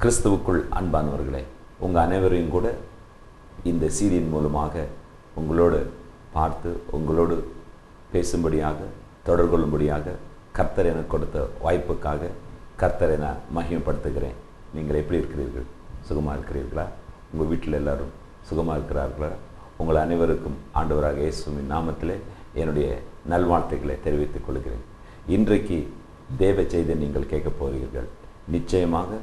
கிறிஸ்துவுக்குள் அன்பானவர்களே, உங்கள் அனைவரையும் கூட இந்த சீரியின் மூலமாக உங்களோடு பார்த்து உங்களோடு பேசும்படியாக தொடர்பு கொள்ளும்படியாக கர்த்தர் எனக்கு கொடுத்த வாய்ப்புக்காக கர்த்தரை நான் மகிமைப்படுத்துகிறேன். நீங்கள் எப்படி இருக்கிறீர்கள்? சுகமாக இருக்கிறீர்களா? உங்கள் வீட்டில் எல்லாரும் சுகமாக இருக்கிறார்களா? உங்கள் அனைவருக்கும் ஆண்டவராக இயேசுவின் நாமத்திலே என்னுடைய நல்வாழ்த்துக்களை தெரிவித்துக் கொள்கிறேன். இன்றைக்கு தேவ செய்தியை நீங்கள் கேட்கப் போகிறீர்கள். நிச்சயமாக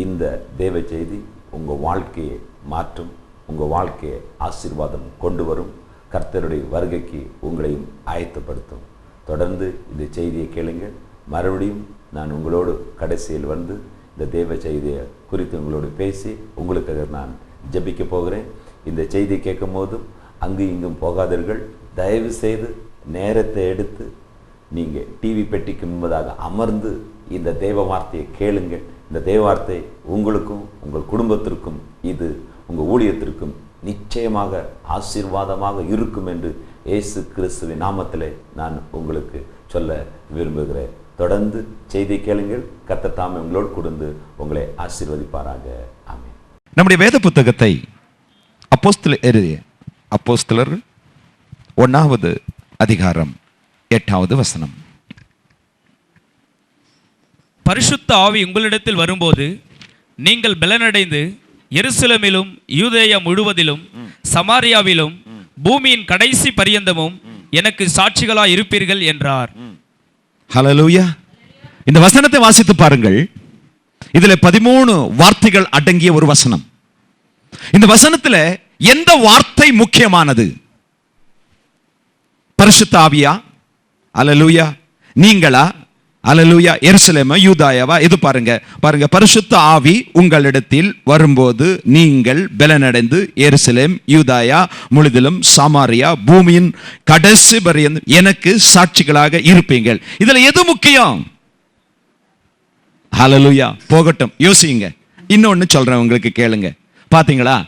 இந்த தேவ செய்தி உங்கள் வாழ்க்கையை மாற்றும், உங்கள் வாழ்க்கையை ஆசீர்வாதம் கொண்டு வரும், கர்த்தருடைய வருகைக்கு உங்களையும் ஆயத்தப்படுத்தும். தொடர்ந்து இந்த செய்தியை கேளுங்கள். மறுபடியும் நான் உங்களோடு கடைசியில் வந்து இந்த தேவ செய்தியை குறித்து உங்களோடு பேசி உங்களுக்காக நான் ஜெபிக்க போகிறேன். இந்த செய்தியை கேட்கும் போதும் அங்கும் இங்கும் போகாதீர்கள். தயவு செய்து நேரத்தை எடுத்து நீங்கள் டிவி பெட்டிக்கு முன்பதாக அமர்ந்து இந்த தேவ வார்த்தையை கேளுங்கள். இந்த தேவ வார்த்தை உங்களுக்கும் உங்கள் குடும்பத்திற்கும் இது உங்கள் ஊழியத்திற்கும் நிச்சயமாக ஆசீர்வாதமாக இருக்கும் என்று இயேசு கிறிஸ்துவின் நாமத்திலே நான் உங்களுக்கு சொல்ல விரும்புகிறேன். தொடர்ந்து செய்தி கேளுங்கள். கர்த்தர் தாமே உங்களோடு கூர்ந்து உங்களை ஆசீர்வதிப்பாராக. ஆமென். நம்முடைய வேத புத்தகத்தை அப்போஸ்தலர் 1வது அதிகாரம் 8வது வசனம். பரிசுத்த ஆவி உங்களிடத்தில் வரும்போது நீங்கள் பலனடைந்து எருசலேமிலும் யூதேயா முழுவதிலும் சமாரியாவிலும் பூமியின் கடைசி பரியந்தமும் எனக்கு சாட்சிகளாய் இருப்பீர்கள் என்றார். ஹல்லேலூயா. இந்த வசனத்தை வாசித்து பாருங்கள். இதுல 13 வார்த்தைகள் அடங்கிய ஒரு வசனம். இந்த வசனத்துல எந்த வார்த்தை முக்கியமானது? பரிசுத்த ஆவியா? ஹல்லேலூயா. நீங்களா? ஹல்லேலூயா. எருசலேமா யூதாயாவா? இது பாருங்க. பரிசுத்த ஆவி உங்களிடத்தில் வரும்போது நீங்கள் பலனடைந்து எருசலேம் யூதாயா முழுதிலும் சமாரியா பூமியின் கடைசி பரியந்தம் எனக்கு சாட்சிகளாக இருப்பீங்கள். இதுல எது முக்கியம்? ஹல்லேலூயா. போகட்டும், யோசிங்க. இன்னொன்னு சொல்றேன், உங்களுக்கு கேளுங்க. பாத்தீங்களா,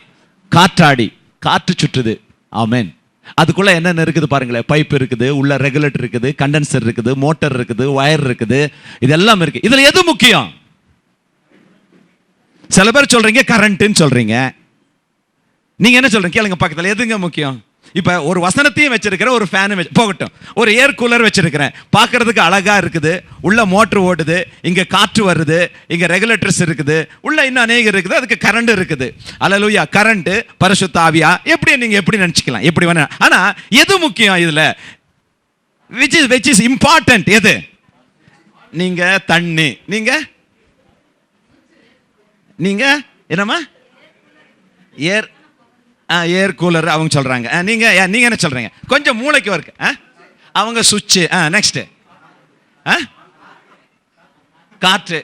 காற்று சுற்றுது. ஆமென். அதுக்குள்ள என்னென்ன இருக்குது பாருங்களேன். பைப் இருக்குது, உள்ள ரெகுலேட்டர் இருக்குது, கண்டென்சர் இருக்குது, மோட்டார் இருக்குது, வயர் இருக்குது, இதெல்லாம் இருக்கு. இதுல எது முக்கியம்? சில பேர் சொல்றீங்க கரண்ட்னு சொல்றீங்க. நீங்க என்ன சொல்றீங்க கேளுங்க பக்கத்துல. எதுங்க முக்கியம்? இப்ப ஒரு வசனத்தையும் வச்சிருக்கிறேன், ஒரு ஃபேன் போகட்டும், ஒரு ஏர் கூலர் வச்சிருக்கிறேன். பார்க்கறதுக்கு அழகா இருக்குது. உள்ள மோட்டர் ஓடுது, இங்க காற்று வருது, இங்க ரெகுலேட்டர்ஸ் இருக்குது, உள்ள இன்னும் அநேகம் இருக்குது, அதுக்கு கரண்ட் இருக்குது. ஹல்லேலூயா. கரண்ட் பரிசுத்த ஆவியா எப்படி நீங்க எப்படி நினைச்சுக்கலாம், எப்படி வேணா. ஆனா எது முக்கியம் இதுல? which is important? எது? நீங்க தண்ணி, நீங்க என்னமா ஏர் கூலர் அவங்க சொல்றாங்க. நீங்க என்ன சொல்றீங்க? கொஞ்சம் மூளைக்கு இருக்கு. அவங்க சுவிட்ச். நெக்ஸ்ட் காற்று.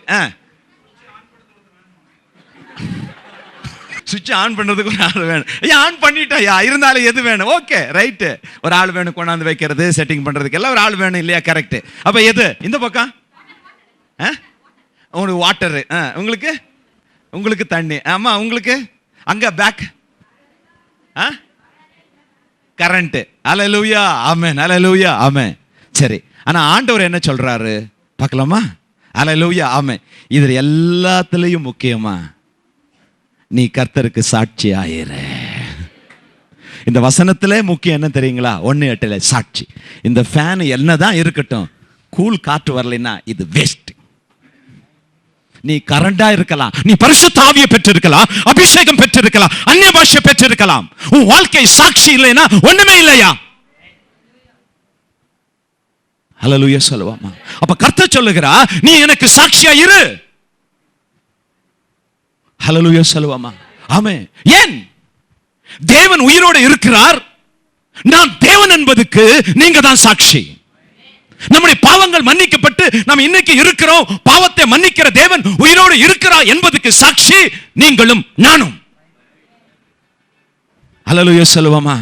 சுவிட்ச் ஆன் பண்றதுக்கு ஒரு ஆள் வேணும். ஆன் பண்ணிட்டா இருந்தாலும் எது வேணும்? Okay, right. ஒரு ஆள் வேணும் கொண்டாந்து வைக்கிறது, செட்டிங் பண்றதுக்கு எல்லாம் ஒரு ஆள் வேணும் இல்லையா? கரெக்ட். அப்ப எது? இந்த பக்கம் உங்களுக்கு வாட்டர், உங்களுக்கு தண்ணி. ஆமா, உங்களுக்கு அங்க பேக் கரண்ட். ஹல்லேலூயா. ஆமென். ஹல்லேலூயா. ஆமென். சரி, ஆனா ஆண்டவர் என்ன சொல்றாரு பார்க்கலாமா? ஹல்லேலூயா. ஆமென். இது எல்லாத்துலயும் முக்கியமா நீ கர்த்தருக்கு சாட்சி ஆயிரு. இந்த வசனத்திலே முக்கியம் என்ன தெரியுங்களா? 1:8 சாட்சி. இந்த ஃபேன் என்னதான் இருக்கட்டும், கூல் காற்று வரலைன்னா இது வேஸ்ட். நீ கரண்டா இருக்கலாம், நீ பரிசுத்த ஆவியை பெற்றிருக்கலாம், அபிஷேகம் பெற்றிருக்கலாம், அந்நிய பாஷை பெற்றிருக்கலாம், உன் வாழ்க்கை சாட்சி இல்லைன்னா ஒண்ணுமே இல்லையா? ஹல்லேலூயா சொல்லுவாமா. அப்ப கர்த்தர் சொல்லுகிறா, நீ எனக்கு சாட்சியா இரு. ஹல்லேலூயா சொல்லுவாமா. ஆமென். ஏன்? தேவன் உயிரோடு இருக்கிறார். நான் தேவன் என்பதுக்கு நீங்க தான் சாட்சி. நம்முடைய பாவங்கள் மன்னிக்கப்பட்டு நாம் இன்னைக்கு இருக்கிறோம். பாவத்தை மன்னிக்கிற தேவன் உயிரோடு இருக்கிறார் என்பதுக்கு சாட்சி நீங்களும் நானும். ஹல்லேலூயா சொல்லுவாமா.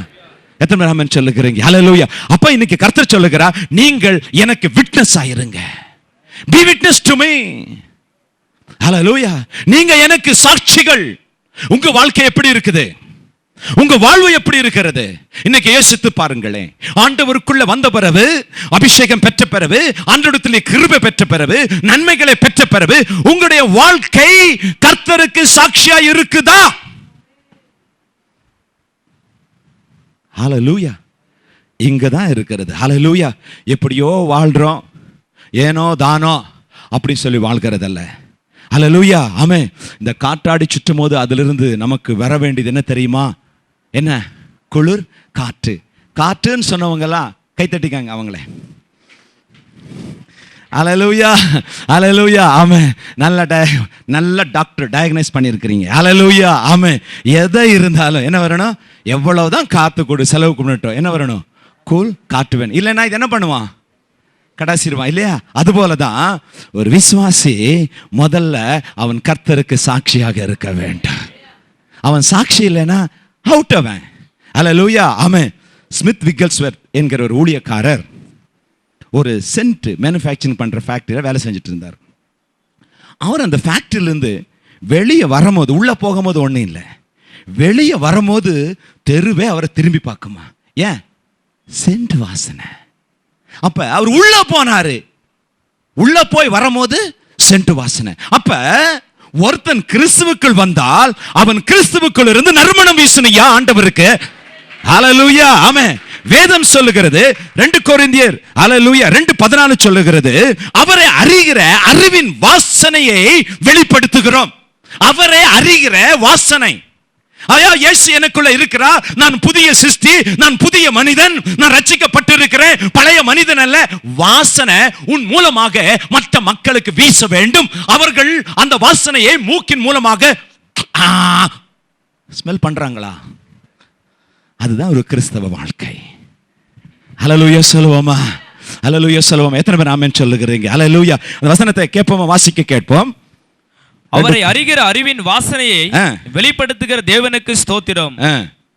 எத்தனை பேர் ஆமென் சொல்லுகிறீங்க? ஹல்லேலூயா. அப்ப இன்னைக்கு கர்த்தர் சொல்லுகிறார், நீங்கள் எனக்கு விட்னஸ் ஆயிருங்க. Be witness to me. ஹல்லேலூயா. நீங்க எனக்கு சாட்சிகள். உங்க வாழ்க்கை எப்படி இருக்குது? உங்க வாழ்வு எப்படி இருக்கிறது? இன்னைக்கு யோசித்து பாருங்களேன். ஆண்டவருக்குள்ள வந்த பிறகு, அபிஷேகம் பெற்ற பிறகு, ஆண்டவரிடத்திலே கிருபை பெற்ற பிறகு, நன்மைகளை பெற்ற பிறகு உங்களுடைய வாழ்க்கை கர்த்தருக்கு சாட்சியா இருக்குதா? ஹல்லேலூயா. இங்க தான் இருக்கிறது. ஹல்லேலூயா. எப்படியோ வாழ்றோம், ஏனோ தானோ அப்படின்னு சொல்லி வாழ்கிறதல்ல. ஹல்லேலூயா. ஆமென். இந்த காற்றாடி சுற்றும் போது அதிலிருந்து நமக்கு வர வேண்டியது என்ன தெரியுமா? என்ன? குளிர் காற்று. காற்றுன்னு சொன்னவங்கலாம் கைத்தட்டிக்காங்க அவங்களே. ஹல்லேலூயா, ஹல்லேலூயா. ஆமென். நல்ல டாக்டர் டயக்னைஸ் பண்ணியிருக்கிறீங்க. ஹல்லேலூயா. ஆமென். எதை இருந்தாலும் என்ன வரணும்? எவ்வளவுதான் காத்து கொடு செலவு கொண்டுட்டோம், என்ன வரணும்? கூல் காற்று வேணும். இல்லைன்னா இது என்ன பண்ணுவான்? கடைசிடுவான் இல்லையா? அதுபோல தான் ஒரு விசுவாசி முதல்ல அவன் கர்த்தருக்கு சாட்சியாக இருக்க வேண்டும். அவன் சாட்சி இல்லைன்னா அவுட் அவன். ஹல்லேலூயா. ஆமென். ஸ்மித் விக்கல்ஸ்வர்த் என்கிற ஒரு ஊழியக்காரர் ஒரு சென்ட் மேனுஃபேக்சரிங் பண்ற ஃபேக்டரியில் வேலை செஞ்சுட்டு இருந்தார். அவர் அந்த ஃபேக்டரியிலேருந்து வெளியே வரும்போது, உள்ள போகும்போது ஒன்றும் இல்லை, வெளியே வரும்போது தெருவே அவரை திரும்பி பார்க்குமா. ஏன்? சென்ட் வாசனை. அப்ப அவர் உள்ள போனாரு, உள்ள போய் வரும்போது சென்ட் வாசனை. அப்ப ஒருத்தன் கிறிஸ்துவுக்குள் வந்தால் அவன் கிறிஸ்துவுக்குள் இருந்து நறுமணம் வீசணையா ஆண்டவருக்கு. ஹல்லேலூயா. ஆமென். வேதம் சொல்லுகிறது 2 கொரிந்தியர் ஹல்லேலூயா 2:14 சொல்லுகிறது, அவரை அறிகிற அறிவின் வாசனையை வெளிப்படுத்துகிறோம். அவரை அறிகிற வாசனை. ஐயா, இயேசு எனக்குள்ள இருக்கிறார், நான் புதிய சிருஷ்டி, நான் புதிய மனிதன், நான் ரட்சிக்கப்பட்டிருக்கிறேன், பழைய மனிதன் அல்ல. வாசனை உன் மூலமாக மற்ற மக்களுக்கு வீச வேண்டும். அவர்கள் அந்த வாசனையை மூக்கின் மூலமாக ஸ்மெல் பண்றாங்களா? அதுதான் ஒரு கிறிஸ்தவ வாழ்க்கை. ஹல்லேலூயா சொல்லுவோமா? ஹல்லேலூயா சொல்லுவோமா? எத்தனை பேர் ஆமென் சொல்லுகிறீங்க? ஹல்லேலூயா. அந்த வசனத்தை கேட்போமா? வாசிக்க கேட்போம். அவரை அறிகிற அறிவின் வாசனையை வெளிப்படுத்துகிற தேவனுக்கு ஸ்தோத்திரம்.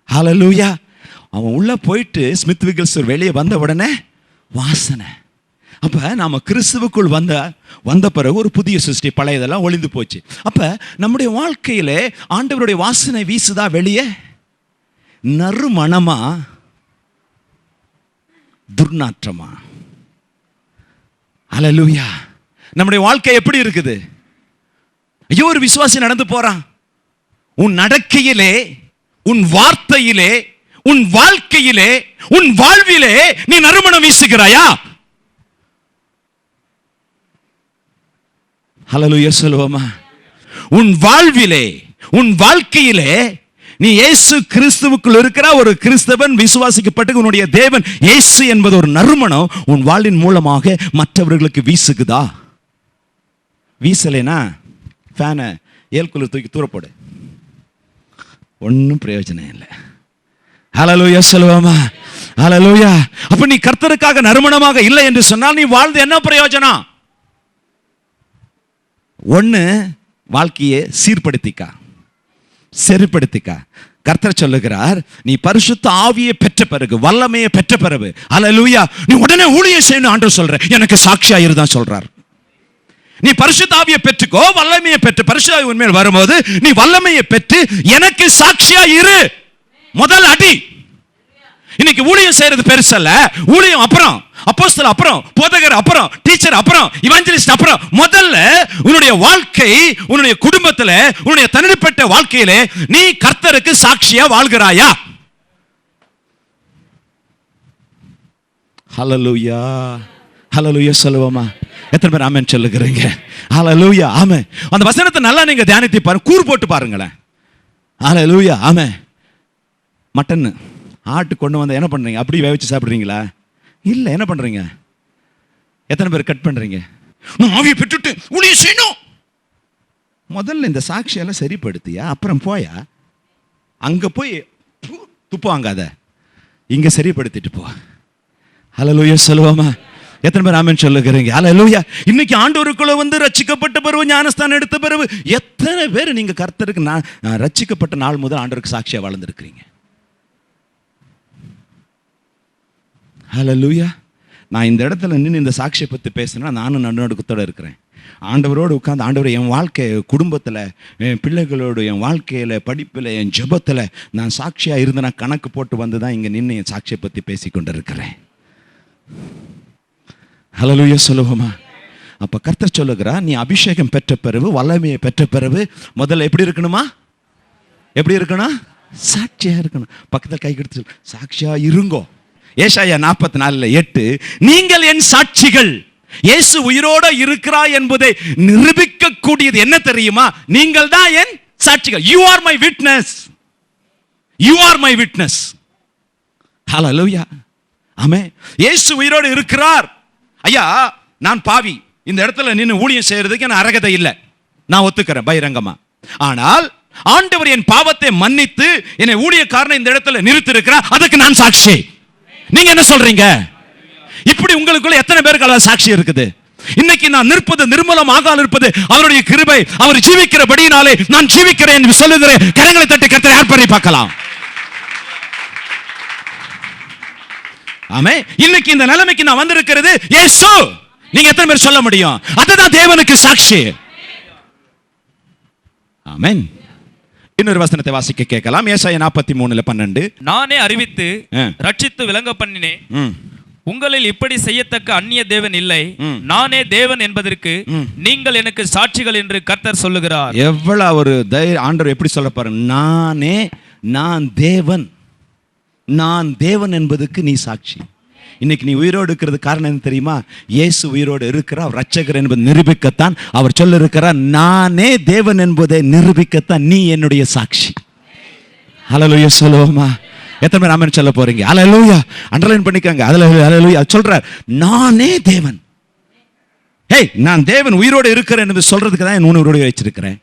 ஹல்லேலூயா. அவன் உள்ள போயிட்டு ஸ்மித் விக்கல்ஸ்வர்த் வெளியே வந்த உடனே வாசனை. அப்ப நாம கிறிஸ்துவுக்குள் வந்த பிறகு ஒரு புதிய சிருஷ்டி, பழையதெல்லாம் ஒளிந்து போச்சு. அப்ப நம்முடைய வாழ்க்கையிலே ஆண்டவருடைய வாசனை வீசுதா வெளியே? நறுமணமா துர்நாற்றமா? ஹல்லேலூயா. நம்முடைய வாழ்க்கை எப்படி இருக்குது? ஐயோ, ஒரு விசுவாசி நடந்து போறான். உன் நடக்கையிலே, உன் வார்த்தையிலே, உன் வாழ்க்கையிலே, உன் வாழ்விலே நீ நறுமணம் வீசுகிறாயா? ஹல்லேலூயா சொல்லுவோமா? உன் வாழ்விலே, உன் வாழ்க்கையிலே நீ இயேசு கிறிஸ்துவுக்குள் இருக்கிற ஒரு கிறிஸ்தவன், விசுவாசிக்கப்பட்டு உன்னுடைய தேவன் இயேசு என்பது ஒரு நறுமணம் உன் வாழ்வின் மூலமாக மற்றவர்களுக்கு வீசுகுதா? வீசலைனா ஃபேனை ஏல்குள்ளே தூக்கி தூரப்போடு, ஒன்றும் பிரயோஜனம் இல்லை. ஹல்லேலூயா சொல்லுவோமா? ஹல்லேலூயா. அப்ப நீ கர்த்தருக்காக நறுமணமாக இல்லை என்று சொன்னால் நீ வாழ்ந்து என்ன பிரயோஜனம்? ஒன்று, வாழ்க்கையை சீர்படுத்திக்கா, சரிப்படுத்திக்கா. கர்த்தர் சொல்லுகிறார், நீ பரிசுத்த ஆவியை பெற்ற பிறகு, வல்லமையை பெற்ற பிறகு, ஹல்லேலூயா, நீ உடனே ஊழியம் செய்யணும் ஆண்டவர் சொல்ற. எனக்கு சாட்சியா இருதான் சொல்றார். நீ பரிசுத்த ஆவியை பெற்றுக்கோ, வல்லமையை பெற்று, பரிசுத்த ஆவி உன்மேல் வரும்போது நீ வல்லமையை பெற்று எனக்கு சாட்சியா இரு. முதல் அடி. இன்னைக்கு ஊழியம் செய்யறது பெருசல்ல. ஊழியம் அப்புறம், அப்போஸ்தலர் அப்புறம், போதகர் அப்புறம், டீச்சர் அப்புறம், இவாஞ்சலிஸ்ட் அப்புறம். முதல்ல உன்னுடைய வாழ்க்கை, உன்னுடைய குடும்பத்துல, உன்னுடைய தனிப்பட்ட வாழ்க்கையில நீ கர்த்தருக்கு சாட்சியா வாழ்கிறாயா? ஹல்லேலூயா. ஹல்லேலூயா சொல்லுவோமா? எத்தனை பேர் ஆமென் சொல்லுகிறீங்க? ஹல்லேலூயா. ஆமென். அந்த வசனத்தை நல்லா நீங்க தியானித்து பாருங்க, கூர் போட்டு பாருங்களேன். ஹல்லேலூயா. ஆமென். மட்டன் ஆட்டு கொண்டு வந்து என்ன பண்றீங்க? அப்படி வேவிச்சு சாப்பிடுறீங்களா? இல்ல, என்ன பண்றீங்க? எத்தனை பேர் கட் பண்றீங்க? நான் ஆவியை பெற்றுட்டு ஊழியம் செய்யணும். முதல்ல இந்த சாட்சியெல்லாம் சரிப்படுத்தியா, அப்புறம் போயா. அங்க போய் துப்புவாங்காத, இங்க சரிப்படுத்திட்டு போ. ஹல்லேலூயா சொல்லுவோமா? எத்தனை பேர் ஆமென் சொல்லுகிறீங்க? ஹல்லேலூயா. இன்னைக்கு ஆண்டவருக்குள்ள வந்து ரட்சிக்கப்பட்ட பிறகு, ஞானஸ்தானம் எடுத்த பிறகு எத்தனை பேர் நீங்க கர்த்தருக்கு ரட்சிக்கப்பட்ட நாள் முதல் ஆண்டவருக்கு சாட்சியா வாழ்ந்திருக்கிறீங்க? ஹல்லேலூயா. நான் இந்த இடத்துல நின்று இந்த சாட்சியை பற்றி பேசுனா நானும் நடுநடுக்கத்தோட இருக்கிறேன். ஆண்டவரோடு உட்கார்ந்து, ஆண்டவர் என் வாழ்க்கை, குடும்பத்தில், என் பிள்ளைகளோடு, என் வாழ்க்கையில், படிப்பில், என் ஜெபத்தில் நான் சாட்சியாக இருந்து நான் கணக்கு போட்டு வந்து தான் இங்கே நின்று என் சாட்சியை பற்றி பேசி கொண்டு இருக்கிறேன். ஹல்லேலூயா சொல்லுவோமா? அப்போ கர்த்தர் சொல்லுகிறா, நீ அபிஷேகம் பெற்ற பிறகு, வல்லமையை பெற்ற பிறகு முதல்ல எப்படி இருக்கணுமா? எப்படி இருக்கணும்? சாட்சியாக இருக்கணும். பக்கத்தில் கை கொடுத்து சாட்சியாக இருங்கோ. ஏசாயா 44:8, நீங்கள் என் சாட்சிகள். இயேசு உயிரோட இருக்கிறார் என்பதை நிரூபிக்க கூடியது என்ன தெரியுமா? நீங்கள் தான் என் சாட்சிகள். You are my witness. You are my witness. Hallelujah. ஆமென். இயேசு உயிரோடு இருக்கிறார். ஐயா, நான் பாவி, இந்த இடத்துல நின்று ஊழியம் செய்யறதுக்கு எனக்கு அருகதை இல்லை, நான் ஒத்துக்கிறேன் பகிரங்கமா. ஆனால் ஆண்டவர் என் பாவத்தை மன்னித்து என்னை ஊழியக்காரனை இந்த இடத்துல நிறுத்தி இருக்கிறார், அதுக்கு நான் சாட்சி. நீங்க என்ன சொல்றீங்க? இப்படி உங்களுக்குள்ள எத்தனை பேருக்கு சாட்சி இருக்குது? இன்னைக்கு நான் நிற்பது, நிர்மலமாக இருப்பது அவருடைய கிருபை. அவர் ஜீவிக்கிறபடியினாலே நான் ஜீவிக்கிறேன் என்று சொல்லுகிறேன். கரங்களை தட்டி கர்த்தரை ஆர்ப்பரி பார்க்கலாம். ஆமென். இன்னைக்கு இந்த நிலைமைக்கு நான் வந்திருக்கிறது இயேசு. நீங்க எத்தனை பேர் சொல்ல முடியும்? அதுதான் தேவனுக்கு சாட்சி. ஆமென். இன்னொரு வசனத்தை வாசிக்க கேட்கலாம். ஏசாயா 43:12, நானே அறிவித்து ரட்சித்து விளங்க பண்ணினேன், உங்களில் இப்படி செய்யத்தக்க அந்நிய தேவன் இல்லை, நானே தேவன் என்பதற்கு நீங்கள் எனக்கு சாட்சிகள் என்று கர்த்தர் சொல்லுகிறார். எவ்வளவு ஒரு ஆண்டவர் எப்படி சொல்ல பாருங்க. நான் தேவன், நான் தேவன் என்பதுக்கு நீ சாட்சி. இன்னைக்கு நீ உயிரோடு இருக்கிறது காரணம் என்ன தெரியுமா? இயேசு உயிரோடு இருக்கிறார், ரட்சகர் என்பதை நிரூபிக்கத்தான் அவர் சொல்ல இருக்கிறார். நானே தேவன் என்பதை நிரூபிக்கத்தான் நீ என்னுடைய சாட்சி. ஹல்லேலூயா சொல்லுவோமா? எத்தனை பேர் ஆமென் சொல்ல போறீங்க? ஹல்லேலூயா அண்டர்லைன் பண்ணிக்கங்க. ஹல்லேலூயா சொல்றார், நானே தேவன். ஹேய், நான் தேவன் உயிரோடு இருக்கிறேன் என்று சொல்றதுக்கு தான் என் உயிரோடு வச்சிருக்கிறேன்.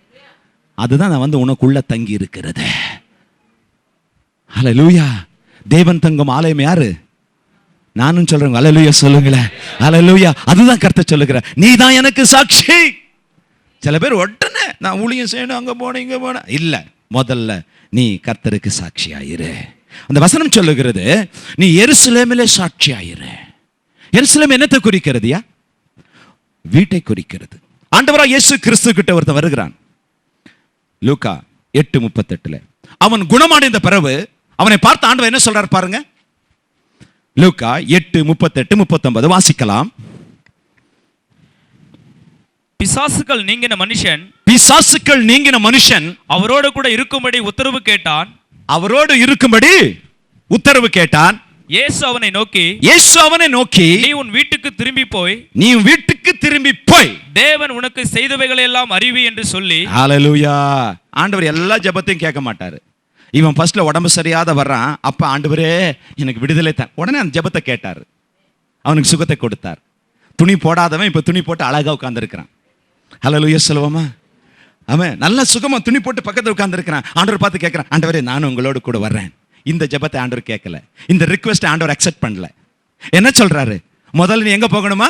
அதுதான் நான் வந்து உனக்குள்ள தங்கி இருக்கிறது. ஹல்லேலூயா. தேவன் தங்கும் ஆலயம் யாரு? நானும் சொல்றேன். ஹல்லேலூயா சொல்லுங்களேன். ஹல்லேலூயா. அதுதான் கர்த்தர் சொல்லுகிறார், நீ தான் எனக்கு சாட்சி. சில பேர் உடனே நான் ஊழியம் செய்யணும், அங்க போன இங்க போன இல்ல, முதல்ல நீ கர்த்தருக்கு சாட்சியாயிரு. அந்த வசனம் சொல்லுகிறது, நீ எருசலேமிலே சாட்சியாயிரு. எருசலேம் என்னத்தை குறிக்கிறதுயா? வீட்டை குறிக்கிறது. ஆண்டவராக இயேசு கிறிஸ்து கிட்ட ஒருத்தன் வருகிறான். லூக்கா 8:38 அவன் குணமடைந்த பிறகு அவனை பார்த்து ஆண்டவர் என்ன சொல்றார் பாருங்க. லூக்கா 8:38-39 வாசிக்கலாம். பிசாசுகள் நீங்கின மனுஷன் அவரோடு கூட இருக்கும்படி உத்தரவு கேட்டான். இயேசு அவனை நோக்கி நீ உன் வீட்டுக்கு திரும்பி போய் தேவன் உனக்கு செய்தவைகளை எல்லாம் அறிவி என்று சொல்லி. ஹல்லேலூயா. ஆண்டவர் எல்லா ஜெபத்தையும் கேட்க மாட்டாரு. இவன் ஃபர்ஸ்ட்ல உடம்பு சரியாத வர்றான், அப்ப ஆண்டவரே எனக்கு விடுதலை தான். உடனே அந்த ஜெபத்தை கேட்டார், அவனுக்கு சுகத்தை கொடுத்தார். துணி போடாதவன் இப்ப துணி போட்டு அழகா உட்கார்ந்து இருக்கிறான். ஹல்லேலூயா சொல்லுவோமா? அவன் நல்ல சுகமா துணி போட்டு பக்கத்தில் உட்கார்ந்து இருக்கிறான். ஆண்டவர் பார்த்து கேட்கிறான், ஆண்டவரே நானும் உங்களோடு கூட வர்றேன். இந்த ஜெபத்தை ஆண்டவர் கேட்கல, இந்த ரிக்வெஸ்ட் ஆண்டவர் அக்செப்ட் பண்ணல. என்ன சொல்றாரு? முதல்ல நீ எங்க போகணுமா?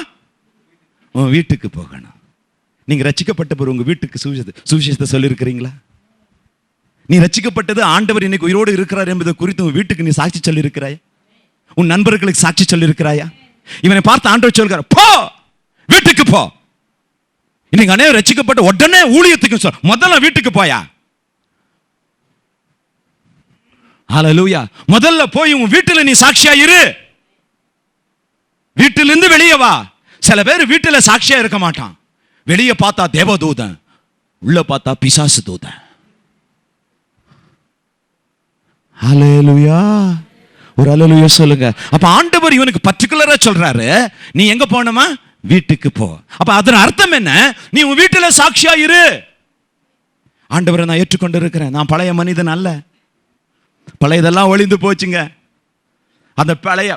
உன் வீட்டுக்கு போகணும். நீங்க ரட்சிக்கப்பட்ட பிறகு உங்க வீட்டுக்கு சுவிசேஷத்தை சொல்லி இருக்கிறீங்களா? நீ ரட்சிக்கப்பட்டது ஆண்டவர் இன்னைக்கு உயிரோடு இருக்கிறார் என்பதை குறித்து உன் வீட்டுக்கு நீ சாட்சி சொல்லி இருக்கிறாயா? உன் நண்பர்களுக்கு சாட்சி சொல்லி இருக்கிறாயா? இவனை பார்த்து ஆண்டவர் சொல்கிறார், போ வீட்டுக்கு போ. இன்னைக்கு அநேகம் ரட்சிக்கப்பட்ட உடனே ஊழியத்துக்கு சொல், முதல்ல வீட்டுக்கு போயா. ஹல்லேலூயா. முதல்ல போய் உன் வீட்டுல நீ சாட்சியா இரு. வீட்டிலிருந்து வெளியே வா. சில பேர் வீட்டுல சாட்சியா இருக்க மாட்டான். வெளியே பார்த்தா தேவதூதன், உள்ள பார்த்தா பிசாசு தூதன். ஹல்லேலூயா. ஒரு ஹல்லேலூயா சொல்லுங்க. அப்ப ஆண்டவர் இவனுக்கு பர்టిక్యులரா சொல்றாரு, நீ எங்க போணுமா? வீட்டுக்கு போ. அப்ப அதன் அர்த்தம் என்ன? நீ உன் வீட்டுல சாட்சியா இரு. ஆண்டவரை நான் ஏற்றுக்கொண்டு இருக்கிறேன், நான் பழைய மனிதன் அல்ல, பழையதெல்லாம் ஒளிந்து போச்சுங்க, அந்த பழைய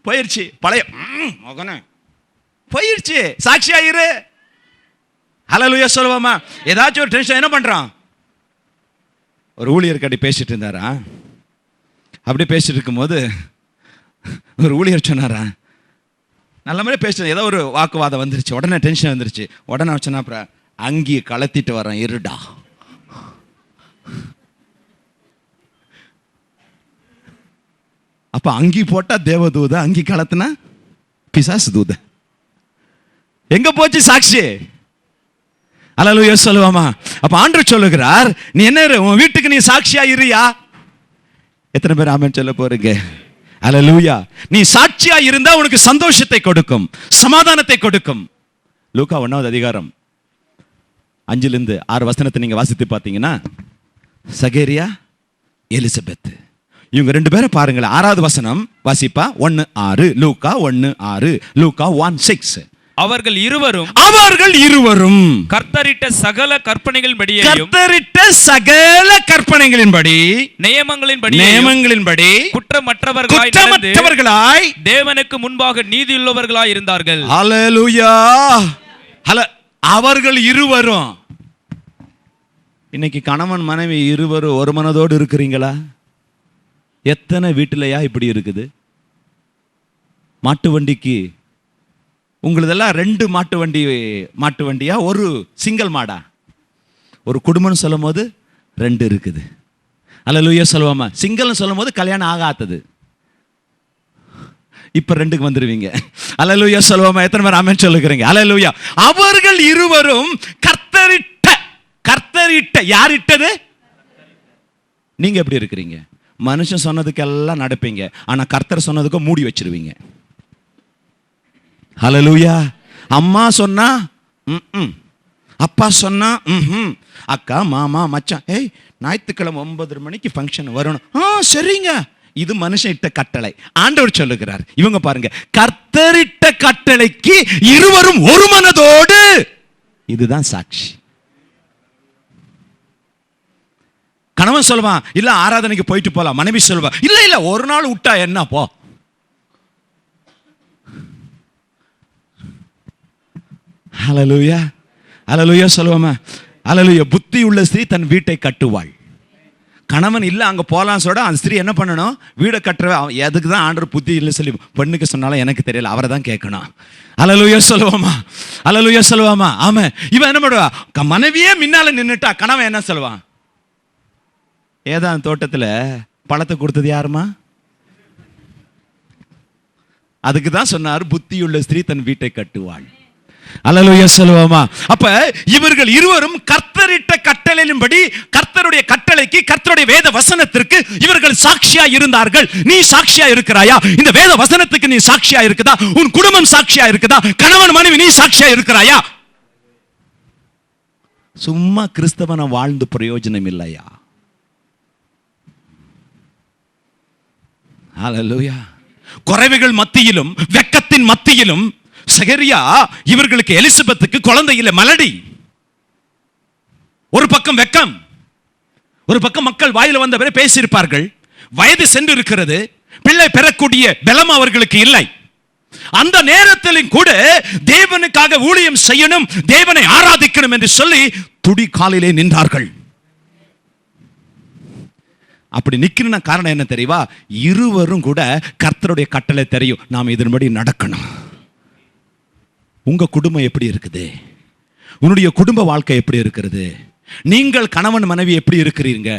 போயிருச்சு, பழைய மகனே போயிருச்சு, சாட்சியா இரு. ஹல்லேலூயா சொல்லுவோமா? ஏதாச்சும் ஒரு டென்ஷன் என்ன பண்றான்? ஒரு ஊழியர் கட்டி பேசிட்டு இருந்தாரா, அப்படி பேசிட்டு இருக்கும்போது ஒரு ஊழியர் சொன்னாரா, நல்ல மாதிரி பேசுறது, ஏதோ ஒரு வாக்குவாதம் வந்துருச்சு, உடனே டென்ஷன் வந்துருச்சு. உடனே சொன்னா, அப்புறம் அங்கேயே கலத்திட்டு வரேன் இருடா. அப்ப அங்கி போட்டா தேவதூத, அங்கி கலத்துனா பிசாசு தூத. எங்க போச்சு சாட்சி? அல்லேலூயா சொல்லுவாமா. அப்ப ஆண்டவர் சொல்லுகிறார், நீ என்ன உன் வீட்டுக்கு நீ சாட்சியா இருயா. எத்தனை பேர் ஆமென் சொல்ல போறீங்க? அல்லேலூயா. நீ சாட்சியா இருந்தா உனக்கு சந்தோஷத்தை கொடுக்கும், சமாதானத்தை கொடுக்கும். லூக்கா 1வது அதிகாரம் 5 6 வசனத்தை நீங்க வாசித்து பார்த்தீங்கன்னா, சகேரியா, எலிசபெத் இவங்க 2 பேரை பாருங்களேன். 6வது வசனம் வாசிப்பா. 1:6 லூக்கா 1:6 லூக்கா 1:6. அவர்கள் இருவரும் கர்த்தரிட்ட சகல கற்பனைகளின்படி நியமங்களின்படி குற்றமற்றவர்களாய் தேவனுக்கு முன்பாக நீதியுள்ளவர்களாய் இருந்தார்கள். அல்லேலூயா. அவர்கள் இருவரும். இன்னைக்கு கணவன் மனைவி இருவரும் ஒரு மனதோடு இருக்கிறீங்களா? எத்தனை வீட்டிலையா இப்படி இருக்குது? மாட்டு வண்டிக்கு உங்களதெல்லாம் 2 மாட்டு வண்டியா, ஒரு சிங்கிள் மாடா? ஒரு குடும்பம்னு சொல்லும் போது 2 இருக்குது. அல்லேலூயா சொல்லுவாமா. சிங்கிள்னு சொல்லும் போது கல்யாணம் ஆகாதது. இப்ப 2க்கு வந்துருவீங்க. அல்லேலூயா சொல்லுவாமா. எத்தனை பேர் ஆமென் சொல்லுகிறீங்க? அல்லேலூயா. அவர்கள் இருவரும் கர்த்தரிட்ட யாரிட்டது? நீங்க எப்படி இருக்கிறீங்க? மனுஷன் சொன்னதுக்கெல்லாம் நடப்பீங்க, ஆனா கர்த்தர் சொன்னதுக்கு மூடி வச்சிருவீங்க. ஹல்லேலூயா. அம்மா சொன்னா அப்பா சொன்னா அக்கா மாமா மச்சான், ஏய் ஞாயிற்றுக்கிழமை 9 மணிக்கு ஃபங்க்ஷன் வரணும். சரிங்க. இது மனுஷன் இட்ட கட்டளை. ஆண்டவர் சொல்லுகிறார், இவங்க பாருங்க, கர்த்தரிட்ட கட்டளைக்கு இருவரும் ஒரு மனதோடு. இதுதான் சாட்சி. கணவன் சொல்லுவான், இல்ல ஆராதனைக்கு போயிட்டு போலாம். மனைவி சொல்லுவா, இல்ல ஒரு நாள் விட்டா என்ன போ. ஹல்லேலூயா. ஹல்லேலூயா சொல்லுவாமா. ஹல்லேலூயா. புத்தி உள்ள ஸ்திரீ தன் வீட்டை கட்டுவாள். கணவன் இல்ல அங்க போலாம் சொல்ல, அந்த ஸ்திரீ என்ன பண்ணணும்? வீடை கட்டுற. எதுக்கு தான் ஆண்டவர் புத்தி இல்லை சொல்லி பெண்ணுக்கு சொன்னாலும் எனக்கு தெரியல, அவரை தான் கேட்கணும். ஹல்லேலூயா சொல்லுவாமா. ஹல்லேலூயா சொல்லுவாமா. ஆமா. இவன் என்ன பண்ணுவா? மனைவியே முன்னால நின்னுட்டா கணவன் என்ன சொல்லுவான்? ஏதான் தோட்டத்துல பழத்தை கொடுத்தது யாருமா? அதுக்கு தான் சொன்னார், புத்தியுள்ள ஸ்திரீ தன் வீட்டை கட்டுவாள். அல்லேலூயா சொல்லுவோமா. அப்ப இவர்கள் இருவரும் கர்த்தரிட்ட கட்டளையின்படி, கர்த்தருடைய கட்டளைக்கு, கர்த்தருடைய வேத வசனத்திற்கு இவர்கள் சாட்சியா இருந்தார்கள். நீ சாட்சியா இருக்கிறாயா? இந்த வேத வசனத்துக்கு நீ சாட்சியா இருக்குதா? உன் குடும்பம் சாட்சியா இருக்குதா? கணவன் மனைவி நீ சாட்சியா இருக்கிறாயா? சும்மா கிறிஸ்தவன வாழ்ந்து பிரயோஜனம் இல்லையா? அல்லேலூயா. குறைவுகள் மத்தியிலும் வெட்கத்தின் மத்தியிலும் சகரியா இவர்களுக்கு எலிசபெத்துக்கு குழந்தை இல்லை, மலடி. ஒரு பக்கம் வெக்கம், ஒரு பக்கம் மக்கள் வாயில வந்தவரை பேசியிருப்பார்கள். வயது சென்று இருக்கிறது, பிள்ளை பெறக்கூடிய பலம் அவர்களுக்கு இல்லை. அந்த நேரத்திலும் கூட தேவனுக்காக ஊழியம் செய்யணும், தேவனை ஆராதிக்கணும் என்று சொல்லி துடி காலிலே நின்றார்கள். அப்படி நிக்கிற காரணம் என்ன தெரியுமா? இருவரும் கூட கர்த்தருடைய கட்டளை தெரியும், நாம் இதன்படி நடக்கணும். உங்க குடும்பம் எப்படி இருக்குது? உன்னுடைய குடும்ப வாழ்க்கை எப்படி இருக்கிறது? நீங்கள் கணவன் மனைவி எப்படி இருக்கிறீங்க?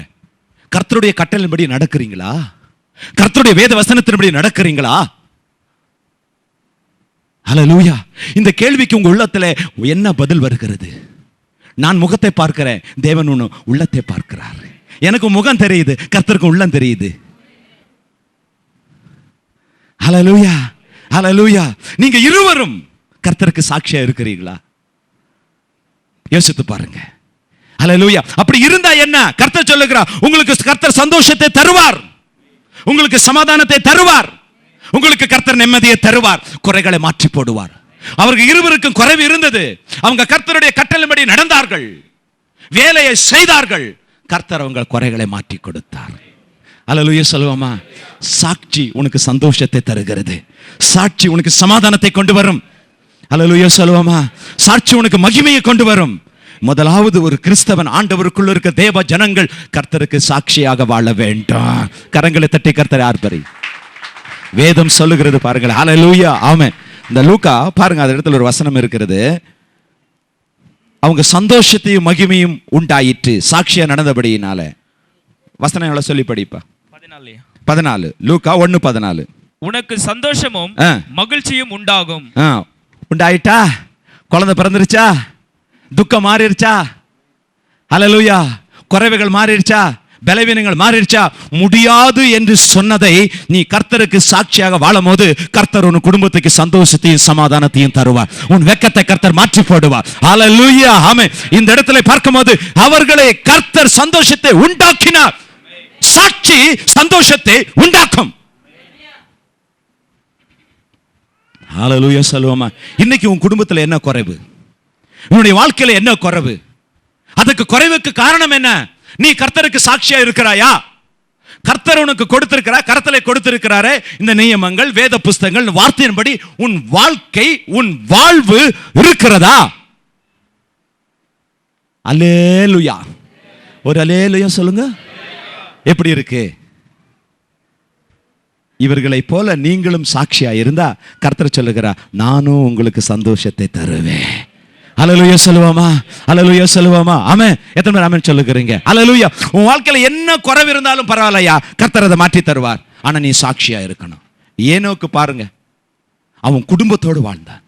கர்த்தருடைய கட்டளையின்படி நடக்கிறீங்களா? கர்த்தருடைய வேத வசனத்தின்படி நடக்கிறீங்களா? ஹல்லேலூயா. இந்த கேள்விக்கு உங்க உள்ளத்துல என்ன பதில் வருகிறது? நான் முகத்தை பார்க்கிறேன், தேவன் ஒன்று உள்ளத்தை பார்க்கிறார். எனக்கு முகம் தெரியுது, கர்த்தருக்கு உள்ளம் தெரியுது. ஹல்லேலூயா. ஹல்லேலூயா. நீங்க இருவரும் கர்த்தருக்கு சாட்சியா இருக்கிறீங்களா? யோசித்து பாருங்க. ஹல்லேலூயா. அப்படி இருந்தா என்ன? கர்த்தர் சொல்லுகிறார், உங்களுக்கு கர்த்தர் சந்தோஷத்தை தருவார், உங்களுக்கு சமாதானத்தை தருவார், உங்களுக்கு கர்த்தர் நிம்மதியை தருவார், குறைகளை மாற்றி போடுவார். அவர்கள் இருவருக்கும் குறைவு இருந்தது, அவங்க கர்த்தருடைய கட்டளைப்படி நடந்தார்கள், வேலையை செய்தார்கள், கர்த்தர் அவங்க குறைகளை மாற்றி கொடுத்தார். அல்லேலூயா சொல்லுவோமா. சாட்சி உனக்கு சந்தோஷத்தை தருகிறது, சாட்சி உனக்கு சமாதானத்தை கொண்டு வரும். அல்லேலூயா சொல்லுவோமா. சாட்சி உனக்கு மகிமையை கொண்டு வரும். முதலாவது ஒரு கிறிஸ்தவன், ஆண்டவருக்குள்ள இருக்க தேவ ஜனங்கள் கர்த்தருக்கு சாட்சியாக வாழ வேண்டும். கரங்களை தட்டி கர்த்தரை ஆர்ப்பரி. வேதம் சொல்லுகிறது பாருங்கள். அல்லேலூயா. ஆமென். இந்த லூக்கா பாருங்க, அந்த இடத்துல ஒரு வசனம் இருக்கிறது. அவங்க சந்தோஷத்தையும் மகிமையும் உண்டாயிற்று சாட்சியா நடந்தபடியினால. வசனம் எவ்வளவு சொல்லி படிப்பா? 14 லூக்கா 1:14. உனக்கு சந்தோஷமும் மகிழ்ச்சியும் உண்டாகும். உண்டாயிட்டா? குழந்தை பிறந்துருச்சா? துக்கம் மாறிடுச்சா? ஹல்லேலூயா. குறைவுகள் மாறிடுச்சா? பலவீனங்கள் மாறிடுச்சா? முடியாது என்று சொன்னதை நீ கர்த்தருக்கு சாட்சியாக வாழும்போது கர்த்தர் உன் குடும்பத்துக்கு சந்தோஷத்தையும் சமாதானத்தையும் தருவார். உன் வெட்கத்தை கர்த்தர் மாற்றி போடுவார். ஹல்லேலூயா. ஆமென். இந்த இடத்துல பார்க்கும்போது அவர்களை கர்த்தர் சந்தோஷத்தை உண்டாக்கினார். சாட்சி சந்தோஷத்தை உண்டாக்கும். ஹல்லேலூயா சொல்லுவோமா? இன்னைக்கு உன் குடும்பத்தில் என்ன குறைவு? உன்னுடைய வாழ்க்கையில என்ன குறைவு? அதுக்கு குறைவுக்கு காரணம் என்ன? நீ கர்த்தருக்கு சாட்சியா இருக்கிறாயா? கர்த்தர் உனக்கு கொடுத்திருக்கிறார், கர்த்தரை கொடுத்திருக்கிறாரே இந்த நியமங்கள், வேத புஸ்தகங்கள், வார்த்தையின்படி உன் வாழ்க்கை, உன் வாழ்வு இருக்கிறதா? அல்லேலூயா. ஒரு அல்லேலூயா சொல்லுங்க. எப்படி இருக்கு? இவர்களை போல நீங்களும் சாட்சியா இருந்தா கர்த்தர் சொல்லுகிறார், நானும் உங்களுக்கு சந்தோஷத்தை தருவேன். ஹல்லேலூயா சொல்லுவோமா? ஹல்லேலூயா சொல்லுவோமா? ஆமென். எத்தனை பேர் ஆமென் சொல்லுகிறீங்க? ஹல்லேலூயா. உன் வாழ்க்கையில என்ன குறைவு இருந்தாலும் பரவாயில்லையா, கர்த்தர் அதை மாற்றி தருவார். ஆனா நீ சாட்சியா இருக்கணும். ஏனோக்கு பாருங்க, அவன் குடும்பத்தோடு வாழ்ந்தான்.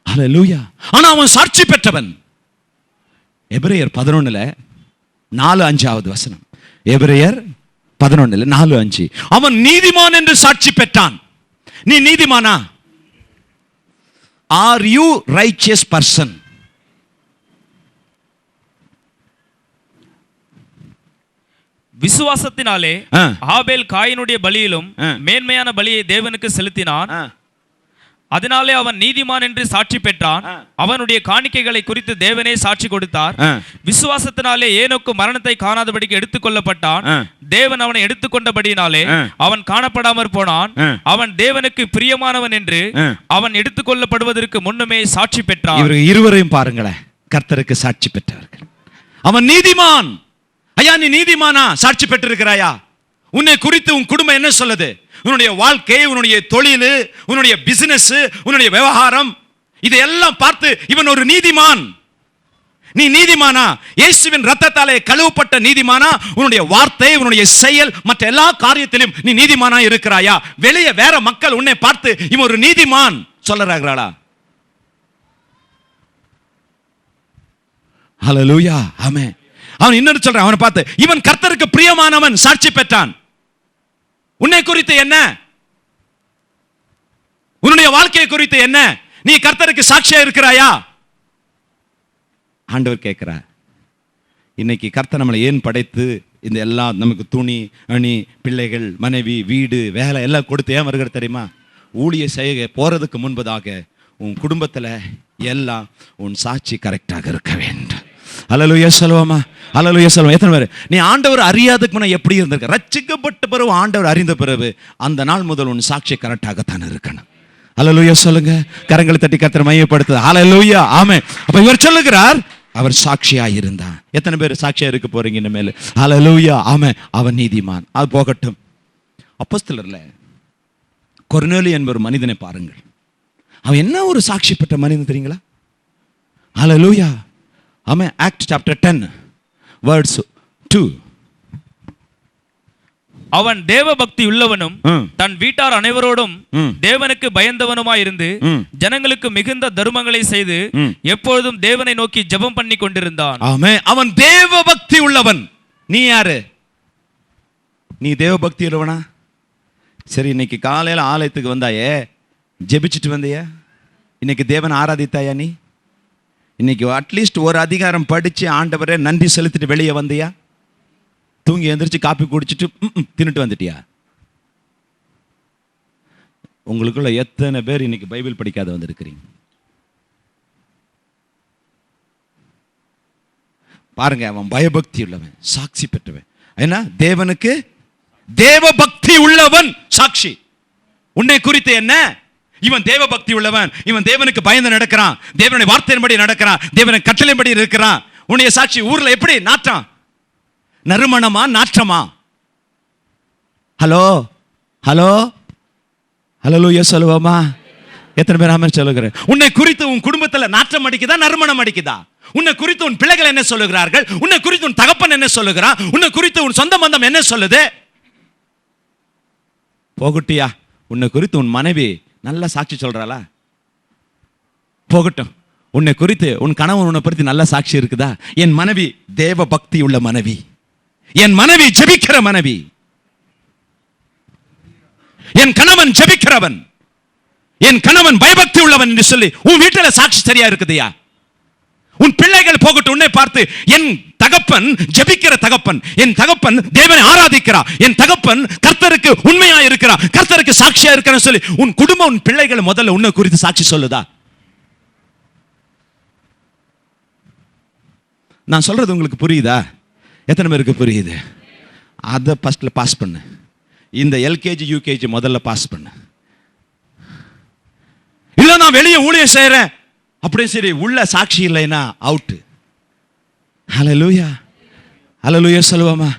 ஹல்லேலூயா. ஆனா அவன் சாட்சி பெற்றவன். எபிரேயர் 11 4-5 வசனம். எபிரேயர் 11 4-5. அவன் நீதிமான் என்று சாட்சி பெற்றான். நீ நீதிமானா? Are you righteous person? விசுவாசத்தினாலே ஆபேல் காயினுடைய பலியிலும் மேன்மையான பலியை தேவனுக்கு செலுத்தினான். அதனாலே அவன் நீதிமான் என்று சாட்சி பெற்றான். அவனுடைய காணிக்கைகளை குறித்து தேவனே சாட்சி கொடுத்தார். விசுவாசத்தினாலே ஏனோக்கு மரணத்தை காணாதபடிக்கு எடுத்துக்கொள்ளப்பட்டான். தேவன் அவனை எடுத்துக்கொண்டபடியினாலே அவன் காணப்படாமற் போனான். அவன் தேவனுக்கு பிரியமானவன் என்று அவன் எடுத்துக்கொள்ளப்படுவதற்கு முன்னுமே சாட்சி பெற்றான். இவர்கள் இருவரையும் பாருங்களேன், கர்த்தருக்கு சாட்சி பெற்றவர்கள். அவன் நீதிமான். ஐயா, நீ நீதிமானா? சாட்சி பெற்றிருக்கிறாயா? உன்னை குறித்து உன் குடும்பம் என்ன சொல்லுது? உன்னுடைய வாழ்க்கை, உன்னுடைய தொழில், உன்னுடைய பிசினஸ், உன்னுடைய விவகாரம், இதையெல்லாம் பார்த்து இவன் ஒரு நீதிமான். நீ நீதிமானா? இயேசுவின் இரத்தத்தாலே கழுவப்பட்ட நீதிமானா? உன்னுடைய வார்த்தை, உன்னுடைய செயல், மற்ற எல்லா காரியத்திலும் நீ நீதிமானா இருக்கிறாயா? வெளியே வேற மக்கள் உன்னை பார்த்து இவன் ஒரு நீதிமான் சொல்றாங்களா? ஹல்லேலூயா. ஆமென். அவன் இன்னொரு சொல்றான், அவனை பார்த்து இவன் கர்த்தருக்கு பிரியமானவன் சாட்சி பெற்றான். உன்னை குறித்து என்ன? உன்னுடைய வாழ்க்கையை குறித்து என்ன? நீ கர்த்தருக்கு சாட்சியா இருக்கிறாயா? ஆண்டவர் கேட்கிறார். இன்னைக்கு கர்த்தர் நம்மளை ஏன் படைத்து இந்த எல்லாம் நமக்கு துணி, அணி, பிள்ளைகள், மனைவி, வீடு, வேலை எல்லாம் கொடுத்து ஏன் வருகிற தெரியுமா? ஊழிய செய்ய போறதுக்கு முன்பதாக உன் குடும்பத்தில் எல்லாம் உன் சாட்சி கரெக்டாக இருக்க வேண்டும். ஹல்லேலூயா சொல்லுவோமா? ஹல்லேலூயா சொல்லுவோம். எத்தனை பேர் நீ ஆண்டவர் அறியாததுக்கு முன்ன எப்படி இருந்திருக்க? ரட்சிக்கப்பட்ட பிறகு ஆண்டவர் அறிந்த பிறகு அந்த நாள் முதல் உன் சாட்சி கரெக்டாகத்தான் இருக்கணும். ஹல்லேலூயா சொல்லுங்க. கரங்களை தட்டி கர்த்தரை மையப்படுத்து. ஹல்லேலூயா. ஆமென். அப்ப இவர் சொல்லுகிறார், அவர் சாட்சியா இருந்தான். எத்தனை பேர் சாட்சியா இருக்க போறீங்க இனிமேல்? ஹல்லேலூயா. ஆமென். அவன் நீதிமான். அது போகட்டும். அப்போஸ்தலர்ல கொர்நேலியு என்பவர் மனிதனை பாருங்கள். அவன் என்ன ஒரு சாட்சி பெற்ற மனிதன் தெரியுங்களா? Hallelujah. Amen. Act chapter 10 words 2. அவன் தேவ பக்தி உள்ளவனும் தன் வீட்டார் அனைவரோடும் தேவனுக்கு பயந்தவனுமாயிருந்து ஜனங்களுக்கு மிகுந்த தர்மங்களை செய்து எப்பொழுதும் தேவனை நோக்கி ஜெபம் பண்ணி கொண்டிருந்தான். ஆமென். அவன் தேவ பக்தி உள்ளவன். நீ யாரு? நீ தேவ பக்தி உள்ளவனா? சரி, இன்னைக்கு காலையில ஆலயத்துக்கு வந்தாயே, ஜெபிச்சுட்டு வந்தியா? இன்னைக்கு தேவனை ஆராதித்தாயா? நீ இன்னைக்கு அட்லீஸ்ட் ஒரு அதிகாரம் படிச்சு ஆண்டவரே நன்றி செலுத்திட்டு வெளியே வந்தியா? தூங்கி எந்திரிச்சு காப்பி குடிச்சிட்டு தின்னுட்டு வந்துட்டியா? உங்களுக்குள்ள எத்தனை பேர் இன்னைக்கு பைபிள் படிக்காத வந்திருக்கிறீங்க? பாருங்க, அவன் பயபக்தி உள்ளவன், சாட்சி பெற்றவன். என்ன? தேவனுக்கு தேவ பக்தி உள்ளவன் சாட்சி. உன்னை குறித்து என்ன? இவன் தேவ பக்தி உள்ளவன், இவன் தேவனுக்கு பயந்து நடக்கிறான், தேவனுடைய வார்த்தையின்படி நடக்கிறான், தேவனுடைய கட்டளைப்படி இருக்கிறான். உன்னுடைய சாட்சி ஊர்ல எப்படி? நாற்றம், நறுமணமா, நாற்றமா? ஹலோ ஹலோ ஹல்லேலூயா சொல்லுவோமா? எத்தனை பேர் ஆமென் சொல்லுகிறேன்? உன்னை குறித்து உன் குடும்பத்தில் நாற்றம் அடிக்குதா, நறுமணம் அடிக்குதா? உன்னை குறித்து உன் பிள்ளைகள் என்ன சொல்லுகிறார்கள்? உன்னை குறித்து உன் தகப்பன் என்ன சொல்லுகிறான்? உன்னை குறித்து உன் சொந்த பந்தம் என்ன சொல்லுது? போகட்டியா? உன்னை குறித்து உன் மனைவி நல்ல சாட்சி சொல்றாளா? போகட்டும். உன்னை குறித்து உன் கணவன் உன்னை பற்றி நல்ல சாட்சி இருக்குதா? என் மனைவி தேவ பக்தி உள்ள மனைவி, என் மனைவி ஜெபிக்கிற மனைவி, என் கணவன் ஜெபிக்கிறவன், என் கணவன் பயபக்தி உள்ளவன் என்று சொல்லி உன் வீட்டில் சாட்சி சரியா இருக்குதுயா? உன் பிள்ளைகள் போகட்டும் உன்னை பார்த்து, என் தகப்பன் ஜெபிக்கிற தகப்பன், என் தகப்பன் தேவனை ஆராதிக்கிறார், என் தகப்பன் கர்த்தருக்கு உண்மையா இருக்கிறார், கர்த்தருக்கு சாட்சியா இருக்கிறார் சொல்லி உன் குடும்பம் உன் பிள்ளைகள் முதல்ல உன்னை குறித்து சாட்சி சொல்லுதா? நான் சொல்றது உங்களுக்கு புரியுதா? எத்தனை பேருக்கு புரியுது? அதை ஃபர்ஸ்ட்ல பாஸ் பண்ணு. இந்த எல்கேஜி யூகேஜி முதல்ல பாஸ் பண்ணு. இல்ல நான் வெளியே ஊழியம் செய்யறேன் அப்படியே சரி, உள்ள சாட்சி இல்லைன்னா அவுட். ஹல்லேலூயா, ஹல்லேலூயா சொல்லுவாமா?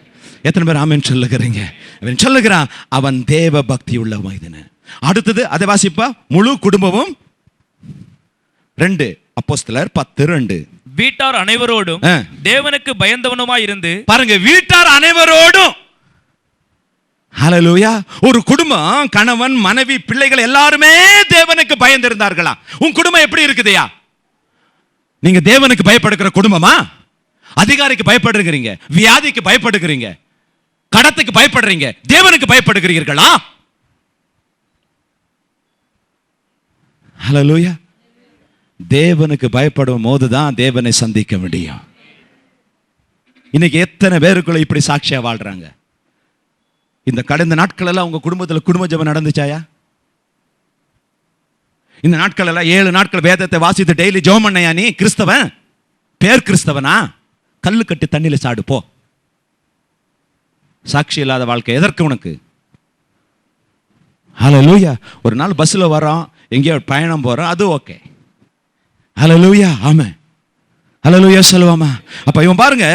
எத்தனை பேர் ஆமென் சொல்லுகிறீங்க? அவன் சொல்லுகிறான், அவன் தேவ பக்தி உள்ள மனிதன். அடுத்தது அதை வாசிப்பா, முழு குடும்பமும் 2 அப்போஸ்தலர் 10:2. வீட்டார் அனைவரோடும் தேவனுக்கு பயந்தவனுமாய் இருந்து. பாருங்க, வீட்டார் அனைவரோடும். ஹல்லேலூயா. ஒரு குடும்பம், கணவன் மனைவி பிள்ளைகள் எல்லாருமே தேவனுக்கு பயந்திருந்தார்களா? உன் குடும்பம் எப்படி இருக்குதுயா? நீங்க தேவனுக்கு பயப்படுகிற குடும்பமா? அதிகாரிக்கு பயப்படுகிறீங்க, வியாதிக்கு பயப்படுகிறீங்க, கடத்துக்கு பயப்படுறீங்க, தேவனுக்கு பயப்படுகிறீர்களா? ஹல்லேலூயா. தேவனுக்கு பயப்படும் போதுதான் தேவனை சந்திக்க முடியும். இன்னைக்கு எத்தனை பேருக்குள்ள இப்படி சாட்சியா வாழ்றாங்க? இந்த கடந்த நாட்கள் எல்லாம் உங்க குடும்பத்தில் குடும்ப ஜெபம் நடந்துச்சாயா? இந்த நாட்கள் எல்லாம் 7 நாட்கள் வேதத்தை வாசித்து டெய்லி ஜெபம் பண்ணையா? நீ கிறிஸ்தவன், பேர் கிறிஸ்தவனா? கல்லு கட்டி தண்ணியில சாடு போ. சாட்சி இல்லாத வாழ்க்கை எதற்கு உனக்கு? ஹல்லேலூயா. ஒரு நாள் பஸ்ல வரோம், எங்கேயோ பயணம் போறோம், அது ஓகே. ஹல்லேலூயா, ஆமென். ஹல்லேலூயா சொல்லுவாமா? அப்ப இவன் பாருங்க,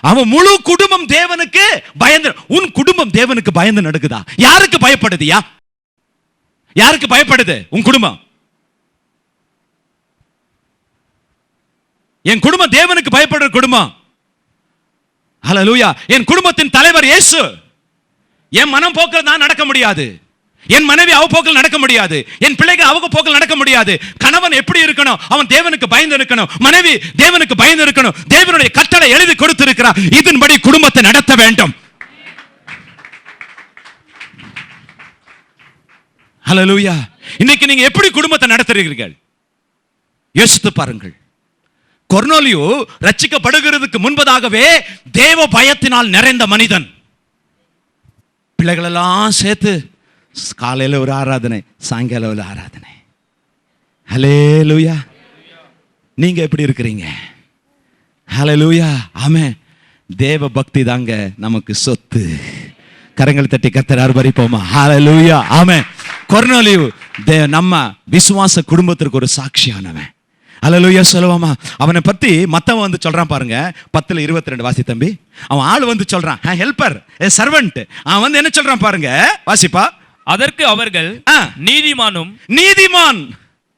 அவன் முழு குடும்பம் தேவனுக்கு பயந்து. உன் குடும்பம் தேவனுக்கு பயந்து நடக்குதா? யாருக்கு பயப்படுதியா? யாருக்கு பயப்படுது உன் குடும்பம்? என் குடும்பம் தேவனுக்கு பயப்படுற குடும்பம். ஹல்லேலூயா. என் குடும்பத்தின் தலைவர் இயேசு. என் மனம் போக்கில் நான் நடக்க முடியாது, என் மனைவி அவ போக்கில் நடக்க முடியாது, என் பிள்ளைகள் அவங்க போக்கில் நடக்க முடியாது. கணவன் எப்படி இருக்கணும்? அவன் தேவனுக்கு பயந்து இருக்கணும், மனைவி தேவனுக்கு பயந்து இருக்கணும். தேவனுடைய கட்டளை எழுதி கொடுத்திருக்கிறார், இதன்படி குடும்பத்தை நடத்த வேண்டும். ஹல்லேலூயா. இன்னைக்கு நீங்க எப்படி குடும்பத்தை நடத்துகிறீர்கள்? யோசித்து பாருங்கள். கொர்நேலியு ரட்சிக்கப்படுகிறதுக்கு முன்பதாகவே தேவ பயத்தினால் நிறைந்த மனிதன். பிள்ளைகள் எல்லாம் சேர்த்து காலையில் ஒரு ஆராதனை, சாயங்காலம் ஒரு ஆராதனை. ஹல்லேலூயா. நீங்க எப்படி இருக்கிறீங்க? ஹல்லேலூயா, ஆமென். தேவ பக்தி தாங்க நமக்கு சொத்து. கரங்களை தட்டி கர்த்தரை ஆர்ப்பரிப்போமா? ஹல்லேலூயா, ஆமென். கொர்நேலியு நம்ம விசுவாச குடும்பத்திற்கு ஒரு சாட்சியானவன். ஹல்லேலூயா சொல்லுவாமா? அவனை பத்தி மத்தவன் வந்து சொல்றான் பாருங்க, 10:22 வாசி தம்பி. அவன் ஆள் வந்து சொல்றான், ஹெல்பர், சர்வன்ட். அவன் வந்து என்ன சொல்றான் பாருங்க, வாசிப்பா. அதற்கு அவர்கள், நீதிமானும், நீதிமான்,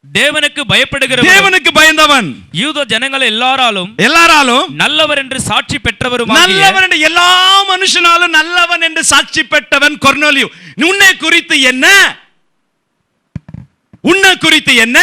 தேவனுக்கு பயப்படுகிற, தேவனுக்கு பயந்தவன், யூத ஜனங்கள் எல்லாராலும் நல்லவர் என்று சாட்சி பெற்றவரும், நல்லவன் என்று எல்லா மனுஷனாலும் நல்லவன் என்று சாட்சி பெற்றவன் கொர்நேலியு. உன்னை குறித்து என்ன? உன்னை குறித்து என்ன?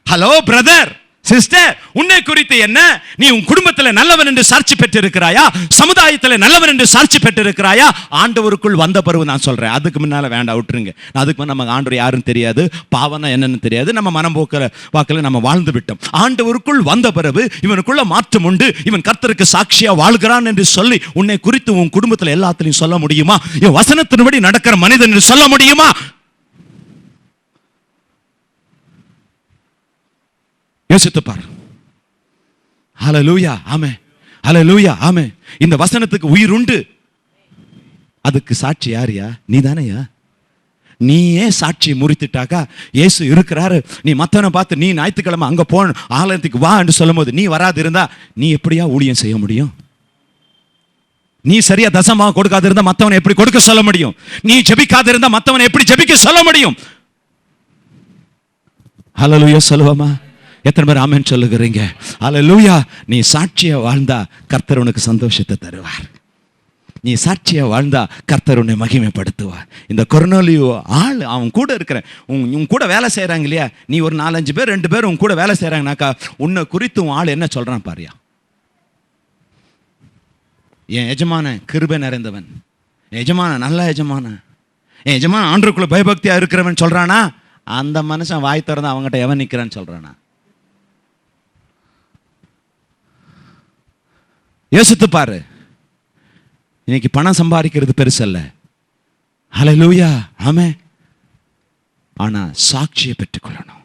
ஹலோ பிரதர், சிஸ்டர், உன்னை குறித்து என்ன? நீ உன் குடும்பத்தில் நல்லவன் என்று சாட்சி பெற்றிருக்கிறாயா? சமுதாயத்தில் நல்லவன் என்று சாட்சி பெற்றிருக்கிறாயா? ஆண்டவருக்குள் வந்த பிறகு நான் சொல்றேன், அதுக்கு முன்னால வேண்டாம், விட்டுருங்க. அதுக்கு முன்னாடி நமக்கு ஆண்டவர் யாருன்னு தெரியாது, பாவனா என்னன்னு தெரியாது, நம்ம மனம் போக்கிற வாக்கில் நம்ம வாழ்ந்து விட்டோம். ஆண்டவருக்குள் வந்த பிறகு இவனுக்குள்ள மாற்றம் உண்டு, இவன் கர்த்தருக்கு சாட்சியா வாழ்கிறான் என்று சொல்லி உன்னை குறித்து உன் குடும்பத்தில் எல்லாத்திலையும் சொல்ல முடியுமா? இவன் வசனத்தின்படி நடக்கிற மனிதன் என்று சொல்ல முடியுமா? யோசித்து பார். ஹல்லேலூயா, ஆமென். ஹல்லேலூயா, ஆமென். இந்த வசனத்துக்கு உயிர் உண்டு. அதுக்கு சாட்சி யாரியா? நீ தானையா? நீயே சாட்சி முறித்துட்டாக்கா, இயேசு இருக்கிறாரு, நீ மத்தவனை பார்த்து நீ ஞாயிற்றுக்கிழமை அங்க போ, ஆலயத்துக்கு வா என்று சொல்லும் போது நீ வராது இருந்தா நீ எப்படியா ஊழியம் செய்ய முடியும்? நீ சரியா தசமா கொடுக்காது இருந்தா மத்தவனை எப்படி கொடுக்க சொல்ல முடியும்? நீ ஜெபிக்காது இருந்தா மத்தவனை எப்படி ஜெபிக்க சொல்ல முடியும்? ஹல்லேலூயா சொல்லுவாமா? எத்தனை பேர் ஆமென் சொல்லுகிறீங்க? ஹல்லேலூயா. நீ சாட்சியா வாழ்ந்தா கர்த்தர் உனக்கு சந்தோஷத்தை தருவார். நீ சாட்சியா வாழ்ந்தா கர்த்தர் உன்னை மகிமைப்படுத்துவார். இந்த கொர்நேலியு ஆள், அவன் கூட இருக்கிற உன் கூட வேலை செய்கிறாங்க இல்லையா, நீ ஒரு 4-5 பேர் 2 பேர் உன் கூட வேலை செய்கிறாங்கனாக்கா உன்னை குறித்து உன் ஆள் என்ன சொல்கிறான் பாரியா. என் எஜமான கிருபை நிறைந்தவன், எஜமான நல்ல எஜமான, என் எஜமான ஆண்டவருக்குள்ள பயபக்தியாக இருக்கிறவன் சொல்கிறானா, அந்த மனுஷன் வாய் திறந்து அவங்ககிட்ட எவன் நிற்கிறான்னு சொல்கிறானா? யோசித்து பாரு. இன்னைக்கு பணம் சம்பாதிக்கிறது பெருசல்ல, ஹல்லேலூயா, ஆமென். ஆனா சாட்சியை பெற்றுக்கொள்ளணும்.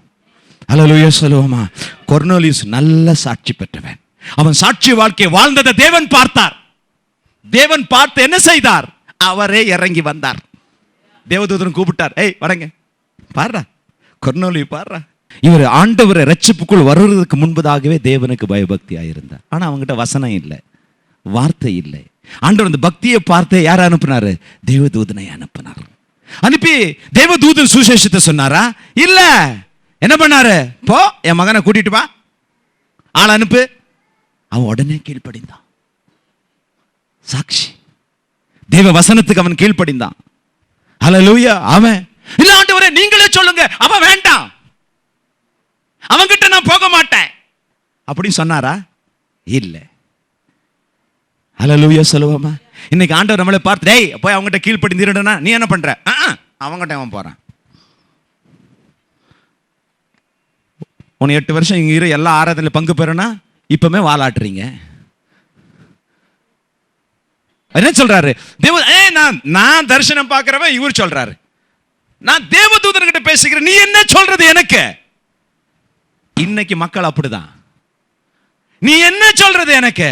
ஹல்லேலூயா சொல்லுவோமா? கொர்நேலியுஸ் நல்ல சாட்சி பெற்றவன். அவன் சாட்சி வாழ்க்கை வாழ்ந்ததை தேவன் பார்த்தார். தேவன் பார்த்து என்ன செய்தார்? அவரே இறங்கி வந்தார். தேவதூதன் கூப்பிட்டார், ஏய் வரங்க, பாருடா கொர்நேலியு பாருடா. இவர் ஆண்டவரை ரட்சிப்புக்குள் வருவதற்கு முன்பதாகவே தேவனுக்கு பயபக்தியா இருந்தார். ஆனா அவங்ககிட்ட வசனம் இல்லை, வார்த்தை இல்லை. ஆண்டவர் அந்த பக்தியை பார்த்து யாரை அனுப்பினாரு? தேவதூதனை அனுப்பினார். அனுப்பி தேவதூதன் சுசேஷத்தை சொன்னாரா? இல்ல. என்ன பண்ணாரு? போ என் மகனை கூட்டிட்டு வா, ஆள் அனுப்பு. அவன் உடனே கீழ்ப்படிந்தான். சாட்சி, தேவ வசனத்துக்கு அவன் கீழ்ப்படிந்தான். ஹல்லேலூயா, ஆமென். இல்ல ஆண்டவரே நீங்களே சொல்லுங்க, அவன் வேண்டாம், அவன்கிட்ட நான் போக மாட்டேன் அப்படின்னு சொன்னாரா? இல்ல. ஹல்லேலூயா சொல்லுவோமா? இன்னைக்கு ஆண்டவர் நம்மளை பார்த்து, டேய் போய் அவங்ககிட்ட கீழ்ப்படிந்திருடனா, நீ என்ன பண்ற? அவங்ககிட்ட அவன் போறான். உன்னை 8 வருஷம் இங்க இரு, எல்லா ஆராதனையில பங்கு பெறனா, இப்பவுமே வாலாட்டுறீங்க. என்ன சொல்றாரு? நான் தரிசனம் பார்க்கிறவன் இவர் சொல்றாரு, நான் தேவதூதன்கிட்ட பேசுகிறேன், நீ என்ன சொல்றது எனக்கு? இன்னைக்கு மக்கள் அப்படிதான். நீ என்ன சொல்றது எனக்கு?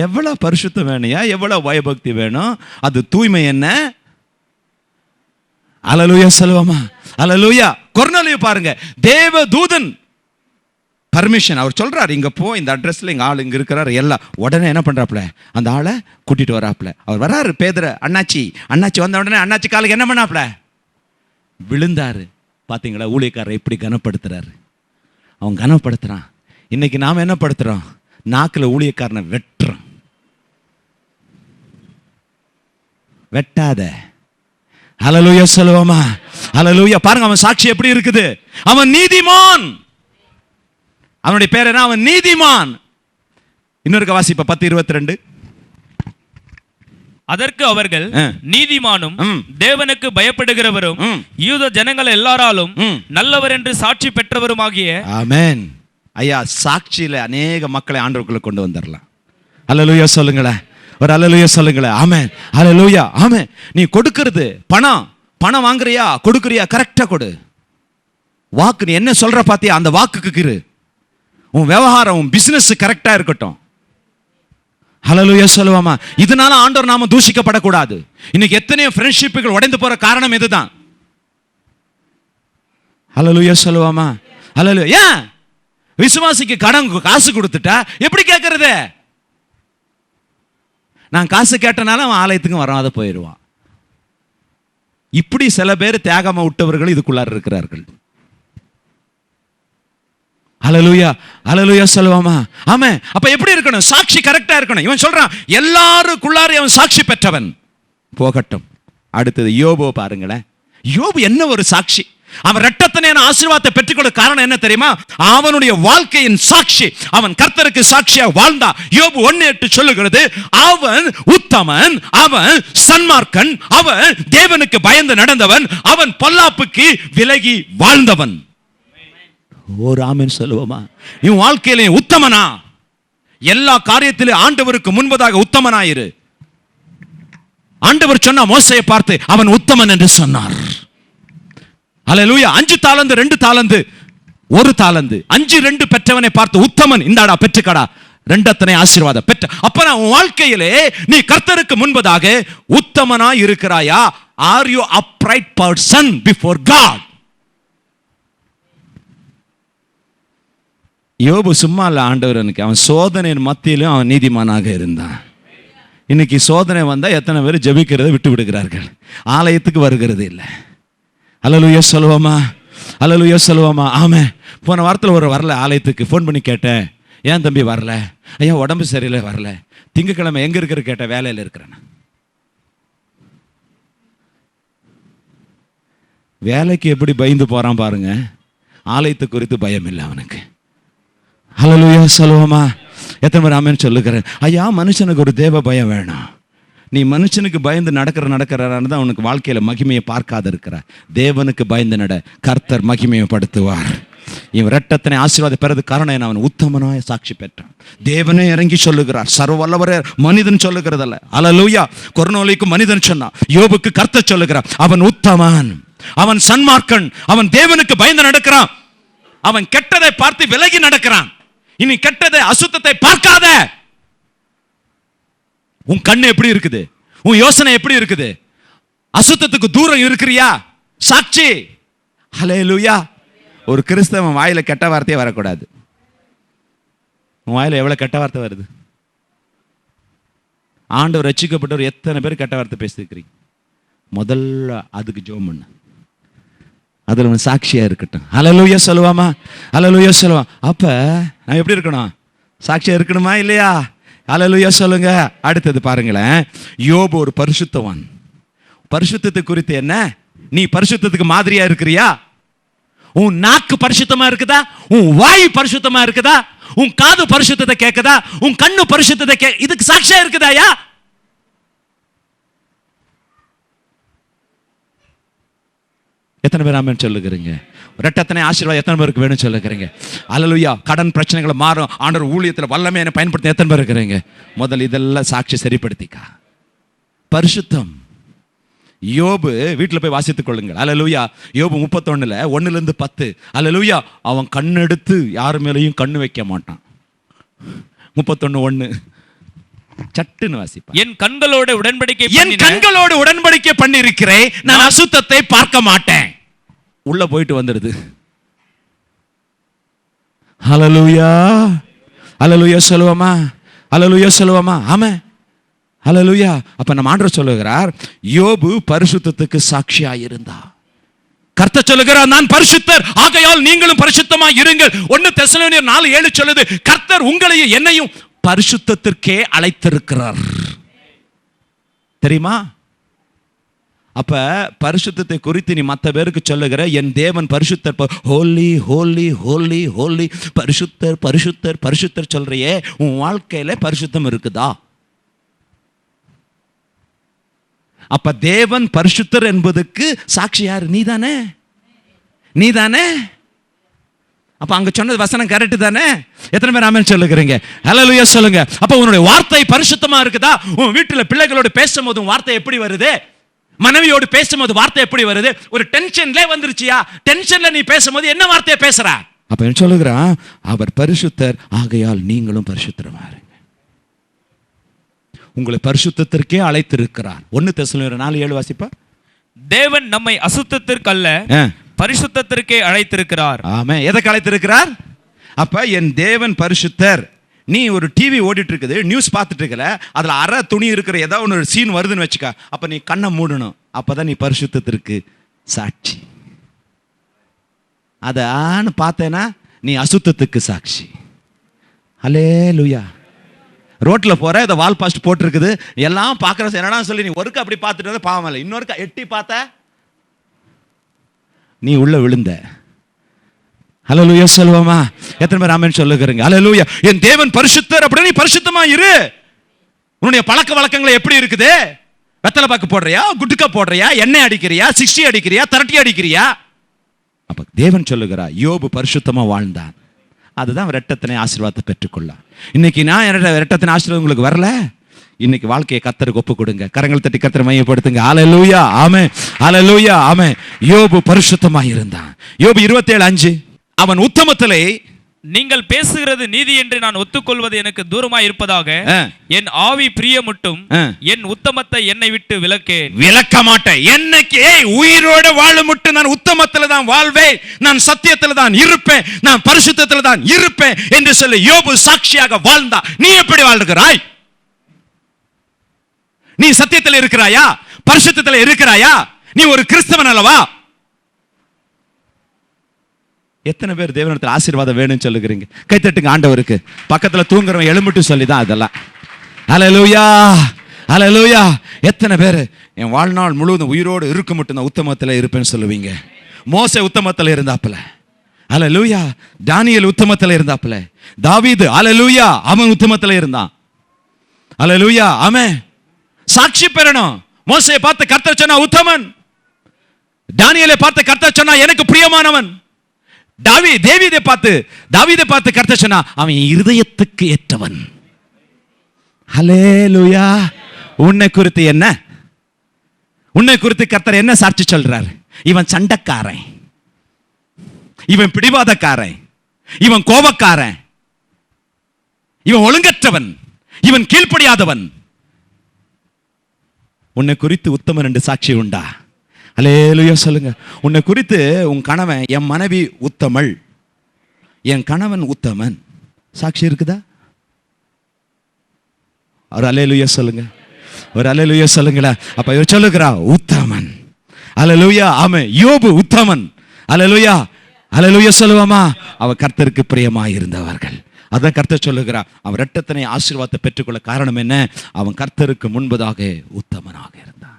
எவ்வளவு பரிசுத்தம் வேணுயா, எவ்வளவு பயபக்தி வேணும், அது தூய்மை என்ன? ஹல்லேலூயா சொல்லுவோமா? ஹல்லேலூயா. கொர்நேலியு பாருங்க, தேவதூதன் பர்மிஷன் அவர் சொல்றாரு, இங்க போ, இந்த அட்ரஸ்ல எங்க ஆள் இங்க இருக்கிறாரு, எல்லாம். உடனே என்ன பண்றாப்ல? அந்த ஆளை கூட்டிட்டு வராப்ல. அவர் வராரு, பேதுரு அண்ணாச்சி வந்த உடனே அண்ணாச்சி காலுக்கு என்ன பண்ணாப்ல? விழுந்தாரு. பாத்தீங்களா ஊழியக்காரரை எப்படி கனப்படுத்துறாரு? அவன் கனப்படுத்துறான். இன்னைக்கு நாம என்ன படுத்துறோம்? நாக்குல ஊழியக்காரனை வெட்டுறோம். வெட்டாத. ஹல்லேலூயா சொல்லுவோமா? ஹல்லேலூயா. பாருங்க அவன் சாட்சி எப்படி இருக்குது. அவன் நீதிமான். அவனுடைய பேர் என்ன? அவன் நீதிமான். இன்னொரு வாசிப்ப 10:22. அதற்கு அவர்கள், நீதிமானும் தேவனுக்கு பயப்படுகிறவரும் யூத ஜனங்கள் எல்லாராலும் நல்லவர் என்று சாட்சி பெற்றவருமாகிய. ஆமென். ஐயா, சாட்சியில அநேக மக்களை ஆண்டவருக்குள்ள கொண்டு வந்துடலாம். ஹல்லேலூயா சொல்லுங்களேன், ஒரு ஹல்லேலூயா சொல்லுங்களேன். ஆமென், ஹல்லேலூயா, ஆமென். நீ கொடுக்கிறது பணம் வாங்குறியா, கொடுக்குறியா, கரெக்டா கொடு. வாக்கு நீ என்ன சொல்ற பாத்தியா, அந்த வாக்குக்கு இரு. உன் விவகாரம், உன் பிசினஸ் கரெக்டா இருக்கட்டும். ஹல்லேலூயா சொல்லுவாமா? இதனால ஆண்டவர் நாம தூஷிக்கப்படக்கூடாது. இன்னைக்கு எத்தனையோ ஃப்ரெண்ட்ஷிப்புகள் உடைந்து போற காரணம் இதுதான். ஹல்லேலூயா சொல்லுவாமா? ஹல்லேலூயா. ஏன் விசுவாசிக்கு கடன் காசு கொடுத்துட்டா எப்படி கேட்கறது? நான் காசு கேட்டனால அவன் ஆலயத்துக்கும் வராத போயிடுவான். இப்படி சில பேர் தியாகமா விட்டவர்கள் இதுக்குள்ளார இருக்கிறார்கள். ஹல்லேலூயா, ஹல்லேலூயா சொல்லுவாமா? ஆமென். அப்ப எப்படி இருக்கணும்? சாட்சி கரெக்டா இருக்கணும். இவன் சொல்றான் எல்லாருக்குள்ளார அவன் சாட்சி பெற்றவன். போகட்டும். அடுத்தது யோபு பாருங்களேன். யோபு என்ன ஒரு சாட்சி. அவன் இரட்டத்தனையான ஆசீர்வாதத்தை பெற்றுக்கொள்ள காரணம் என்ன தெரியுமா? அவனுடைய வாழ்க்கையின் சாட்சி. அவன் கர்த்தருக்கு சாட்சியா வாழ்ந்தா. யோபு 1:8 சொல்லுகிறது, அவன் உத்தமன், அவன் சன்மார்க்கன், அவன் தேவனுக்கு பயந்து நடந்தவன், அவன் பொல்லாப்புக்கு விலகி வாழ்ந்தவன். ஒரு ஆமென் சொல்லுவோமா? இவன் வாழ்க்கையிலே உத்தமனா? எல்லா காரியத்திலும் ஆண்டவருக்கு முன்பதாக உத்தமனாயிரு. ஆண்டவர் சொன்ன மோசேயை பார்த்து அவன் உத்தமன் என்று சொன்னார். ஹல்லேலூயா. 5 தாலந்து 2 தாலந்து 1 தாலந்து 5-2 பெற்றவனை பார்த்து உத்தமன், இந்தாடா பெற்றுக்கடா, 2 ஆசீர்வாதம் பெற்ற. அப்ப உன் வாழ்க்கையிலே நீ கர்த்தருக்கு முன்பதாக உத்தமனாய் இருக்கிறாயா? Are you upright person before God? யோபு சும்மா இல்ல ஆண்டவரனுக்கு. அவன் சோதனையின் மத்தியிலும் அவன் நீதிமானாக இருந்தான். இன்னைக்கு சோதனை வந்தா எத்தனை பேர் ஜெபிக்கிறதை விட்டு விடுகிறார்கள், ஆலயத்துக்கு வருகிறது இல்லை. ஹல்லேலூயா சொல்லுவோமா? ஹல்லேலூயா சொல்லுவோமா? ஆமென். போன வாரத்தில் ஒரு வரல ஆலயத்துக்கு, ஃபோன் பண்ணி கேட்டேன், ஏன் தம்பி வரல? ஐயா உடம்பு சரியில்லை வரல. திங்கக்கிழமை எங்க இருக்கிற கேட்ட வேலையில் இருக்கிறேன். வேலைக்கு எப்படி பயந்து போறான் பாருங்க. ஆலயத்தை குறித்து பயம் இல்லை அவனுக்கு. ஹல்லேலூயா சொல்லுவோமா? எத்தனை பேர் ஆமென் சொல்லுகிறேன்? ஐயா மனுஷனுக்கு ஒரு தேவ பயம் வேணும். நீ மனுஷனுக்கு பயந்து நடக்கிறான்னு தான் உனக்கு வாழ்க்கையில மகிமையை பார்க்காத இருக்கிற. தேவனுக்கு பயந்து நட, கர்த்தர் மகிமையப்படுத்துவார். இவன் இரட்டத்தனை ஆசீர்வாதம் பெறது காரணம் அவன் உத்தமனாய் சாட்சி பெற்றான். தேவனே இறங்கி சொல்லுகிறார், சர்வ வல்லவரே மனிதன் சொல்லுகிறதல்ல. ஹல்லேலூயா. கொர்நேலியுக்கு மனிதன் சொன்னான், யோபுக்கு கர்த்தர் சொல்லுகிறார், அவன் உத்தமன், அவன் சன்மார்க்கன், அவன் தேவனுக்கு பயந்து நடக்கிறான், அவன் கெட்டதை பார்த்து விலகி நடக்கிறான். இனி கெட்டதை அசுத்தத்தை பார்க்காத. உன் கண்ணு எப்படி இருக்குது? உன் யோசனை எப்படி இருக்குது? அசுத்தத்துக்கு தூரம் இருக்கிறியா? சாட்சி. ஹல்லேலூயா. ஒரு கிறிஸ்தவன் வாயில கெட்ட வார்த்தையே வரக்கூடாது. உன் வாயில எவ்வளவு கெட்ட வார்த்தை வருது? ஆண்டவர் ரட்சிக்கப்பட்டவர் எத்தனை பேர் கெட்ட வார்த்தை பேசிருக்கிறீங்க? முதல்ல அதுக்கு ஜெபம் பண்ணு. அதுல அவன் சாட்சியா இருக்கட்டும். ஹல்லேலூயா சொல்லுவாமா? ஹல்லேலூயா சொல்லுவான். அப்ப நான் எப்படி இருக்கணும்? சாட்சியா இருக்கணுமா இல்லையா? ஹல்லேலூயா சொல்லுங்க. அடுத்தது பாருங்களேன், யோபு ஒரு பரிசுத்தவான். பரிசுத்தத்தை குறித்து என்ன? நீ பரிசுத்தத்துக்கு மாதிரியா இருக்கிறியா? உன் நாக்கு பரிசுத்தமா இருக்குதா? உன் வாய் பரிசுத்தமா இருக்குதா? உன் காது பரிசுத்தத்தை கேட்குதா? உன் கண்ணு பரிசுத்தத்தை இதுக்கு சாட்சியா இருக்குதாயா? எத்தனை பேர் ஆமென் சொல்லுகிறீங்க? இரட்டத்தனை ஆசீர்வாதம் எத்தனை பேருக்கு வேணும் சொல்லுகிறீங்க? ஹல்லேலூயா. கடன் பிரச்சனைகளை மாறும், ஆண்டவர் ஊழியத்தில் வல்லமை என்ன பயன்படுத்த எத்தனை பேர் இருக்கிறீங்க? முதல்ல இதெல்லாம் சாட்சி சரிப்படுத்திக்கா. பரிசுத்தம். யோபு வீட்டில் போய் வாசித்துக் கொள்ளுங்கள். ஹல்லேலூயா. யோபு 31 1 - 10. ஹல்லேலூயா. அவன் கண்ணெடுத்து யார் மேலேயும் கண்ணு வைக்க மாட்டான். 31:1 சட்டுன்னு வாசிப்பான். என் கண்களோடு உடன்படிக்கை பண்ணிருக்கிறேன், நான் அசுத்தத்தை பார்க்க மாட்டேன். உள்ள போயிட்டு வந்துருது. ஹல்லேலூயா. ஹல்லேலூயா சொல்லுவோமா? ஹல்லேலூயா சொல்லுவோமா? ஆமென். ஹல்லேலூயா. அப்ப நம்ம ஆண்டவர் சொல்லுகிறார், யோபு பரிசுத்தத்துக்கு சாட்சியாய் இருந்தா. கர்த்தர் சொல்லுகிறார், நான் பரிசுத்தர், ஆகையால் நீங்களும் பரிசுத்தமாய் இருங்கள். 1 தெசலோனியர் 4:7 சொல்லுது, கர்த்தர் உங்களையும் என்னையும் பரிசுத்தத்திற்கே அழைத்திருக்கிறார். தெரியுமா? அப்ப பரிசுத்தத்தை குறித்து நீ மற்ற பேருக்கு சொல்லுகிற, என் தேவன் பரிசுத்தர், ஹோலி ஹோலி ஹோலி ஹோலி, பரிசுத்தர் பரிசுத்தர் பரிசுத்தர் சொல்றியே, உன் வாழ்க்கையில பரிசுத்தம் இருக்குதா? அப்ப தேவன் பரிசுத்தர் என்பதுக்கு சாட்சி யாரு? நீதானே, நீதானே. அப்ப அங்க சொன்னது வசனம் கரெக்ட் தானே? எத்தனை பேர் ஆமென் சொல்லுகிறீங்க? ஹல்லேலூயா சொல்லுங்க. அப்ப உன்னுடைய வார்த்தை பரிசுத்தமா இருக்குதா? உன் வீட்டுல பிள்ளைகளோடு பேசும்போது வார்த்தை எப்படி வருது? மனைவியோடு பேசும்போது வார்த்தை எப்படி வருது? ஒரு டென்ஷன்ல வந்துருச்சியா? டென்ஷன்ல நீ பேசும்போது என்ன வார்த்தையை பேசுற? அப்ப என்ன சொல்லுகிறான்? அவர் பரிசுத்தர், ஆகையால் நீங்களும் பரிசுத்தரமா இருங்க. உங்களை பரிசுத்தத்திற்கே அழைத்திருக்கிறார். 1 தெசலோனியர் 4:7 வாசிப்பா. தேவன் நம்மை அசுத்தத்திற்கு அல்ல பரிசுத்தத்திற்கே அழைத்திருக்கிறார். ஆமென். எதற்கு அழைத்திருக்கிறார்? அப்ப என் தேவன் பரிசுத்தர். நீ ஒரு டிவி ஓடிட்டு இருக்குது, நியூஸ் பார்த்துட்டு இருக்கல, அதுல அரை துணி இருக்கிற ஏதாவது ஒரு சீன் வருதுன்னு வச்சுக்க, அப்ப நீ கண்ணை மூடணும். அப்பதான் நீ பரிசுத்தத்திற்கு சாட்சி. அதான்னு பார்த்தேன்னா நீ அசுத்தத்துக்கு சாட்சி. ஹல்லேலூயா. ரோட்ல போற இதை வால் பாஸ்ட் போட்டிருக்குது, எல்லாம் பார்க்கற என்னடா சொல்லி நீ ஒருக்க அப்படி பார்த்துட்டு வந்து பாவம் இல்லை, இன்னொருக்க எட்டி பார்த்த நீ உள்ள விழுந்த. ஹல்லேலூயா சொல்லுவோமா? எத்தனை பேர் ஆமென் சொல்லுகிறீங்க? ஹல்லேலூயா. என் தேவன் பரிசுத்தர், அப்படி நீ பரிசுத்தமா இரு. உன்னுடைய பழக்க வழக்கங்களை எப்படி இருக்குது? வெத்தலை பாக்கு போடுறியா, குட்டுக்க போடுறியா, எண்ணெய் அடிக்கிறியா, 60 அடிக்கிறியா, 30 அடிக்கிறியா? அப்ப தேவன் சொல்லுகிறார், யோபு பரிசுத்தமா வாழ்ந்தான். அதுதான் இரட்டத்தனை ஆசீர்வாதத்தை பெற்றுக்கொள்ள. இன்னைக்கு நான் இரட்டத்தனை ஆசீர்வாதம் உங்களுக்கு வரல. இன்னைக்கு வாழ்க்கையை கர்த்தருக்கு ஒப்பு கொடுங்க. கரங்கள் தட்டி கர்த்தரை மையப்படுத்துங்க. ஹல்லேலூயா. ஆமென். ஹல்லேலூயா. ஆமென். யோபு பரிசுத்தமாக இருந்தான். யோபு 27:5, அவன் உத்தமத்திலே நீங்கள் பேசுகிறது நீதி என்று நான் ஒத்துக்கொள்வது எனக்கு தூரமாய் இருப்பதாக என் ஆவி பிரியமுட்டும் என் உத்தமத்தை என்னை விட்டு விலக்க மாட்டேன். என்னைக்கு உயிரோட வாழ மட்டும் நான் உத்தமத்துல தான் வாழ்வேன், நான் சத்தியத்துல தான் இருப்பேன், நான் பரிசுத்தத்துல தான் இருப்பேன் என்று சொல்லி யோபு சாட்சியாக வாழ்ந்தா. நீ எப்படி வாழ்கிறாய்? நீ சத்தியத்தில் இருக்கிறாயா? பரிசுத்தத்தில் இருக்கிறாயா? நீ ஒரு கிறிஸ்தவன் அல்லவா? எத்தனை பேர் தேவனிடத்தில் ஆசீர்வாதம் வேணும்னு சொல்லுகிறீங்க? கைத்தட்டுங்க ஆண்டவருக்கு. பக்கத்துல தூங்குறவன் எழும்பிட்டு சொல்லிதான் அதெல்லாம். ஹல்லேலூயா, ஹல்லேலூயா. எத்தனை பேர் என் வாழ்நாள் முழுவதும் உயிரோடு இருக்க மட்டும் நான் உத்தமத்தில் இருப்பேன்னு சொல்லுவீங்க? மோசே உத்தமத்தில் இருந்தாப்புல, ஹல்லேலூயா. தானியேல் உத்தமத்தில் இருந்தாப்புல. தாவீது, ஹல்லேலூயா, அவன் உத்தமத்தில் இருந்தான். ஹல்லேலூயா, ஆமென். சாட்சி பெறணும். மோசேயை பார்த்து கர்த்தர் சொன்னா உத்தமன். தானியேலை பார்த்து கர்த்தர் சொன்னா எனக்கு பிரியமானவன். தாவீதை பார்த்து கர்த்தர் சொன்னா அவன் இருதயத்துக்கு ஏற்றவன். ஹல்லேலூயா. உன்னை குறித்து என்ன? உன்னை குறித்து கர்த்தர் என்ன சாட்சி சொல்றார்? இவன் சண்டைக்காரன், இவன் பிடிவாதக்காரன், இவன் கோபக்காரன், இவன் ஒழுங்கற்றவன், இவன் கீழ்ப்படியாதவன். உன்னை குறித்து உத்தமன் என்று சாட்சி உண்டா? ஹல்லேலூயா சொல்லுங்க. உன்னை குறித்து உன் கணவன், என் மனைவி உத்தமள், என் கணவன் உத்தமன், சாட்சி இருக்குதா? ஒரு ஹல்லேலூயா சொல்லுங்க, ஒரு ஹல்லேலூயா சொல்லுங்களேன். அப்ப இவர் சொல்லுகிறா உத்தமன். ஹல்லேலூயா, ஆமென். யோபு உத்தமன். ஹல்லேலூயா, ஹல்லேலூயா சொல்லுவாமா? அவ கர்த்தருக்கு பிரியமாய் இருந்தவர்கள். அதான் கர்த்தர் சொல்லுகிறார், அவன் இரட்டத்தனை ஆசீர்வாதத்தை பெற்றுக்கொள்ள காரணம் என்ன? அவன் கர்த்தருக்கு முன்பதாக உத்தமனாக இருந்தான்.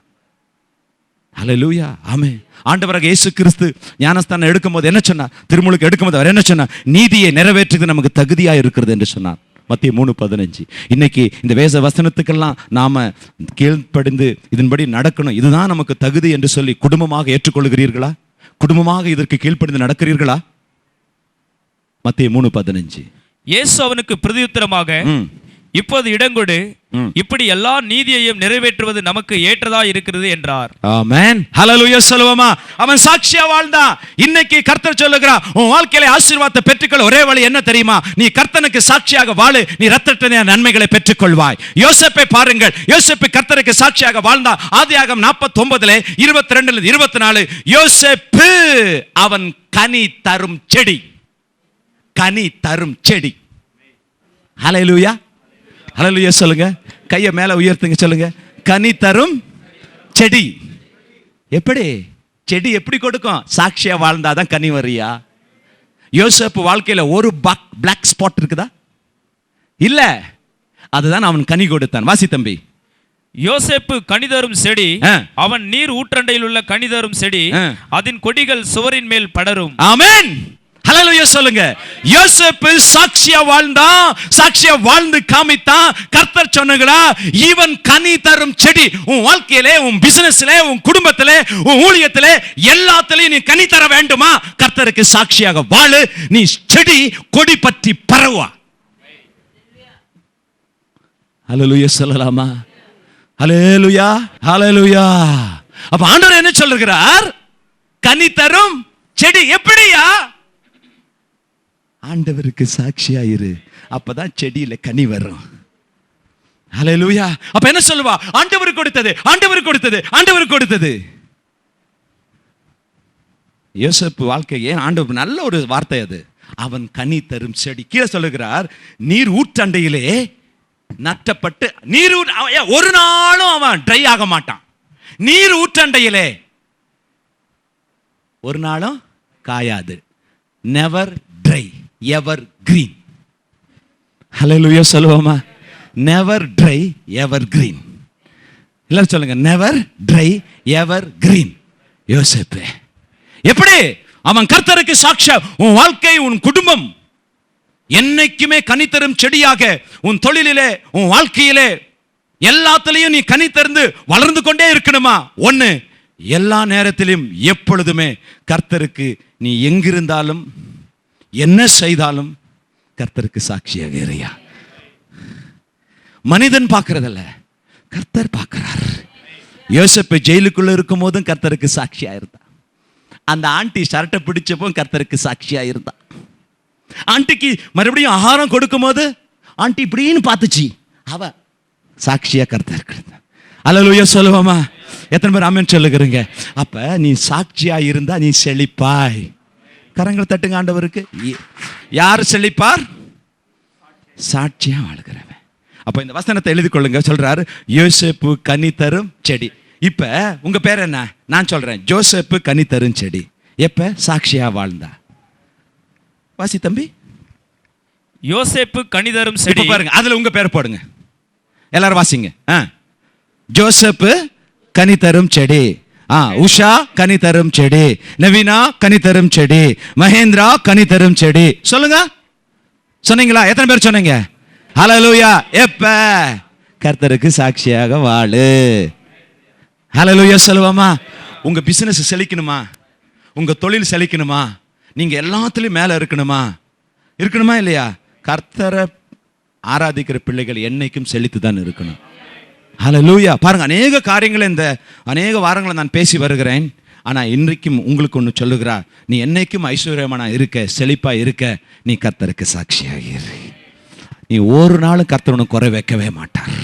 ஹல்லேலூயா, ஆமென். ஆண்டவராக இயேசு கிறிஸ்து ஞானஸ்தானம் எடுக்கும்போது என்ன சொன்னார்? திருமுழுக்கு எடுக்கும்போது அவர் என்ன சொன்னார்? நீதியை நிறைவேற்றுறது நமக்கு தகுதியாக இருக்கிறது என்று சொன்னார். மத்திய 3:15. இன்னைக்கு இந்த வேத வசனத்துக்கெல்லாம் நாம கீழ்ப்படிந்து இதன்படி நடக்கணும், இதுதான் நமக்கு தகுதி என்று சொல்லி குடும்பமாக ஏற்றுக்கொள்கிறீர்களா? குடும்பமாக இதற்கு கீழ்ப்படிந்து நடக்கிறீர்களா? மத்திய 3:15. இயேசு அவனுக்கு பிரதியுத்தரமாக, இப்போது இடங்கொடு, இப்படி எல்லா நீதியையும் நிறைவேற்றுவது நமக்கு ஏற்றதா இருக்கிறது என்றார். ஆமென். ஹல்லேலூயா சொல்லுவோமா? அவன் சாட்சியா வாழ்ந்தான். இன்னைக்கு கர்த்தர் சொல்லுகிறார், உன் வாழ்க்கையில ஆசீர்வாதத்தை பெற்றுக்கொள்ள ஒரே வழி என்ன தெரியுமா? நீ கர்த்தனுக்கு சாட்சியாக வாழு, நீ இரட்டத்தனை நன்மைகளை பெற்றுக்கொள்வாய். யோசேப்பை பாருங்கள். யோசேப்பு கர்த்தருக்கு சாட்சியாக வாழ்ந்தான். ஆதியாகமம் 42:22-24. யோசேப்பு அவன் கனி தரும் செடி, கனி தரும் செடி. ஹல்லேலூயா, ஹல்லேலூயா சொல்லுங்க. கையை மேல உயர்த்துங்க, சொல்லுங்க கனி தரும் செடி. எப்படி செடி எப்படி கொடுக்கும்? சாட்சியா வாழ்ந்தாதான் கனி வரியா? யோசேப்பு வாழ்க்கையில ஒரு பிளாக் ஸ்பாட் இருக்குதா? இல்ல, அதுதான் அவன் கனி கொடுத்தான். வாசி தம்பி. யோசேப்பு கனிதரும் செடி, அவன் நீர் ஊற்றண்டையில் உள்ள கனிதரும் செடி, அதன் கொடிகள் சுவரின் மேல் படரும். ஆமென். ஹல்லேலூயா சொல்லுங்க. யோசேப்பு சாட்சியா வாழ்ந்தான், சாட்சியா வாழ்ந்து காமித்தான். கர்த்தர் சொன்னாங்களா, இவன் கனி தரும் செடி. உன் வாழ்க்கையிலே, உன் பிசினஸ்ல, உன் குடும்பத்திலே, உன் ஊழியத்திலே, எல்லாத்திலையும் நீ கனி தர வேண்டுமா? கர்த்தருக்கு சாட்சியாக வாழு. நீ செடி கொடி பற்றி பரவா. ஹல்லேலூயா சொல்லலாமா? ஹல்லேலூயா, ஹல்லேலூயா. அப்ப ஆண்டவர் என்ன சொல்லுகிறார்? கனி தரும் செடி. எப்படியா? ஆண்டவருக்கு சாட்சியா இரு, அப்பதான் செடியில கனி வரும். ஹல்லேலூயா. அப்ப என்ன சொல்லுவா? ஆண்டவருக்கு கொடுத்தது, ஆண்டவருக்கு கொடுத்தது, ஆண்டவருக்கு கொடுத்தது. யோசேப்பு வாழ்க்கை ஏன் ஆண்டவர் நல்ல ஒரு வார்த்தை அது. அவன் கனி தரும் செடி. கீழே சொல்லுகிறார், நீர் ஊற்றண்டையிலே நட்டப்பட்டு, நீர் ஒரு நாளும் அவன் ட்ரை ஆக மாட்டான். நீர் ஊற்றண்டையிலே ஒரு நாளும் காயாது. Never dry, ever green. Hallelujah சொல்லுவோமா? Never dry, ever green. எல்லாரும் சொல்லுங்க, நெவர் ட்ரை, எவர் கிரீன். யோசேப்பு எப்படி? அவன் கர்த்தருக்கு சாட்சியா. உன் வாழ்க்கை, உன் குடும்பம் என்னைக்குமே கனி தரும் செடியாக, உன் தொழிலிலே, உன் வாழ்க்கையிலே, எல்லாத்திலையும் நீ கனி தந்து வளர்ந்து கொண்டே இருக்கணுமா? ஒண்ணு, எல்லா நேரத்திலும் எப்பொழுதுமே கர்த்தருக்கு நீ எங்கிருந்தாலும் என்ன செய்தாலும் கர்த்தருக்கு சாட்சியாக இருயா. மனிதன் பார்க்கிறதல்ல, கர்த்தர் பார்க்கிறார். யோசேப்பு ஜெயிலுக்குள்ள இருக்கும் போதும் கர்த்தருக்கு சாட்சியா இருந்தான். அந்த ஆண்டி ஷர்ட்டை பிடிச்சப்போ கர்த்தருக்கு சாட்சியா இருந்தான். ஆண்டிக்கு மறுபடியும் ஆகாரம் கொடுக்கும் போது ஆண்டி இப்படின்னு பார்த்துச்சு, அவ சாட்சியா கர்த்தருக்கு. ஹல்லேலூயா சொல்லுவோமா? எத்தனை பேர் ஆமென் சொல்லுகிறீங்க? அப்ப நீ சாட்சியா இருந்தா நீ செழிப்பாய். கரங்களை தட்டுங்க ஆண்டவருக்கு. யார் செழிப்பார்? சாட்சியா வாழ்கிறவன். அப்ப இந்த வசனத்தை எழுதி கொள்ளுங்க. சொல்றாரு, யோசேப்பு கனி தரும் செடி. இப்ப உங்க பேர் என்ன? நான் சொல்றேன், ஜோசேப்பு கனி தரும் செடி. எப்ப? சாட்சியா வாழ்ந்தா. வாசி தம்பி. யோசேப்பு கனிதரும் இப்ப செடி. பாருங்க, அதுல உங்க பேர் போடுங்க, எல்லாரும் வாசிங்க. ஜோசப்பு கனி தரும் செடி, உஷா கனி தரும் செடி, நவீனா கனி தரும் செடி, மகேந்திரா கனி தரும் செடி. சொல்லுங்க, சொன்னீங்களா? எத்தனை பேர் சொன்னீங்க? ஹல்லேலூயா. எப்ப? கர்த்தருக்கு சாட்சியாக வாழு. ஹல்லேலூயா சொல்லுவாமா? உங்க பிசினஸ் செழிக்கணுமா? உங்க தொழில் செழிக்கணுமா? நீங்க எல்லாத்துலயும் மேல இருக்கணுமா இல்லையா? கர்த்தரை ஆராதிக்கிற பிள்ளைகள் என்னைக்கும் செழித்து தான் இருக்கணும். ஹல்லேலூயா. பாருங்க, அநேக காரியங்களை இந்த அநேக வாரங்களை நான் பேசி வருகிறேன். ஆனால் இன்றைக்கும் உங்களுக்கு ஒன்று சொல்லுகிறா, நீ என்னைக்கும் ஐஸ்வர்யமான இருக்க, செழிப்பா இருக்க, நீ கர்த்தருக்கு சாட்சியாக இரு. நீ ஒரு நாளும் கர்த்தர் உனக்கு குறை வைக்கவே மாட்டார்.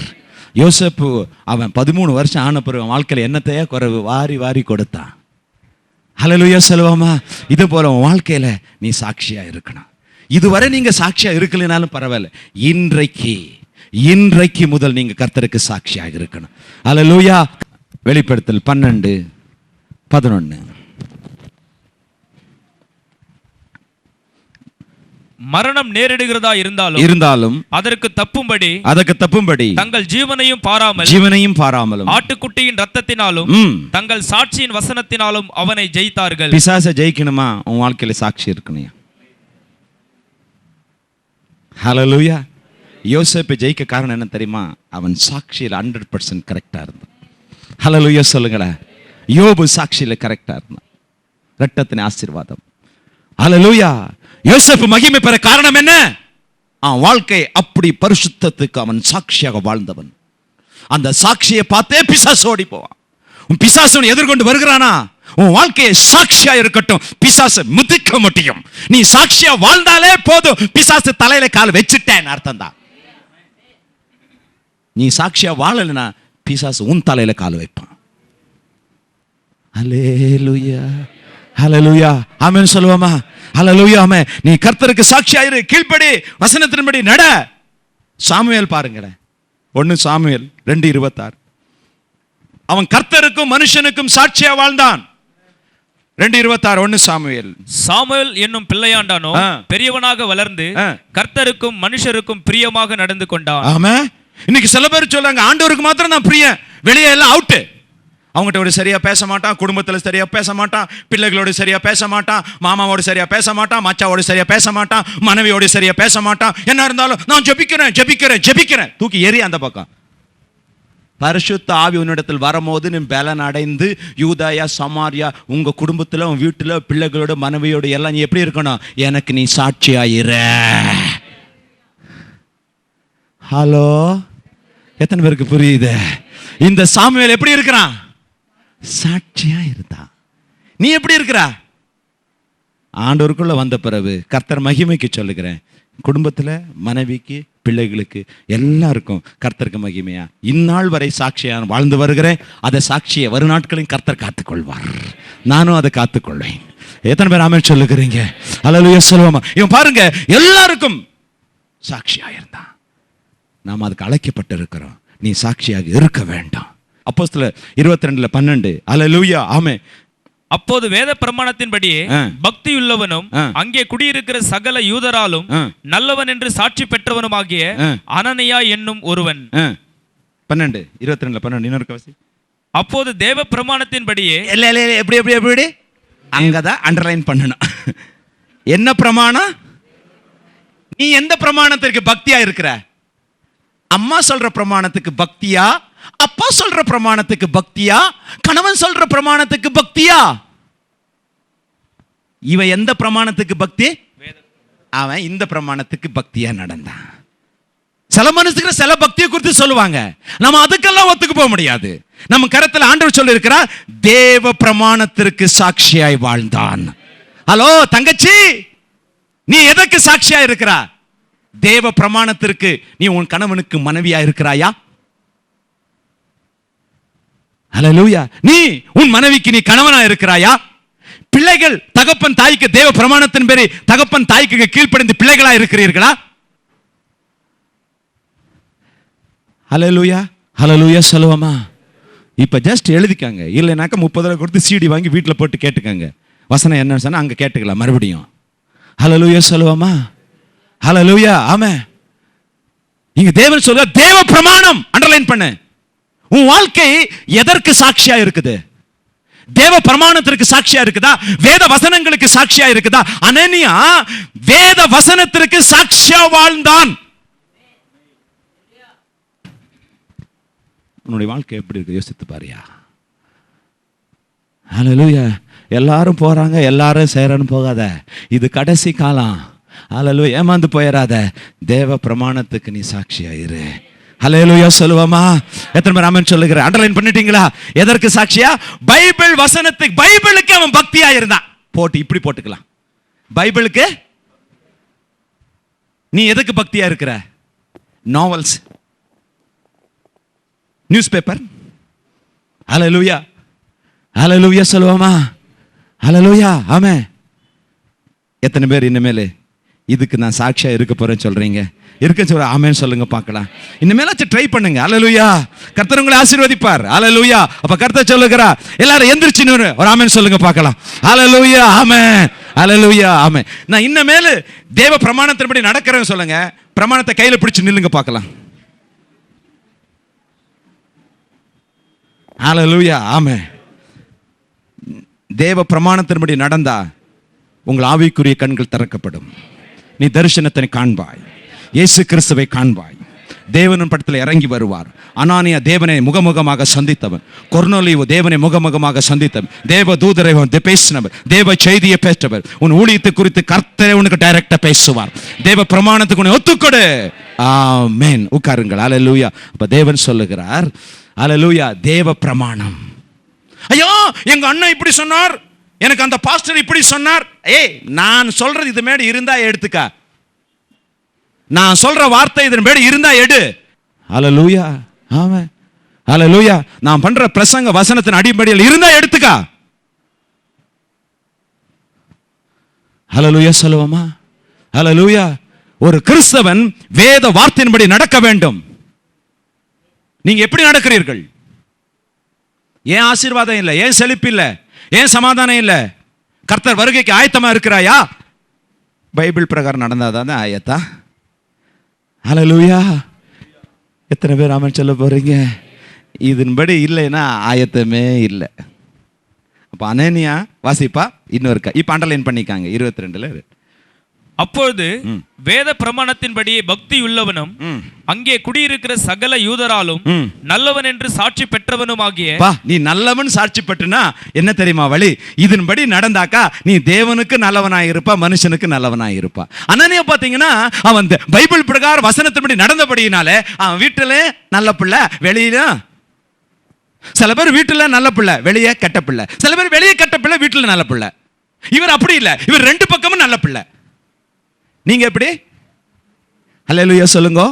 யோசேப்பு அவன் 13 வருஷம் ஆன பிறகு வாழ்க்கையில் என்னத்தையே குறைவு வாரி வாரி கொடுத்தான். ஹல்லேலூயா சொல்லுவாமா? இது போல உன் வாழ்க்கையில நீ சாட்சியா இருக்கணும். இதுவரை நீங்க சாட்சியா இருக்கலைனாலும் பரவாயில்ல, இன்றைக்கு முதல் நீங்க கர்த்தருக்கு சாட்சியாக இருக்கணும். ஹல்லேலூயா. வெளிப்படுத்தல் 12:11. மரணம் நேரிடுகிறதா இருந்தாலும் அதற்கு தப்பும்படி தங்கள் ஜீவனையும் பாராமலும் ஆட்டுக்குட்டியின் ரத்தத்தினாலும் தங்கள் சாட்சியின் வசனத்தினாலும் அவனை ஜெயித்தார்கள். பிசாசை ஜெயிக்கணுமா? உன் வாழ்க்கையில சாட்சி இருக்கணும். ஹல்லேலூயா. யோசேப்பு ஜெயிக்க காரணம் என்ன தெரியுமா? அவன் சாட்சியில் 100% கரெக்டா இருந்தான். ஹல்லேலூயா சொல்லுங்களேன். யோபு சாட்சியில கரெக்டா இருந்தான். இரட்டத்தின் ஆசீர்வாதம். ஹல்லேலூயா. யோசேப்பு மகிமை பெற காரணம் என்ன? அவன் வாழ்க்கை அப்படி பரிசுத்தத்துக்கு அவன் சாட்சியாக வாழ்ந்தவன். அந்த சாட்சியை பார்த்தே பிசாசு ஓடி போவான். உன் பிசாசு எதிர்கொண்டு வருகிறானா, உன் வாழ்க்கையை சாட்சியா இருக்கட்டும், பிசாசு மிதிக்க முடியும். நீ சாட்சியா வாழ்ந்தாலே போதும், பிசாசு தலையில கால் வச்சுட்டேன் அர்த்தம் தான். நீ சாட்சியா வாழலைன்னா பிசாசு உன் தலையில கால் வைப்பான். அல்லேலூயா. ஹல்லேலூயா. ஆமென் சொல்லுவோமா? ஹல்லேலூயா. ஆமென். நீ கர்த்தருக்கு சாட்சியா இரு, கீழ்ப்படி, வசனத்தின்படி நட. சாமுவேல் பாருங்களேன், 1 சாமுவேல் 2:26. அவன் கர்த்தருக்கும் மனுஷனுக்கும் சாட்சியா வாழ்ந்தான். 2:26 1 சாமுவேல். சாமுவேல் என்னும் பிள்ளையாண்டானோ பெரியவனாக வளர்ந்து கர்த்தருக்கும் மனுஷருக்கும் பிரியமாக நடந்து கொண்டான். ஆமென். இன்னைக்கு சில பேர் சொல்றாங்க, ஆண்டவருக்கு மாத்திரம் நான் பிரியம், வெளியே எல்லாம் அவுட். அவங்ககிட்ட சரியா பேச மாட்டான், குடும்பத்தில் சரியா பேச மாட்டான், பிள்ளைகளோடு சரியா பேச மாட்டான், மாமாவோடு சரியா பேச மாட்டான், மச்சாவோடு சரியா பேச மாட்டான், மனைவியோடு சரியா பேச மாட்டான். என்ன இருந்தாலும் நான் ஜெபிக்கிறேன் தூக்கி ஏறி அந்த பக்கம். பரிசுத்த ஆவி உன்னிடத்தில் வரும்போது நீ பலன் அடைந்து யூதாயா சமாரியா உங்க குடும்பத்தில் உன் வீட்டில் பிள்ளைகளோட மனைவியோடு எல்லாம் நீ எப்படி இருக்கணும்? எனக்கு நீ சாட்சியாயிர. ஹலோ, எத்தனை பேருக்கு புரியுது? இந்த சாமுவேல் எப்படி இருக்கிறான்? சாட்சியா இருந்தா. நீ எப்படி இருக்கிற? ஆண்டவருக்குள்ள வந்த பிறகு கர்த்தர் மகிமைக்கு சொல்லுகிறேன், குடும்பத்தில் மனைவிக்கு பிள்ளைகளுக்கு எல்லாருக்கும் கர்த்தருக்கு மகிமையா இந்நாள் வரை சாட்சியா வாழ்ந்து வருகிறேன். அதை சாட்சியை வரும் நாட்களையும் கர்த்தர் காத்துக்கொள்வார், நானும் அதை காத்துக்கொள்வேன். எத்தனை பேர் ஆமென் சொல்லுகிறீங்க? ஹல்லேலூயா சொல்லுவோமா? இவன் பாருங்க, எல்லாருக்கும் சாட்சியா இருந்தான். நாம் அதுக்கு அழைக்கப்பட்டு இருக்கிறோம். நீ சாட்சியாக இருக்க வேண்டாம். அப்போஸ்தலர் 22:12. ஹல்லேலூயா. ஆமென். அப்போது வேத பிரமாணத்தின்படியே பக்தியுள்ளவனும் அங்கே குடியிருக்கிற சகல யூதராலும் நல்லவன் என்று சாட்சி பெற்றவனுமாகிய அனனியா என்னும் ஒருவன். 22:12 இன்னொரு கவசி. அப்போது தேவ பிரமாணத்தின்படியே எப்படி அங்கதான் அண்டர்லைன் பண்ணணும். என்ன பிரமாணம்? நீ எந்த பிரமாணத்திற்கு பக்தியா இருக்கிற? அம்மா சொல்ற பிரமாணத்துக்கு பக்தியா? அப்பா சொல்ற பிரமாணத்துக்கு பக்தியா? கணவன் சொல்ற பிரமாணத்துக்கு பக்தியா? இவன் எந்த பிரமாணத்துக்கு பக்தி? அவன் இந்த பிரமாணத்துக்கு பக்தியா நடந்தான். சில மனுஷங்க சில பக்தியை குறித்து சொல்லுவாங்க, நம்ம அதுக்கெல்லாம் ஒத்துக்கு போக முடியாது. நம்ம கருத்துல ஆண்டவர் சொல்லி இருக்கிறார், தேவ பிரமாணத்திற்கு சாட்சியாய் வாழ்ந்தான். ஹலோ தங்கச்சி, நீ எதற்கு சாட்சியா இருக்கிறா? தேவ பிரமாணத்திற்கு. நீ உன் கணவனுக்கு மனைவியா இருக்கிறாயா? ஹல்லேலூயா. நீ உன் மனைவிக்கு நீ கணவனா இருக்கிறாயா? பிள்ளைகள் தகப்பன் தாய்க்கு தேவ பிரமாணத்தின் பேரி தகப்பன் தாய்க்கு கீழ்ப்படிந்து பிள்ளைகளா இருக்கிறீர்களா? ஹல்லேலூயா. ஹல்லேலூயா சொல்லுவோமா? இப்ப ஜஸ்ட் எழுதிக்காங்க, இல்லைனாக்கா 30 ரூபாய் கொடுத்து CD வாங்கி வீட்டில் போட்டு கேட்டுக்கங்க. வசனம் என்னன்னு சொன்னா அங்க கேட்டுக்கலாம் மறுபடியும். ஹல்லேலூயா சொல்லுவோமா? ஹல்லேலூயா. ஆமென். இங்க தேவன் சொல்ற தேவ பிரமாணம் அண்டர்லைன் பண்ணு. உன் வாழ்க்கை எதற்கு சாட்சியா இருக்குது? தேவ பிரமாணத்திற்கு சாட்சியா இருக்குதா? வேத வசனங்களுக்கு சாட்சியா இருக்குதா? அனனியா வேத வசனத்திற்கு சாட்சியா வாழ்ந்தான். உன்னுடைய வாழ்க்கை எப்படி இருக்கு யோசித்து பாரியா. ஹல்லேலூயா. எல்லாரும் போறாங்க, எல்லாரும் செய்யறன்னு போகாத. இது கடைசி காலம். ஹல்லேலூயா. ஏமாந்து போயிடாத. தேவ பிரமாணத்துக்கு நீ சாட்சியா இரு. ஹல்லேலூயா சொல்லுவோமா? எத்தனை பேர் ஆமென் சொல்லுகிற? அண்டர்லைன் பண்ணிட்டீங்களா? எதற்கு சாட்சியா? பைபிள் வசனத்துக்கு. பைபிளுக்கு அவன் பக்தியா இருந்தான். போட்டு இப்படி போட்டுக்கலாம். பைபிளுக்கு நீ எதுக்கு பக்தியா இருக்கிற? Novels, newspaper. Hallelujah. Hallelujah சொல்லுவோமா? ஹல்லேலூயா. ஆமென். எத்தனை பேர் இனிமேல் இதுக்கு நான் சாட்சியா இருக்க போறேன்னு சொல்றீங்க? இருக்க சொல்ற ஆமென் சொல்லுங்க பார்க்கலாம். இனிமேலாச்சும் ட்ரை பண்ணுங்க. ஹல்லேலூயா. கர்த்தர் உங்களை ஆசீர்வதிப்பார். ஹல்லேலூயா. அப்ப கர்த்தர் சொல்லுகிறார், எல்லாரும் எந்திரிச்சு ஒரு ஆமென் சொல்லுங்க பார்க்கலாம். ஹல்லேலூயா. ஆமென். ஹல்லேலூயா. ஆமென். நான் இனிமேல் தேவ பிரமாணத்தின்படி நடக்கிறேன்னு சொல்லுங்க. பிரமாணத்தை கையில பிடிச்சு நில்லுங்க பார்க்கலாம். ஹல்லேலூயா. ஆமென். தேவ பிரமாணத்தின்படி நடந்தா உங்கள் ஆவிக்குரிய கண்கள் திறக்கப்படும். நீ தரிசனத்தை காண்பாய். இயேசு கிறிஸ்துவை காண்பாய். தேவனின் படத்தில் இறங்கி வருவார். அனானியா தேவனை முகமுகமாக சந்தித்தவன். கொர்நேலியு தேவனை முகமுகமாக சந்தித்தவன். தேவ தூதரை பேசினவர். தேவ செய்தியை பெற்றவர். உன் ஊழியத்தை குறித்து கர்த்தரே உனக்கு டைரக்டா பேசுவார். தேவ பிரமாணத்துக்கு உன்னை ஒத்துக்கொடு. ஆமென். உட்காருங்கள். ஹல்லேலூயா. அப்ப தேவன் சொல்லுகிறார், ஹல்லேலூயா, தேவ பிரமாணம். ஐயோ, எங்க அண்ணன் இப்படி சொன்னார், எனக்கு அந்த பாஸ்டர் இப்படி சொன்னார். ஏய், நான் சொல்றது இது மேல இருந்தா எடுத்துக்க. நான் சொல்ற வார்த்தை இதன் மேல இருந்தா எடு. ஹல்லேலூயா. ஆமென். ஹல்லேலூயா. நான் பண்ற பிரசங்க வசனத்தின் அடிப்படையில் இருந்தா எடுத்துக்க. ஹல்லேலூயா சொல்லுவோமா? ஹல்லேலூயா. ஒரு கிறிஸ்தவன் வேத வார்த்தையின்படி நடக்க வேண்டும். நீங்க எப்படி நடக்கிறீர்கள்? ஏன் ஆசீர்வாதம் இல்லை? ஏன் செழிப்பு இல்லை? ஏன் சமாதானம் இல்லை? கர்த்தர் வருகைக்கு ஆயத்தமா இருக்கிறாயா? பைபிள் பிரகாரம் நடந்தாதான் ஆயத்தா? ஹல்லேலூயா. எத்தனை பேர் ஆமென் சொல்ல போறீங்க? இதன்படி இல்லைன்னா ஆயத்தமே இல்லை. அப்ப அனனியா வாசிப்பா இன்னொரு இப்ப அண்டர்லைன் பண்ணிக்காங்க 22ல. அப்பொழுது வேத பிரமாணத்தின்படி பக்தி உள்ளவனும் அங்கே குடியிருக்கிற சகல யூதராலும் நல்லவன் என்று சாட்சி பெற்றவனுமாகிய. நீ நல்லவன் சாட்சி பெற்றுனா என்ன தெரியுமா வழி? இதன்படி நடந்தாக்கா நீ தேவனுக்கு நல்லவனாயிருப்பா, மனுஷனுக்கு நல்லவனாயிருப்பா. அனனியா பாத்தீங்கன்னா அவன் பைபிள் பிரகாரம் வசனத்தின்படி நடந்தபடியினாலே அவன் வீட்டுல நல்ல பிள்ளை, வெளியில சில பேர் வீட்டுல நல்ல பிள்ளை, வெளியே கெட்ட பிள்ளை. சில பேர் வெளியே கெட்ட பிள்ளை, வீட்டுல நல்ல பிள்ளை. இவர் அப்படி இல்லை. இவர் ரெண்டு பக்கமும் நல்ல பிள்ளை. நீங்க எப்படி? ஹல்லேலூயா சொல்லுங்க.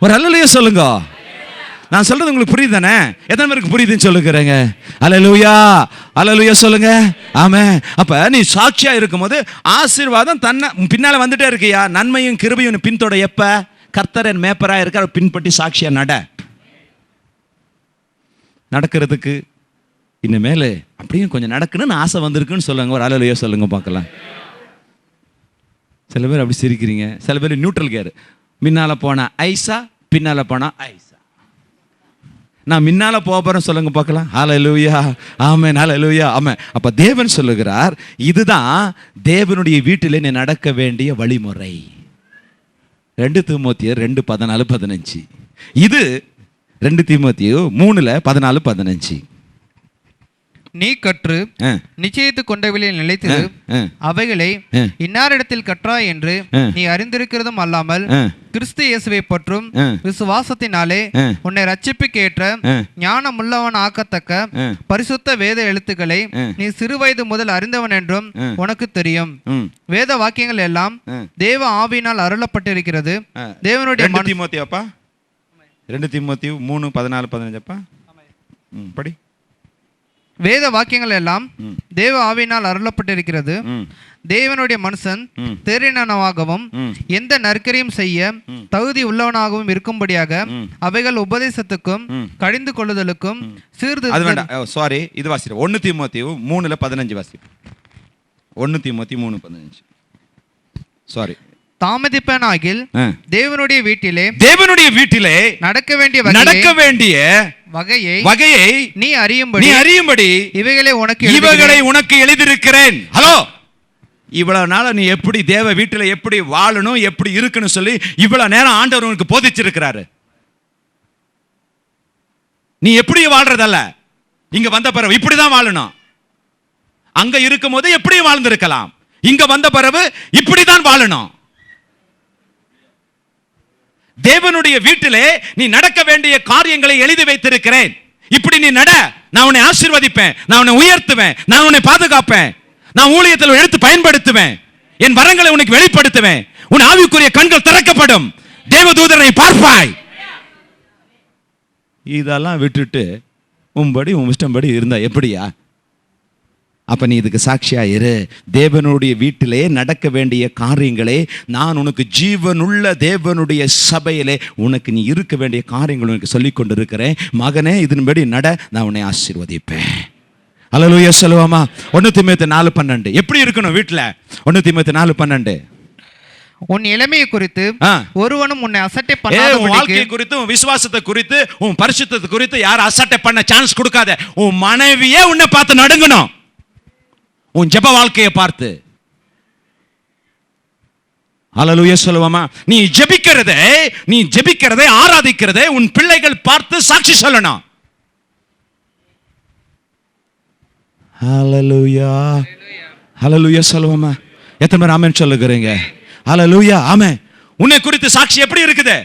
ஒரு ஹல்லேலூயா சொல்லுங்க. நான் சொல்றது உங்களுக்கு புரியுது தானே? எத்தனை பேருக்கு புரியுதுன்னு சொல்லுகிறேங்க? ஹல்லேலூயா. ஹல்லேலூயா சொல்லுங்க. ஆமென். அப்ப நீ சாட்சியா இருக்கும்போது ஆசீர்வாதம் தன்னை பின்னால வந்துட்டே இருக்கியா? நன்மையும் கிருபையும் பின்தொட. எப்ப? கர்த்தர் மேப்பரா இருக்க பின்பற்றி சாட்சியா நடக்கிறதுக்கு இனிமேல் அப்படியும் கொஞ்சம் நடக்கணும்னு ஆசை வந்திருக்குன்னு சொல்லுங்க. ஒரு ஹல்லேலூயா சொல்லுங்க பார்க்கலாம். சில பேர் அப்படி சிரிக்கிறீங்க. சில பேர் நியூட்ரல் கேர். முன்னால போனா ஐசா, பின்னால போனா ஐசா. நான் முன்னால போறேன் சொல்லுங்க பார்க்கலாம். ஹல்லேலூயா. ஆமென். ஹல்லேலூயா. ஆமென். அப்ப தேவன் சொல்லுகிறார், இதுதான் தேவனுடைய வீட்டிலே நீ நடக்க வேண்டிய வழிமுறை. 2 தீமோத்தேயு 2:14-15. இது 2 தீமோத்தேயு 3:14-15. நீ கற்று நிச்சயித்து கொண்டவளில் நிலைத்தது அவைகளை இன்னாரிடத்தில் கற்றாய் என்று நீ அறிந்திருக்கிறதும் அல்லாமல் கிறிஸ்து இயேசுவை பற்றும் விசுவாசத்தினாலே உன்னை ரட்சிப்புக்கு ஏற்ற ஞானமுள்ளவன் ஆக்கத்தக்க பரிசுத்த வேத எழுத்துக்களை நீ சிறுவயது முதல் அறிந்தவன் என்றும் உனக்கு தெரியும். வேத வாக்கியங்கள் எல்லாம் தேவ ஆவியினால் அருளப்பட்டிருக்கிறது. தேவனுடைய 2 தீமோத்தேயு 3:14-15 படி. வேத வாக்கியங்கள் எல்லாம் தேவ ஆவியினால் அருளப்பட்டிருக்கிறது. தேவனுடைய மனுஷன் தேறினவாகவும் எந்த நற்கரியும் செய்ய தகுதி உள்ளவனாகவும் இருக்கும்படியாக அவைகள் உபதேசத்துக்கும் கடிந்து கொள்ளுதலுக்கும் சீர்திருத்தம். சாரி, இது வாசி. 1 தீமோத்தேயு 3:15 வாசி. 1 தீமோத்தேயு 3:15. சாரி, தாமதிப்பனாகில் தேவனுடைய வீட்டிலே நடக்க வேண்டிய வகையை நீ அறியும்படி இவைகளை உனக்கு எழுதியிருக்கிறேன். ஹலோ, இவ்வளவு நாள நீ எப்படி தேவ வீட்டில் எப்படி வாழணும், எப்படி இருக்குன்னு சொல்லி இவ்வளவு நேரம் ஆண்டவர் உனக்கு போதிச்சிருக்கிறாரு. நீ எப்படி வாழ்றதல்ல, இங்க வந்த பிறகு இப்படிதான் வாழணும். அங்க இருக்கும் போது எப்படி வாழ்ந்திருக்கலாம், இங்க வந்த பிறகு இப்படிதான் வாழணும். தேவனுடைய வீட்டிலே நீ நடக்க வேண்டிய காரியங்களை எழுதி வைத்திருக்கிறேன். இப்படி நீ நட, நான் உன்னை ஆசீர்வதிப்பேன், நான் உன்னை உயர்த்துவேன், நான் உன்னை பாதுகாப்பேன், நான் ஊழியத்தில் எடுத்து பயன்படுத்துவேன், என் வரங்களை உனக்கு வெளிப்படுத்துவேன், உன் ஆவிக்குரிய கண்கள் திறக்கப்படும், தேவதூதரை பார்ப்பாய். இதெல்லாம் விட்டுட்டு உன்படி உன் இஷ்டம்படி இருந்தா எப்படியா? அப்ப நீ இதுக்கு சாட்சியா இரு. தேவனுடைய வீட்டிலே நடக்க வேண்டிய காரியங்களே, நான் உனக்கு ஜீவனுள்ள தேவனுடைய சபையிலே உனக்கு நீ இருக்க வேண்டிய காரியங்கள் உனக்கு சொல்லிக் கொண்டு இருக்கிறேன். மகனே, இதன்படி நட, நான் உன்னை ஆசீர்வதிப்பேன். அல்லேலூயா சொல்லுவாமா? 1 தீமோத்தேயு 4:12 எப்படி இருக்கணும் வீட்டுல? 1 தீமோத்தேயு 4:12 உன் இளமையை குறித்து ஒருவனும் உன்னை அசட்டை பண்ணாதபடிக்கு, உன் வாழ்க்கை குறித்து, உன் விசுவாசத்தை குறித்து, உன் பரிசுத்தத்தை குறித்து யாரும் அசட்டை பண்ண சான்ஸ் கொடுக்காத. உன் மனைவியே உன்னை பார்த்து நடுங்கணும், உன் ஜெப வாழ்க்கையை பார்த்து. அல்லேலூயா சொல்லுவாமா? நீ ஜெபிக்கிறதை ஆராதிக்கிறதை உன் பிள்ளைகள் பார்த்து சாட்சி சொல்லணும். ஹல்லேலூயா, ஹல்லேலூயா சொல்லுவாமா? எத்தனை பேர் ஆமென் சொல்லுகிறீங்க? ஹல்லேலூயா, ஆமென். உன்னை குறித்து சாட்சி எப்படி இருக்குது?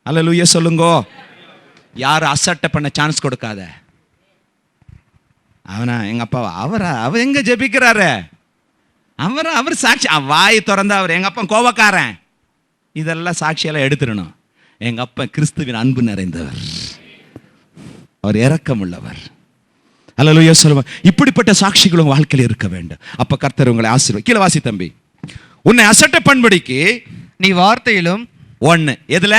ஹல்லேலூயா சொல்லுங்க. யார் அசட்டை பண்ண சான்ஸ் கொடுக்காத. அவனா எங்க அப்பா, அவர் எங்க ஜெபிக்கிறாரு, அவர் சாட்சி, வாய் திறந்த அவர் எங்க அப்பா கோபக்காரன், இதெல்லாம் சாட்சியெல்லாம் எடுத்துடணும். எங்க அப்பா கிறிஸ்துவின் அன்பு நிறைந்தவர், அவர் இரக்கம் உள்ளவர். அல்லேலூயா சொல்லுவாங்க. இப்படிப்பட்ட சாட்சிகள் உங்க வாழ்க்கையில் இருக்க வேண்டும். அப்ப கர்த்தர் உங்களை ஆசீர்வதி. கீழே வாசி தம்பி. உன்னை அசட்டை பண்படிக்கு நீ வார்த்தையிலும் ஒண்ணு. எதுல?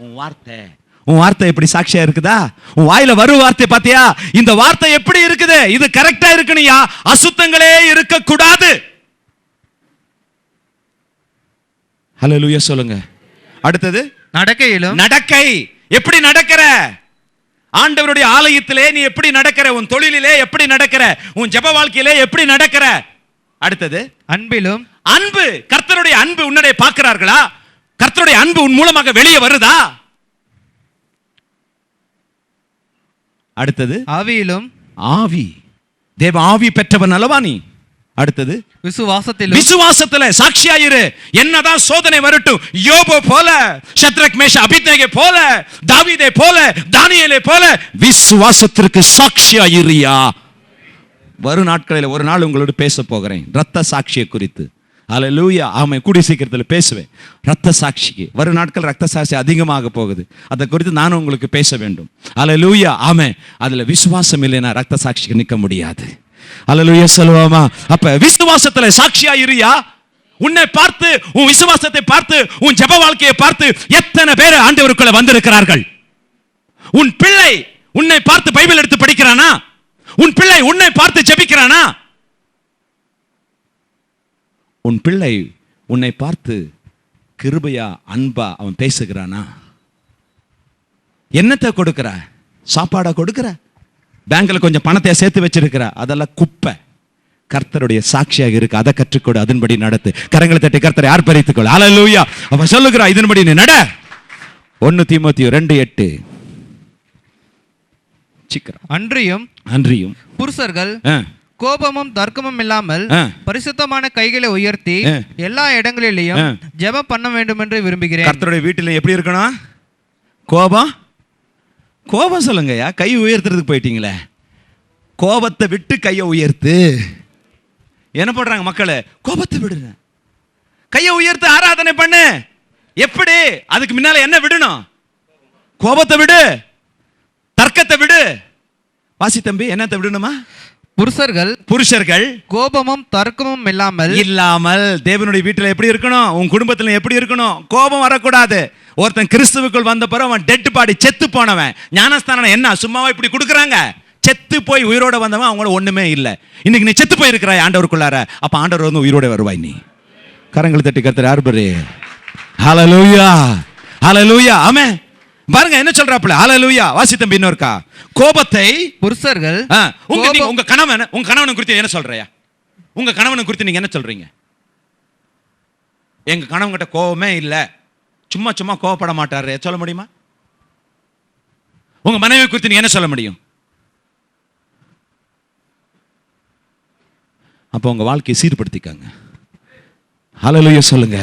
உன் வார்த்தை எப்படி சாட்சியா இருக்குதா? உன் வாயில வரும் வார்த்தை பாத்தியா? இந்த வார்த்தை எப்படி இருக்குது? இது கரெக்டா இருக்கணும்யா, அசுத்தங்களே இருக்க கூடாது. ஹல்லேலூயா சொல்லுங்க. அடுத்தது நடக்கை. எப்படி நடக்கிற? ஆண்டவருடைய ஆலயத்திலே நீ எப்படி நடக்கிற? உன் தொழிலிலே எப்படி நடக்கிற? உன் ஜெப வாழ்க்கையிலே எப்படி நடக்கிற? அடுத்தது அன்பு. கர்த்தருடைய அன்பு உன்னை பார்க்கிறார்களா? கர்த்தருடைய அன்பு உன் மூலமாக வெளியே வருதா? அடுத்தது ஆவி. தேவ ஆவி பெற்றவன் அல்லவா நீ? அடுத்தது விசுவாசத்திலே சாட்சியாயிரு. என்னதான் சோதனை வரட்டும், யோபு போல, ஷத்ரக் மேஷக் அபேத்நேகோ போல, தாவீதை போல, தானியேலை போல விசுவாசத்திற்கு சாட்சியாயிரியா. வரும் நாட்களில் ஒரு நாள் உங்களோடு பேச போகிறேன் இரத்த சாட்சியை குறித்து. அல்லேலூயா, ஆமென். கூடி சீக்கிரத்தில் பேசுவேன் இரத்த சாட்சிக்கு. வரும் நாட்கள் இரத்த சாட்சி அதிகமாக போகுது, அதை குறித்து நானும் உங்களுக்கு பேச வேண்டும். அல்லேலூயா, ஆமென். அதுல விசுவாசம் இல்லைன்னா இரத்த சாட்சிக்கு நிற்க முடியாது. அல்லேலூயா சொல்லுவாமா? அப்ப விசுவாசத்துல சாட்சியா இருயா. உன்னை பார்த்து, உன் விசுவாசத்தை பார்த்து, உன் ஜெப வாழ்க்கையை பார்த்து எத்தனை பேர் ஆண்டவருக்குள்ள வந்திருக்கிறார்கள். உன் பிள்ளை உன்னை பார்த்து பைபிள் எடுத்து படிக்கிறானா? உன் பிள்ளை உன்னை பார்த்து ஜெபிக்கிறானா? உன் பிள்ளை உன்னை பார்த்து கிருபையா, அன்பா அவன் பேசுகிறானா? என்னத்தை கொடுக்கிற? சாப்பாடா கொடுக்கிற? பேங்க்ல கொஞ்சம் பணத்தை சேர்த்து வச்சிருக்கிற? அதெல்லாம் குப்பை. கர்த்தருடைய சாட்சியாக இருக்கு, அதை கற்றுக்கொடு, அதன்படி நடத்து. கரங்களை தட்டி கர்த்தரை ஆர்ப்பரித்துக்கொள். அல்லேலூயா. அவ சொல்லுகிறா, இதன்படி நீ நட. 1 தீமோத்தேயு 2:8 அன்றியும் புருஷர்கள் கோபமும் தர்க்கமும் இல்லாமல் பரிசுத்தமான கைகளை உயர்த்தி எல்லா இடங்களிலேயும் ஜெபம் பண்ண வேண்டும் என்று விரும்புகிறேன். கர்த்தருடைய வீட்டில் எப்படி இருக்கணும்? கோபம் சொல்லுங்கய்யா. கை உயர்த்துறதுக்கு போயிட்டீங்களே. கோபத்தை விட்டு கையை உயர்த்து. என்ன பண்றாங்க மக்கள்? கோபத்தை விடுங்க, கையை உயர்த்து ஆராதனை பண்ணு. எப்படி? அதுக்கு முன்னால என்ன விடணும்? கோபத்தை விடு, தர்க்கத்தை விடு. வாசி தம்பி, என்னத்தை விடணுமா? புருஷர்கள் கோபமும் தர்க்கமும் இல்லாமல் தேவனுடைய வீட்டில் எப்படி இருக்கணும்? உன் குடும்பத்தில் எப்படி இருக்கணும்? கோபம் வரக்கூடாது. ஒருத்தன் கிறிஸ்துவுக்குள் வந்த பிறகு அவன் டெட் பாடி, செத்து போனவன். ஞானஸ்தானம் என்ன சும்மாவா இப்படி கொடுக்குறாங்க? செத்து போய் உயிரோட வந்தவன் அவங்கள ஒண்ணுமே இல்லை. இன்னைக்கு நீ செத்து போய் இருக்கிறாய் ஆண்டவருக்குள்ளார, அப்ப ஆண்டவர் வந்து உயிரோட வருவாய். நீ கரங்களை தட்டி கர்த்தர் ஆர்ப்பரே. ஹல்லேலூயா, ஹல்லேலூயா, ஆமென். பாருங்க என்ன சொல்றாப்புல. ஹல்லேலூயா. வாசித்தம்பி இன்னொருக்கா. கோபத்தை புருஷர்கள் உங்க கணவனை குறித்து என்ன சொல்றியா? உங்க கணவனை குறித்து நீங்க என்ன சொல்றீங்க? எங்க கணவன் கிட்ட கோபமே இல்ல, சும்மா சும்மா கோபப்பட மாட்டாரு சொல்ல முடியுமா? உங்க மனைவி குறித்து நீங்க என்ன சொல்ல முடியும்? அப்ப உங்க வாழ்க்கையை சீர்படுத்திக்காங்க. ஹல்லேலூயா சொல்லுங்க.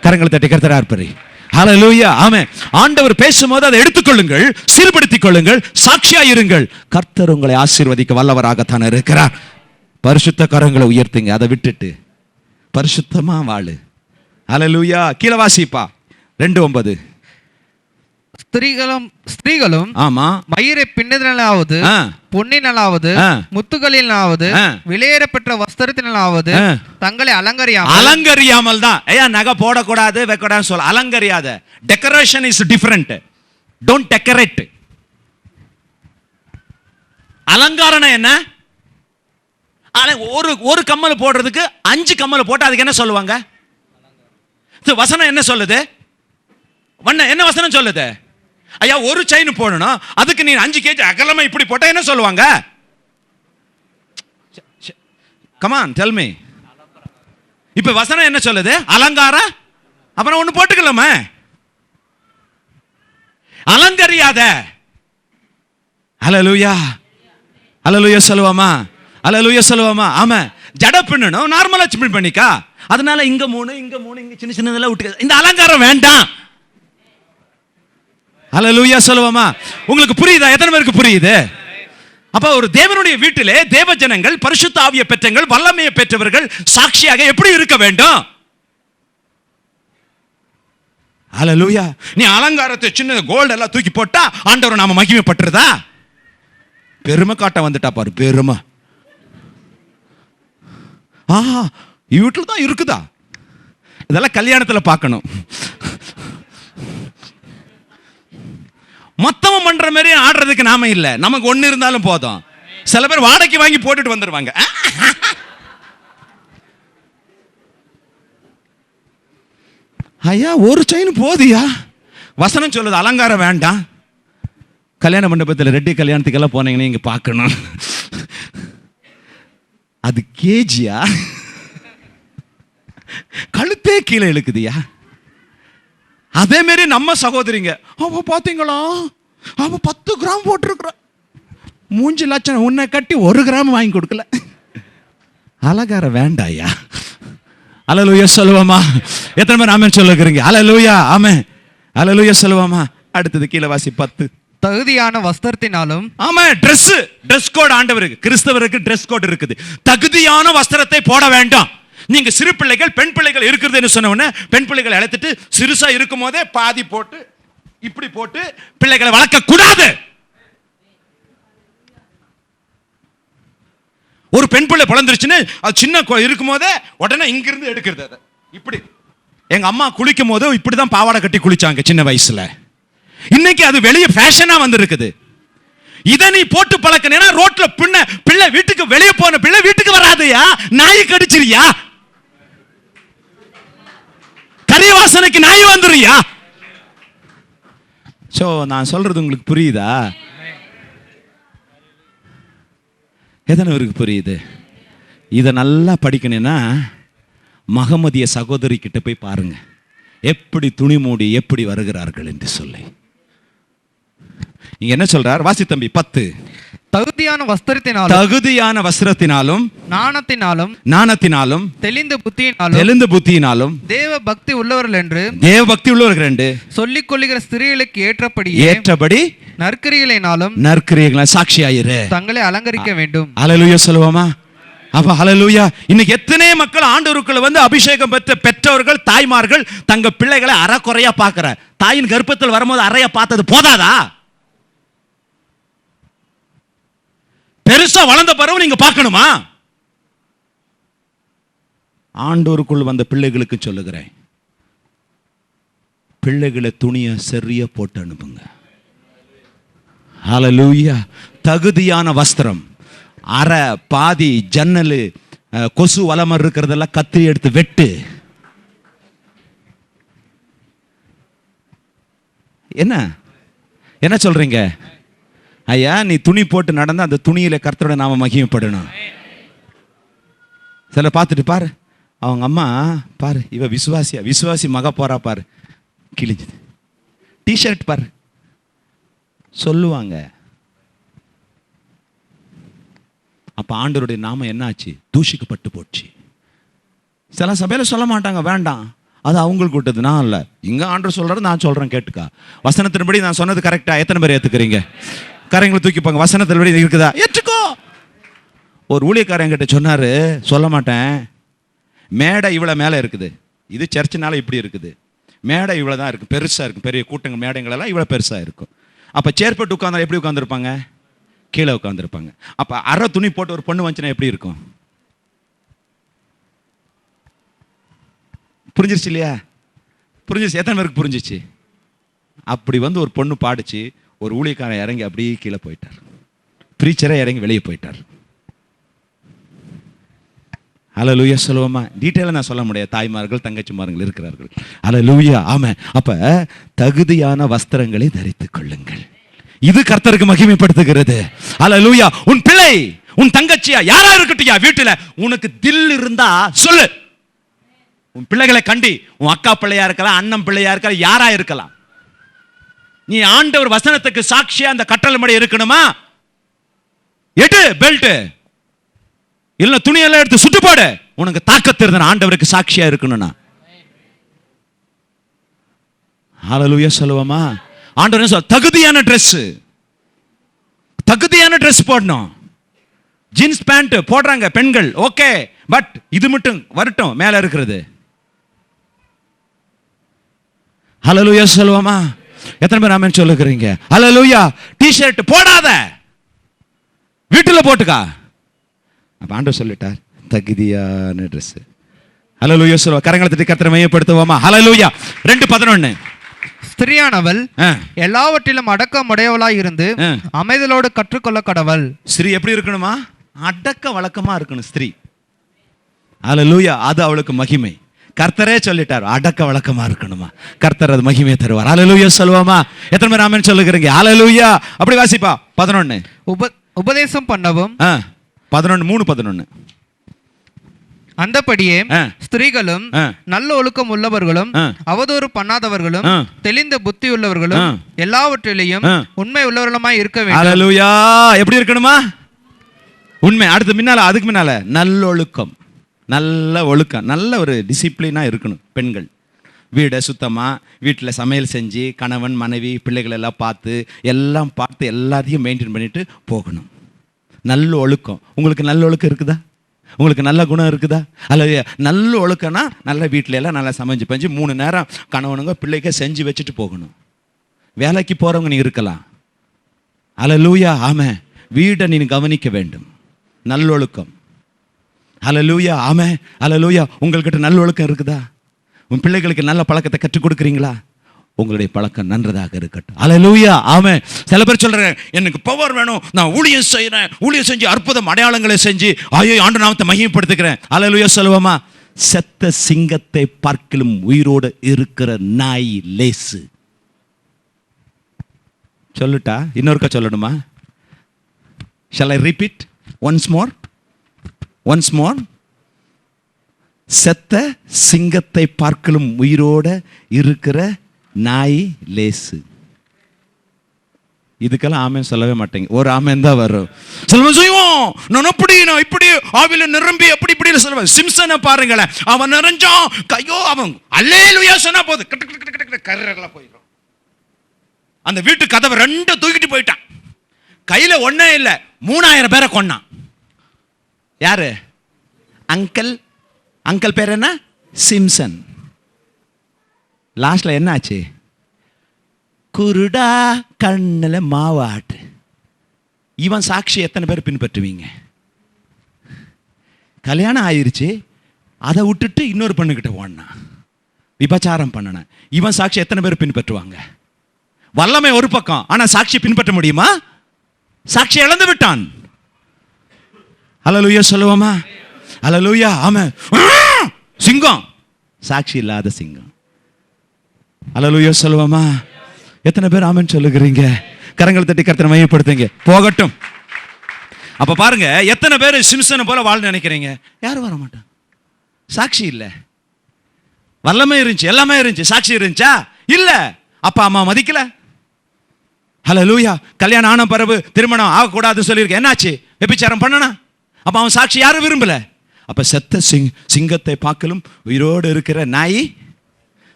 கரங்களை தட்டி கர்த்தர் ஆர்ப்பரி. ஹல்லேலூயா, ஆமென். ஆண்டவர் பேசும்போது அதை எடுத்துக்கொள்ளுங்கள், சீர்படுத்திக் கொள்ளுங்கள், சாட்சியா இருங்கள். கர்த்தர் உங்களை ஆசீர்வதிக்க வல்லவராகத்தான் இருக்கிறார். பரிசுத்த கரங்களை உயர்த்துங்க, அதை விட்டுட்டு பரிசுத்தமா வாழு. ஹல்லேலூயா. கீழ வாசிப்பா 2:9. ஸ்திரீகளும் ஆமா மயிரை பின்னதினாலாவது பொன்னினாலாவது முத்துகளினாலாவது விலையேறப்பெற்ற வஸ்திரத்தினாலாவது தங்களை அலங்கரியாமல் தான். ஐயா நகை போடக்கூடாது வைக்கூடாது சொல்ல, அலங்கரியாத. Decoration is different. Don't decorate. அலங்காரம் என்ன? ஒரு கம்மல் போடுறதுக்கு 5 கம்மல் போட்டு அதுக்கு என்ன சொல்லுவாங்க? வசனம் என்ன சொல்லுது? என்ன வசனம் சொல்லுது? ஐயா ஒரு செயின் போடணும், அதுக்கு நீ 5 kg அகலமா இப்படி போட்டா என்ன சொல்லுவாங்க? Come on tell me. இப்ப வசனம் என்ன சொல்லுது? அலங்காரம். அப்புறம் ஒண்ணு போட்டுக்கலாமே, அலங்கரியாத. ஹல்லேலூயா, ஹல்லேலூயா சொல்லுவாமா? ஹல்லேலூயா சொல்லுவாமா? ஆமா. ஜட பின்னணும், நார்மலா பின் பண்ணிக்கா. அதனால இங்க 3 இங்க சின்ன சின்னதெல்லாம் விட்டு, இந்த அலங்காரம் வேண்டாம். ஹல்லேலூயா சொல்லுவாமா? உங்களுக்கு புரியுதா? எத்தனை பேருக்கு புரியுது? அப்ப ஒரு தேவனுடைய வீட்டிலே தேவ ஜனங்கள் பரிசுத்த ஆவியை பெற்றவர்கள், வல்லமையை பெற்றவர்கள் சாட்சியாக எப்படி இருக்க வேண்டும்? ஹல்லேலூயா. நீ அலங்காரத்தை சின்ன கோல்ட் எல்லாம் தூக்கி போட்டா ஆண்டவர் நாம மகிமைப்பட்டுறதா? பெருமை காட்ட வந்துட்டா பாரு, பெருமை. வீட்டில் தான் இருக்குதா? இதெல்லாம் கல்யாணத்துல பார்க்கணும். மொத்தமும் பண்ற மாதிரி ஆடுறதுக்கு நாம இல்ல, நமக்கு ஒண்ணு இருந்தாலும் போதும். சில பேர் வாடகைக்கு வாங்கி போட்டுட்டு வந்துருவாங்க. ஐயா ஒரு செயின் போதியா? வசனம் சொல்லுது அலங்காரம் வேண்டாம். கல்யாண மண்டபத்தில் ரெட்டி கல்யாணத்துக்கெல்லாம் போனீங்கன்னா இங்க பார்க்கணும். அது கேஜியா? கழுத்தே கீழே இழுக்குதியா? அதே மாதிரி நம்ம சகோதரிங்க, அவ பாத்தீங்களா அவ 10 கிராம் போட்டிருக்கிற, 3 லட்சம் உன்னை கட்டி 1 கிராம் வாங்கி கொடுக்கல. அலங்காரம் வேண்டாயா? ஹல்லேலூயா சொல்லுவாமா? எத்தனை பேர் ஆமென் சொல்லுகிறீங்க? ஹல்லேலூயா, ஆமென். ஹல்லேலூயா சொல்லுவாமா? அடுத்தது கீழ வாசி 10. தகுதியான வஸ்திரத்தினாலும். ஆமா, ட்ரெஸ் கோட் ஆண்டவருக்கு, கிறிஸ்தவருக்கு ட்ரெஸ் கோட் இருக்குது. தகுதியான வஸ்திரத்தை போட வேண்டாம். நீங்க சிறு பிள்ளைகள் பெண் பிள்ளைகள் இருக்கிறதுன்னு சொன்ன உடனே பெண் பிள்ளைகளை அழைத்துட்டு சிறுசா இருக்கும் போதே பாதி போட்டு இப்படி போட்டு பிள்ளைகளை வளர்க்க கூடாது. ஒரு பெண் பிள்ளை பிறந்துருச்சுன்னு அது சின்ன இருக்கும் போதே உடனே இங்கிருந்து எடுக்கிறது. அதை இப்படி எங்க அம்மா குளிக்கும் போது இப்படிதான் பாவாடை கட்டி குளிச்சாங்க சின்ன வயசுல. இன்னைக்கு அது வெளியே ஃபேஷனா வந்து இருக்குது. இதை நீ போட்டு பழக்கினா ரோட்ல பிள்ளை வீட்டுக்கு வெளியே போன பிள்ளை வீட்டுக்கு வராதுயா, நாய் கடிச்சிரியா, கரிய வாசனைக்கு நாய் வந்துருயா. சோ நான் சொல்றது உங்களுக்கு புரியுதா? எதனவருக்கு புரியுது? இதை நல்லா படிக்கணும்னா மகமதிய சகோதரி கிட்ட போய் பாருங்க, எப்படி துணி மூடி எப்படி வருகிறார்கள் என்று சொல்லி. இங்க என்ன சொல்றார்? வாசி தம்பி 10. தகுதியான வஸ்திரத்தினாலும் நாணத்தினாலும் தெளிந்த புத்தியினாலும் தேவ பக்தி உள்ளவர்கள் என்று சொல்லிக் கொள்ளுகிற ஸ்திரீகளுக்கு ஏற்றபடி நற்கிரியைகளினாலும் சாட்சியாயிரு தங்களை அலங்கரிக்க வேண்டும். ஹல்லேலூயா சொல்லுவோமா? அப்ப ஹல்லேலூயா. இன்னைக்கு எத்தனை மக்கள் ஆண்டவருக்குள்ள வந்து அபிஷேகம் பெற்ற பெற்றவர்கள் தாய்மார்கள் தங்க பிள்ளைகளை அறக்குறையா பார்க்கிற. தாயின் கர்ப்பத்தில் வரும்போது அறைய பார்த்தது போதாதா? பெருசா வளர்ந்த பிறகு நீங்க பார்க்கணுமா? ஆண்டோருக்குள் வந்த பிள்ளைகளுக்கு சொல்லுகிறேன், பிள்ளைகளை துணியை சரியா போட்டு அனுப்புங்க. ஹல்லேலூயா. தகுதியான வஸ்திரம், அரை பாதி ஜன்னல், கொசு வலமர் இருக்கிறதெல்லாம் கத்திரி எடுத்து வெட்டு. என்ன என்ன சொல்றீங்க ஐயா? நீ துணி போட்டு நடந்தா அந்த துணியில கர்த்தரோட நாம மகிமைப்படணும். சில பார்த்துட்டு பாரு, அவங்க அம்மா பாரு, இவ விசுவாசி மக போறா பாரு, கிழிஞ்சுது டிஷர்ட் பாரு சொல்லுவாங்க. அப்ப ஆண்டவருடைய நாமம் என்னாச்சு? தூஷிக்கப்பட்டு போச்சு. சில சபையில சொல்ல மாட்டாங்க, வேண்டாம், அது அவங்களுக்கு விட்டது, நான் இல்லை. இங்க ஆண்டவர் சொல்றாரு, நான் சொல்றேன் கேட்டுக்கா. வசனத்தின்படி நான் சொன்னது கரெக்டா? எத்தனை பேர் ஏத்துக்கிறீங்க? கரைங்களை தூக்கிப்பாங்க. வசனத்தின்படி இருக்குதா? ஏற்றுக்கோ. ஒரு ஊழியக்காரன் கிட்ட சொன்னாரு, சொல்ல மாட்டேன், மேடை இவ்வளவு மேல இருக்குது, இது சர்ச்சினால இப்படி இருக்குது, மேடை இவ்வளவு தான் இருக்கு, பெருசா இருக்கு, பெரிய கூட்டங்கள் மேடைகள் எல்லாம் இவ்வளவு பெருசா இருக்கும். அப்ப சேர்பட்டு உட்கார்ந்தா எப்படி உட்கார்ந்துருப்பாங்க? கீழே உட்கார்ந்துருப்பாங்க. அப்ப அரை துணி போட்டு ஒரு பொண்ணு வந்துச்சுன்னா எப்படி இருக்கும்? புரிஞ்சிருச்சு இல்லையா? புரிஞ்சிருச்சு. எத்தனை பேருக்கு புரிஞ்சிச்சு? அப்படி வந்து ஒரு பொண்ணு பாடிச்சு, ஒரு ஊழியக்காரன் இறங்கி அப்படியே கீழே போயிட்டார், பிரீச்சரே இறங்கி வெளியே போயிட்டார். ஹல்லேலூயா சொல்லுவோமா? டீட்டெயிலாக நான் சொல்ல முடியாது, தாய்மார்கள் தங்கச்சிமார்கள் இருக்கிறார்கள். ஹல்லேலூயா. ஆமென். அப்ப தகுதியான வஸ்திரங்களை தரித்துக் கொள்ளுங்கள். இது கர்த்தருக்கு மகிமைப்படுத்துகிறது. ஹல்லேலூயா. உன் பிள்ளை, உன் தங்கச்சியா, யாரா இருக்கட்டும்யா, வீட்டுல உனக்கு தில் இருந்தா சொல்லு. உன் பிள்ளைகளை கண்டி, உன் அக்கா பிள்ளையா இருக்கலாம், அண்ணன் பிள்ளையா இருக்கலாம், யாரா இருக்கலாம், நீ ஆண்டவர் வசனத்துக்கு சாட்சியா அந்த கட்டளை மடி இருக்கணுமா? எடு பெல்ட், இல்ல துணியெல்லாம் எடுத்து சுட்டு போடு. உனக்கு தாக்கத்து இருந்தா ஆண்டவருக்கு சாட்சியா இருக்கணும்னா. ஹல்லேலூயா சொல்லுவோமா? ஆண்டவர் சொல்ல, தகுதியான ட்ரெஸ், தகுதியான ட்ரெஸ் போடணும். ஜீன்ஸ் பேண்ட் போடுறாங்க பெண்கள், ஓகே, பட் இது மட்டும் வரட்டும் மேல இருக்கிறது. ஹல்லேலூயா சொல்லுவோமா? எத்தனை பேர் ஆமென் சொல்லுகிறீங்க? ஹல்லேலூயா. டி-ஷர்ட் போடாத, வீட்டுல போட்டுக்கா. அப்ப ஆண்டவர் சொல்லிட்டார், தகுதியான ட்ரெஸ். ஹல்லேலூயா சொல்லுவா. கரங்களை தட்டி கர்த்தரை மையப்படுத்துவோமா? ஹல்லேலூயா. 2:11 ஸ்திரியானவள் எல்லாவற்றிலும் அடக்கம் உடையவளாய் இருந்து அமைதலோடு கற்றுக்கொள்ள கடவள். ஸ்திரீ எப்படி இருக்கணுமா? அடக்க வழக்கமா இருக்கணும் ஸ்திரீ. ஹல்லேலூயா. அது அவளுக்கு மகிமை. கர்த்தரே சொல்லிட்டார், அடக்க வழக்கமா இருக்கணுமா, கர்த்தர் அது மகிமையை தருவார். ஹல்லேலூயா சொல்லுவோமா? எத்தனை பேர் ஆமென் சொல்லுகிறீங்க? ஹல்லேலூயா. அப்படி வாசிப்பா 11. உபதேசம் பண்ணவும் 11:3-11. அந்தபடியே ஸ்திரீகளும் நல்ல ஒழுக்கம் உள்ளவர்களும் அவதூறு பண்ணாதவர்களும் தெளிந்த புத்தி உள்ளவர்களும் எல்லாவற்றிலையும் உண்மை உள்ளவர்களுமாய் இருக்க வேண்டும். ஹல்லேலூயா. எப்படி இருக்கணுமா? உண்மை. அடுத்து முன்னால, அதுக்கு முன்னால நல்லொழுக்கம், நல்ல ஒழுக்கம், நல்ல ஒரு டிசிப்ளினா இருக்கணும். பெண்கள் வீடை சுத்தமா, வீட்டில் சமையல் செஞ்சு கணவன் மனைவி பிள்ளைகள் எல்லாம் பார்த்து எல்லாத்தையும் மெயின்டைன் பண்ணிட்டு போகணும். நல்ல ஒழுக்கம். உங்களுக்கு நல்ல ஒழுக்கம் இருக்குதா? உங்களுக்கு நல்ல குணம் இருக்குதா? அல்லது நல்ல ஒழுக்கம்னா நல்ல வீட்டில எல்லாம் நல்லா சமைஞ்சு பஞ்சு 3 நேரம் கணவனுங்க பிள்ளைக்கு செஞ்சு வச்சுட்டு போகணும். வேலைக்கு போறவங்க நீ இருக்கலாம். ஹல்லேலூயா. ஆமென். வீட்டை நீ கவனிக்க வேண்டும். நல்லொழுக்கம். ஹல்லேலூயா. ஆமென். ஹல்லேலூயா. உங்கள்கிட்ட நல்ல ஒழுக்கம் இருக்குதா? உன் பிள்ளைகளுக்கு நல்ல பழக்கத்தை கற்றுக் கொடுக்குறீங்களா? உங்களுடைய பழக்கம் நன்றதாக இருக்கட்டும். ஹல்லேலூயா. ஆமென். சில பேர் சொல்றாங்க, எனக்கு பவர் வேணும், நான் ஊழியம் செய்யறேன், ஊழியம் செஞ்சு அற்புதம் அடையாளங்களை செஞ்சு ஐயோ ஆண்டு நாமத்தை மகிமைப்படுத்துகிறேன். ஹல்லேலூயா சொல்லுவோமா? செத்த சிங்கத்தை பார்க்கிலும் உயிரோடு இருக்கிற நாய் லேசு. சொல்லுட்டா? இன்னொருக்கா சொல்லணுமா? Shall I repeat once more? Once more. செத்த சிங்கத்தை பார்க்கிலும் உயிரோட இருக்கிற நாய் லேசு. இதுக்கெல்லாம் ஆமென் சொல்லவே மாட்டேங்க. ஒரு ஆமென் தான் வரும். சொல்லுவோம் செய்வோம், நான் அப்படி நான் இப்படி ஆவில நிரம்பி அப்படி இப்படி சொல்லுவேன். சிம்சனை பாருங்களேன், அவன் நிறைஞ்சான், கையோ அவன் அல்லேலூயா சொன்னா போது கர்ரெல்லாம் போயிடும். அந்த வீட்டு கதவை 2 தூக்கிட்டு போயிட்டான். கையில ஒன்னே இல்ல, 3000 பேரை கொன்னான். யாரு? அங்கிள் பேர் என்ன? சிம்சன். லாஸ்ட்ல என்ன ஆச்சு? குருடா கண்ணுல மாவாட்டு. இவன் சாட்சி எத்தனை பேர் பின்பற்றுவீங்க? கல்யாணம் ஆயிருச்சு, அதை விட்டுட்டு இன்னொரு பொண்ணுகிட்ட ஓடனான், விபச்சாரம் பண்ணன. இவன் சாட்சி எத்தனை பேர் பின்பற்றுவாங்க? வல்லமை ஒரு பக்கம், ஆனா சாட்சி பின்பற்ற முடியுமா? சாட்சி இழந்து விட்டான். அல்லேலூயா சொல்லுவோமா? அல்லேலூயா. ஆமென். சிங்கம், சாட்சி இல்லாத சிங்கம். அல்லேலூயா சொல்லுவோமா? எத்தனை பேர் ஆமென் சொல்லுகிறீங்க? கரங்கள் தட்டி கர்த்தரை மையப்படுத்துங்க. போகட்டும். அப்ப பாருங்க, எத்தனை பேர் சிம்சனை போல வாழ நினைக்கிறீங்க? யாரும் வர மாட்டாங்க. சாட்சி இல்லை. வல்லமை இருந்துச்சு, எல்லாமே இருந்துச்சு, சாட்சி இருந்துச்சா? இல்ல. அப்பா அம்மா மதிக்கல. ஹல்லேலூயா. கல்யாணம் ஆன பிறகு திருமணம் ஆகக்கூடாதுன்னு சொல்லியிருக்க, என்னாச்சு? விபச்சாரம் பண்ணனா? அப்ப அவன் சாட்சி யாரும் விரும்பல. அப்ப செத்த சிங்கத்தை பார்க்கலும் உயிரோடு இருக்கிற நாய்,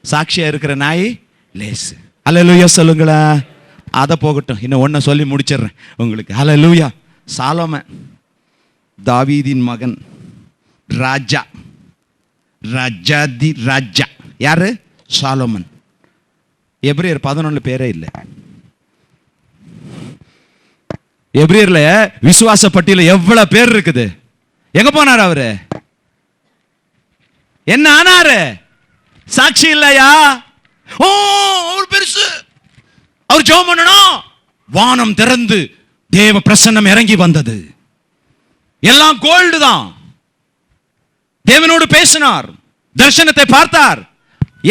சாட்சியா இருக்கிற நாய் லேசு. ஹல்லேலூயா சொல்லுங்களா? அதை போகட்டும், இன்னும் ஒன்ன சொல்லி முடிச்சிடுறேன் உங்களுக்கு. ஹல்லேலூயா. சாலோமன், தாவீதின் மகன், ராஜா, ராஜாதி ராஜா. யாரு? சாலோமன். எபிரேயர் 11 பேரே இல்லை. எபிரேயர்ல விசுவாச பட்டியல எவ்வளவு பேர் இருக்குது? எங்க போனார் அவரு? என்ன ஆனாரு? சாட்சி இல்லையா? ஓ, அவர் பெருசு. அவர் ஜெபம் பண்ணணும். வானம் திறந்து தேவ பிரசன்னம் இறங்கி வந்தது. எல்லாம் கோல்டு தான். தேவனோடு பேசினார், தரிசனத்தை பார்த்தார்.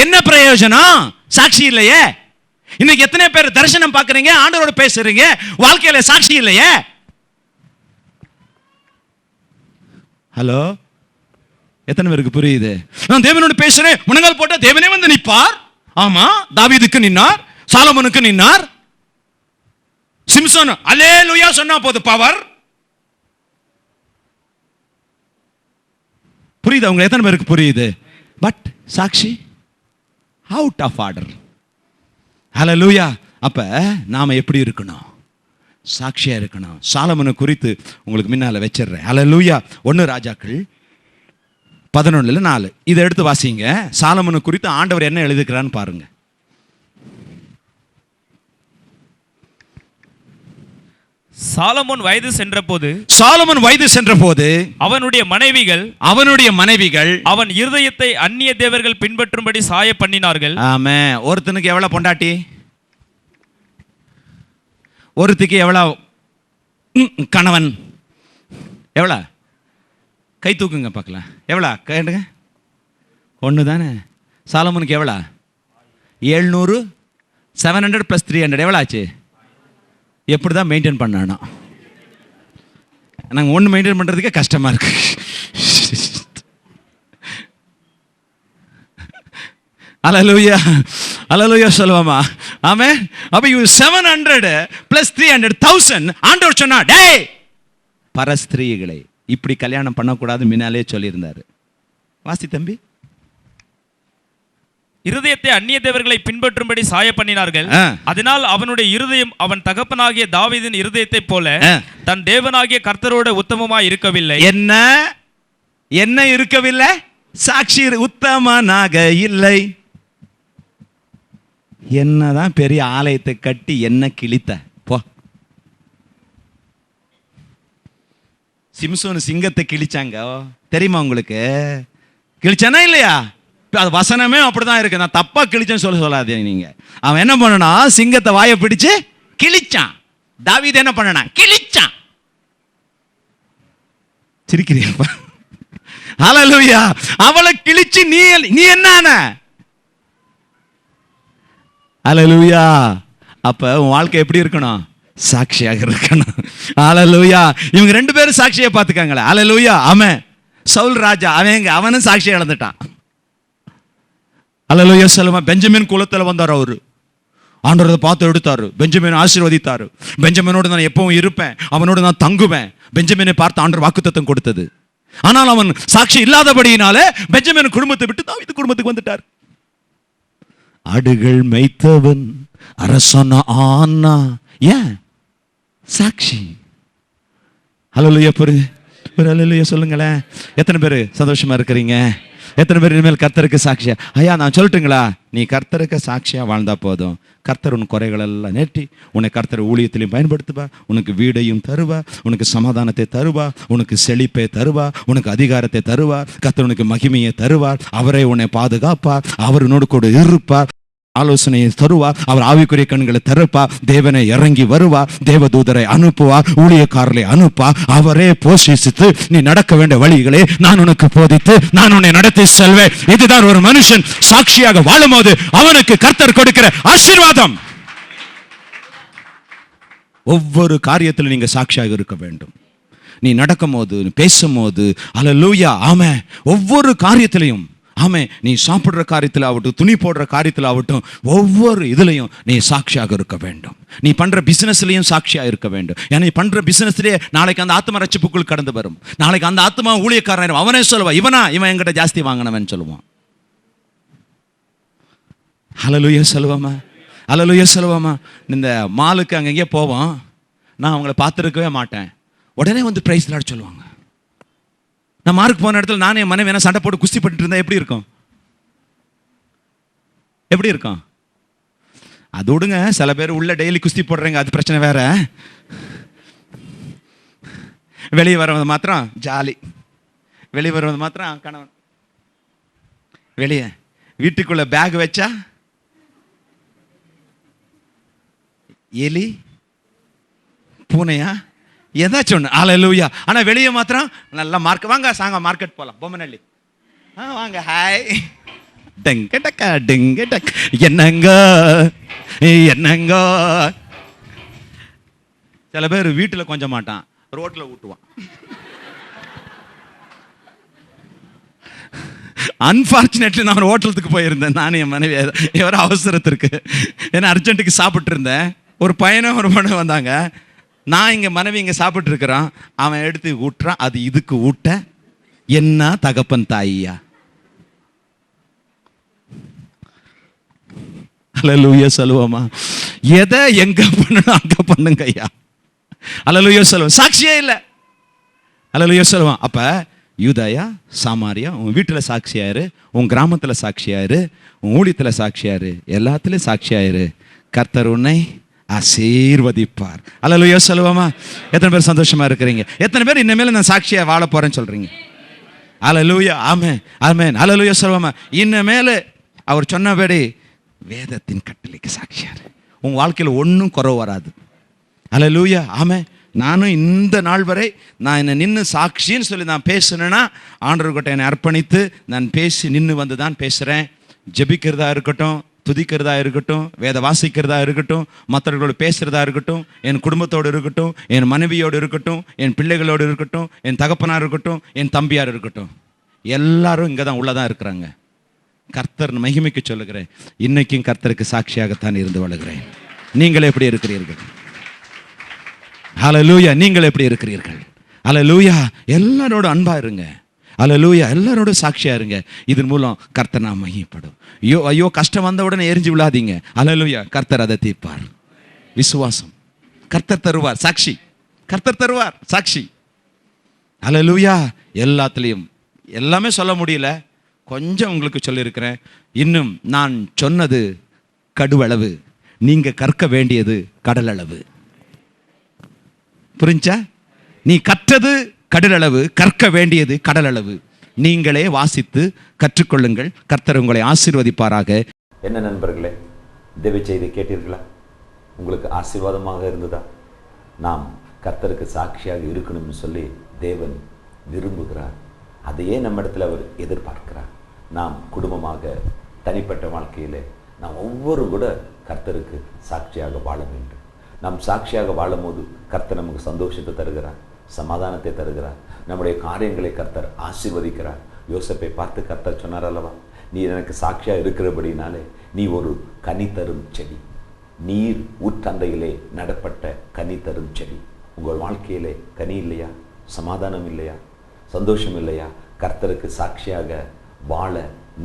என்ன பிரயோஜனம்? சாட்சி இல்லையே. இன்னைக்கு எத்தனை பேர் தரிசனம் பார்க்கறீங்க, ஆண்டவரோடு பேசுறீங்க, வாழ்க்கையில சாட்சி இல்லையே? ஹலோ, எத்தனை பேருக்கு புரியுது? நான் தேவனோடு பேசுறேன், முழங்கால் போட்ட தேவனே வந்து நிற்பார். ஆமா, தாவீதுக்கு நின்னார், சாலமோனுக்கு நின்னார். சிம்சன் அல்லேலூயா சொன்னா போது பவர். புரியுது அவங்க எத்தனை பேருக்கு புரியுது? பட் சாட்சி அவுட் ஆஃப் ஆர்டர். ஹல்லேலூயா. அப்ப நாம எப்படி இருக்கணும்? சாட்சியா இருக்கணும். சாலமோனை குறித்து உங்களுக்கு முன்னால வச்சிடுறேன். ஹல்லேலூயா. 1 ராஜாக்கள் 11:4 இதை எடுத்து வாசிங்க. சாலமோனை குறித்து ஆண்டவர் என்ன எழுதுகிறான்னு பாருங்க. சாலமோன் வயது சென்றபோது அவனுடைய மனைவிகள் அவன் இருதயத்தை அந்நிய தேவர்கள் பின்பற்றும்படி சாய பண்ணினார்கள். ஆமென். ஒருத்தனுக்கு எவ்வளவு பொண்டாட்டி? ஒருத்திக்கு எவ்வளவு கணவன்? எவ்வளவு? கை தூக்குங்க பார்க்கலாம். எவ்வளவு கேட்டுங்க? 1 தானே. சாலமோனுக்கு எவ்வளவு? 700. 700 + 300 எவ்வளவு ஆச்சு? எப்படி தான் மெயின்டைன் பண்ணணும்? நாங்கள் ஒன்று மெயின்டைன் பண்ணுறதுக்கே கஷ்டமாக இருக்கு. அல்லேலூயா, அல்லேலூயா சொல்லுவாமா? ஆமென். அப்போ 700 + 300 1000 ஆண்டவர் சொன்னா, டேய் பரஸ்திரீகளை இப்படி கல்யாணம் பண்ணக்கூடாது முன்னாலே சொல்லியிருந்தாரு. வாசி தம்பி. இருதயத்தை அந்நிய தேவர்களை பின்பற்றும்படி சாய பண்ணினார்கள். அதனால் அவனுடைய இருதயம் அவன் தகப்பனாகிய தாவீதின் இருதயத்தை போல தன் தேவனாகிய கர்த்தரோட உத்தமமாய் இருக்கவில்லை. என்ன இருக்கவில்லை? சாட்சி உத்தமனாக இல்லை. என்னதான் பெரிய ஆலயத்தை கட்டி என்ன கிழித்த போ. சிம்சோன் சிங்கத்தை கிழிச்சாங்க தெரியுமா உங்களுக்கு? கிழிச்சானா இல்லையா? அது வசனமே அப்படிதான் இருக்கு. நான் தப்பா கிழிச்சேன்னு சொல்லாதீங்க நீங்க. அவன் என்ன பண்ணனா, சிங்கத்தை வாயை பிடிச்சு கிழிச்சான். தாவீது என்ன பண்ணனா? கிழிச்சான். சிரிக்கிறீப்பா? ஹல்லேலூயா. அவளை கிழிச்சு நீ என்ன? ஹல்லேலூயா. அப்ப உன் வாழ்க்கை எப்படி இருக்கணும்? சாட்சியாக இருக்கணும். ஹல்லேலூயா. இவங்க 2 பேரும் சாட்சியை பார்த்துக்காங்களே. ஹல்லேலூயா. ஆமென். சவுல் ராஜா அவனும் சாட்சியை இழந்துட்டான். அல்லேலூயா சொல்லுமா? பெஞ்சமின் குலத்தில் வந்தார் அவரு. ஆண்டவரை பார்த்து எடுத்தாரு. பெஞ்சமின் ஆசீர்வதித்தாரு. பெஞ்சமினோடு நான் எப்பவும் இருப்பேன், அவனோடு நான் தங்குவேன். பெஞ்சமினை பார்த்து ஆண்டவர் வாக்குத்தத்தம் கொடுத்தது. ஆனால் அவன் சாட்சி இல்லாதபடியினாலே பெஞ்சமின் குடும்பத்தை விட்டு தாவீது குடும்பத்துக்கு வந்துட்டார். ஆடுகள் மேய்த்தவன் அரசனா ஆனா ஏன்? சாட்சி. அல்லேலூயா. ஒரு அல்லேலூயா சொல்லுங்களேன். எத்தனை பேர் சந்தோஷமா இருக்கிறீங்க? எத்தனை பேர் இனிமேல் கர்த்தருக்கு சாட்சியா? ஐயா நான் சொல்லட்டுங்களா? நீ கர்த்தருக்கு சாட்சியா வாழ்ந்தா போதும். கர்த்தர் உன் குறைகளெல்லாம் நேற்றி உன்னை கர்த்தர் ஊழியத்திலையும் பயன்படுத்துவா. உனக்கு வீடையும் தருவா, உனக்கு சமாதானத்தை தருவா, உனக்கு செழிப்பை தருவா, உனக்கு அதிகாரத்தை தருவார். கர்த்தர் உனக்கு மகிமையை தருவார். அவரை உன்னை பாதுகாப்பார். அவர் உன்னோடு கூட இருப்பார். ஆலோசனையை தருவார். அவர் ஆவிக்குரிய கண்களை திறப்பார். தேவனை இறங்கி வருவார். தேவதூதரை அனுப்புவார். ஊழியக்காரரை அனுப்பார். அவரே போஷித்து நீ நடக்க வேண்டிய வழிகளை நான் உனக்கு போதித்து நான் உன்னை நடத்தி செல்வேன். இதுதான் ஒரு மனுஷன் சாட்சியாக வாழும்போது அவனுக்கு கர்த்தர் கொடுக்கிற ஆசீர்வாதம். ஒவ்வொரு காரியத்திலும் நீங்க சாட்சியாக இருக்க வேண்டும். நீ நடக்கும் போது, பேசும்போது, அல்லேலூயா, ஆமென், ஒவ்வொரு காரியத்திலையும், ஆமென், நீ சாப்பிடுற காரியத்தில் ஆகட்டும், துணி போடுற காரியத்தில் ஆகட்டும், ஒவ்வொரு இதுலையும் நீ சாட்சியாக இருக்க வேண்டும். நீ பண்ற பிசினஸ்லயும் சாட்சியாக இருக்க வேண்டும். ஏன்னா நீ பண்ற பிசினஸ்லயே நாளைக்கு அந்த ஆத்மா ரட்சிப்புக்குள் கடந்து வரும். நாளைக்கு அந்த ஆத்மா ஊழியக்காரன் அவனே சொல்லுவான், இவன் என்கிட்ட ஜாஸ்தி வாங்கினவன் சொல்லுவான். அல்லேலூயா சொல்லுவாமா, அல்லேலூயா சொல்லுவாமா. இந்த மாலுக்கு அங்கங்கே போவோம், நான் அவங்கள பார்த்துருக்கவே மாட்டேன், உடனே வந்து பிரைஸ் லார்ட் சொல்லுவாங்க. நான் மார்க் போன இடத்துல நானே மனைவி என்ன சண்டை போட்டு குஸ்தி பண்ணிட்டு இருந்தா எப்படி இருக்கும்? எப்படி இருக்கும்? அது விடுங்க, சில பேர் உள்ள டெய்லி குஸ்தி போடுறீங்க, அது பிரச்சனை வேற. வெளியே வரவது மாத்திரம் ஜாலி, வெளியே வருவது மாத்திரம் கணவன். வெளியே வீட்டுக்குள்ள பேக் வச்சா எலி பூனையா ஏதாச்சும் ஒன்று. அல்லேலூயா. ஆனால் வெளியே மாத்திரம் நல்லா வாங்க சாங்க மார்க்கெட் போகலாம், பொம்மநல்லி வாங்க, ஹாய் டெங்க டக்கா டெங்க டக், என்னங்க என்னங்க. சில பேர் வீட்டில் கொஞ்சம் மாட்டான், ரோட்டில் ஊட்டுவான். அன்பார்ச்சுனேட்லி நான் ஹோட்டலுக்கு போயிருந்தேன், நானும் என் மனைவி, எவரோ அவசரத்திற்கு, ஏன்னா அர்ஜென்ட்டுக்கு சாப்பிட்டு இருந்தேன். ஒரு பையனும் ஒரு பொண்ணு வந்தாங்க. நான் இங்கே மனைவி இங்கே சாப்பிட்டு இருக்கிறான், அவன் எடுத்து ஊட்டுறான். அது இதுக்கு ஊட்ட என்ன தகப்பன் தாயியா? அல்லேலூயா சொல்லுவோமா. எதை எங்க பண்ணணும் அங்க பண்ணுங்க ஐயா. அல்லேலூயா சொல்லுவோம். சாட்சியே இல்லை. அல்லேலூயா சொல்லுவான். அப்ப யூதாயா சாமாரியா, உன் வீட்டில் சாட்சியாரு, உன் கிராமத்தில் சாட்சியாரு, உன் ஊழியத்தில் சாட்சியாரு, எல்லாத்துலேயும் சாட்சியாயிரு. கர்த்தர் உன்னை ஆசீர்வதிப்பார். அல்லேலூயா சொல்லுவோமா. எத்தனை பேர் சந்தோஷமா இருக்கிறீங்க? எத்தனை பேர் இனிமேல் நான் சாட்சியா வாழ போறேன்னு சொல்றீங்க? அல்லேலூயா, ஆமென், ஆமென். அல்லேலூயா சொல்லுவோமா. இனிமேல் அவர் சொன்னபடி வேதத்தின் கட்டளைக்கு சாட்சியாரு. உங்க வாழ்க்கையில் ஒன்றும் குறைவு வராது. அல்லேலூயா, ஆமென். நானும் இந்த நாள் வரை நான் என்னை நின்று சாட்சின்னு சொல்லி நான் பேசுனேன்னா ஆண்டவர்கிட்ட என்னை அர்ப்பணித்து நான் பேசி நின்று வந்து தான் பேசுகிறேன். ஜெபிக்கிறதா இருக்கட்டும், துதிக்கிறதா இருக்கட்டும், வேத வாசிக்கிறதா இருக்கட்டும், மற்றவர்களோடு பேசுகிறதா இருக்கட்டும், என் குடும்பத்தோடு இருக்கட்டும், என் மனைவியோடு இருக்கட்டும், என் பிள்ளைகளோடு இருக்கட்டும், என் தகப்பனார் இருக்கட்டும், என் தம்பியார் இருக்கட்டும், எல்லாரும் இங்கே தான் உள்ளதான் இருக்கிறாங்க. கர்த்தர் மகிமைக்கு சொல்லுகிறேன், இன்னைக்கும் கர்த்தருக்கு சாட்சியாகத்தான் இருந்து வளர்கிறேன். நீங்கள் எப்படி இருக்கிறீர்கள்? அல்லேலூயா. நீங்கள் எப்படி இருக்கிறீர்கள்? அல்லேலூயா. எல்லாரோட அன்பா இருங்க. அல்லேலூயா. எல்லாரோட சாட்சியா இருங்க. இதன் மூலம் கர்த்தர் நாம் மகிமைப்படும். ஐயோ கஷ்டம் வந்த உடனே எரிஞ்சு விழாதீங்க. அல்லேலூயா. கர்த்தர் அதை தீர்ப்பார். விசுவாசம். கர்த்தர் தருவார் சாட்சி. கர்த்தர் தருவார் சாட்சி. அல்லேலூயா. எல்லாத்துலேயும் எல்லாமே சொல்ல முடியல, கொஞ்சம் உங்களுக்கு சொல்லியிருக்கிறேன். இன்னும் நான் சொன்னது கடுவளவு, நீங்க கற்க வேண்டியது கடலளவு. புரிஞ்சா? நீ கற்றது கடலளவு, கற்க வேண்டியது கடலளவு. நீங்களே வாசித்து கற்றுக்கொள்ளுங்கள். கர்த்தர் உங்களை ஆசீர்வதிப்பாராக. என்ன நண்பர்களே, தேவ செய்தி கேட்டீர்களா? உங்களுக்கு ஆசீர்வாதமாக இருந்ததா? நாம் கர்த்தருக்கு சாட்சியாக இருக்கணும்னு சொல்லி தேவன் விரும்புகிறார். அதையே நம்ம இடத்துல அவர் எதிர்பார்க்கிறார். நாம் குடும்பமாக, தனிப்பட்ட வாழ்க்கையிலே நாம் ஒவ்வொரு கூட கர்த்தருக்கு சாட்சியாக வாழ வேண்டும். நாம் சாட்சியாக வாழும் போது கர்த்தர் நமக்கு சந்தோஷத்தை தருகிறார், சமாதானத்தை தருகிறார், நம்முடைய காரியங்களை கர்த்தர் ஆசீர்வதிக்கிறார். யோசேப்பை பார்த்து கர்த்தர் சொன்னார் அல்லவா, நீ எனக்கு சாட்சியாக இருக்கிறபடினாலே நீ ஒரு கனி தரும் செடி, நீர் ஊற்றந்தையிலே நடப்பட்ட கனி தரும் செடி. உங்கள் வாழ்க்கையிலே கனி இல்லையா? சமாதானம் இல்லையா? சந்தோஷம் இல்லையா? கர்த்தருக்கு சாட்சியாக வாழ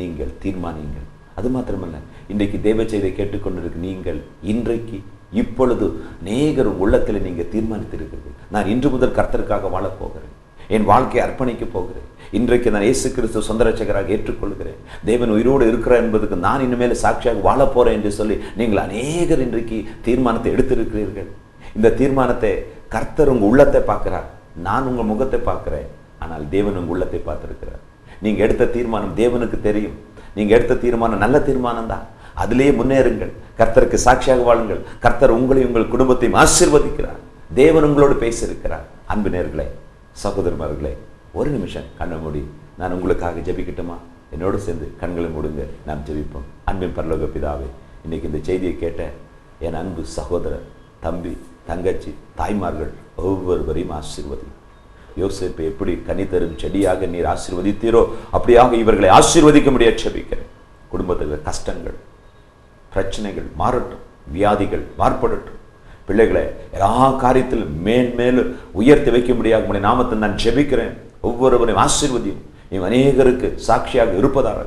நீங்கள் தீர்மானியுங்கள். அது மாத்திரமல்ல, இன்றைக்கு தேவ செய்தியை கேட்டுக்கொண்டிருக்க நீங்கள் இன்றைக்கு இப்பொழுது நேகரும் உள்ளத்தில் நீங்கள் தீர்மானித்திருக்கிறீர்கள், நான் இன்று முதல் கர்த்தருக்காக வாழப் போகிறேன், என் வாழ்க்கையை அர்ப்பணிக்க போகிறேன், இன்றைக்கு நான் இயேசு கிறிஸ்து சொந்த ரட்சகராக ஏற்றுக்கொள்கிறேன், தேவன் உயிரோடு இருக்கிறார் என்பதுக்கு நான் இனிமேல் சாட்சியாக வாழப் போறேன் என்று சொல்லி நீங்கள் அநேகர் இன்றைக்கு தீர்மானத்தை எடுத்திருக்கிறீர்கள். இந்த தீர்மானத்தை கர்த்தர் உங்கள் உள்ளத்தை பார்க்கிறார், நான் உங்கள் முகத்தை பார்க்கிறேன், ஆனால் தேவன் உங்கள் உள்ளத்தை பார்த்திருக்கிறார். நீங்க எடுத்த தீர்மானம் தேவனுக்கு தெரியும். நீங்க எடுத்த தீர்மானம் நல்ல தீர்மானம் தான். அதிலேயே முன்னேறுங்கள். கர்த்தருக்கு சாட்சியாக வாழுங்கள். கர்த்தர் உங்களையும் உங்கள் குடும்பத்தையும் ஆசீர்வதிக்கிறார். தேவன் உங்களோடு பேசியிருக்கிறார். அன்பு நேயர்களே, சகோதரர்களே, ஒரு நிமிஷம் கண்ணை மூடி நான் உங்களுக்காக ஜெபிக்கட்டுமா? என்னோடு சேர்ந்து கண்களை மூடுங்க, நாம் ஜெபிப்போம். அன்பின் பரலோக பிதாவே, இன்னைக்கு இந்த செய்தியை கேட்ட என் அன்பு சகோதரர், தம்பி, தங்கச்சி, தாய்மார்கள் ஒவ்வொருவரையும் ஆசீர்வதி. யோசேப்பை எப்படி கனி தரும் செடியாக நீர் ஆசீர்வதித்தீரோ அப்படியாக இவர்களை ஆசீர்வதிக்க முடியாது ஜெபிக்கிறேன். குடும்பத்தில் கஷ்டங்கள், பிரச்சனைகள் மாறட்டும், வியாதிகள் மாறுபடட்டும். பிள்ளைகளை எல்லா காரியத்திலும் மேன்மேலும் உயர்த்தி வைக்க முடியாது உங்களுடைய நாமத்தை நான் ஜெபிக்கிறேன். ஒவ்வொருவரையும் ஆசீர்வதியும். நீங்க அநேகருக்கு சாட்சியாக இருப்பதாக.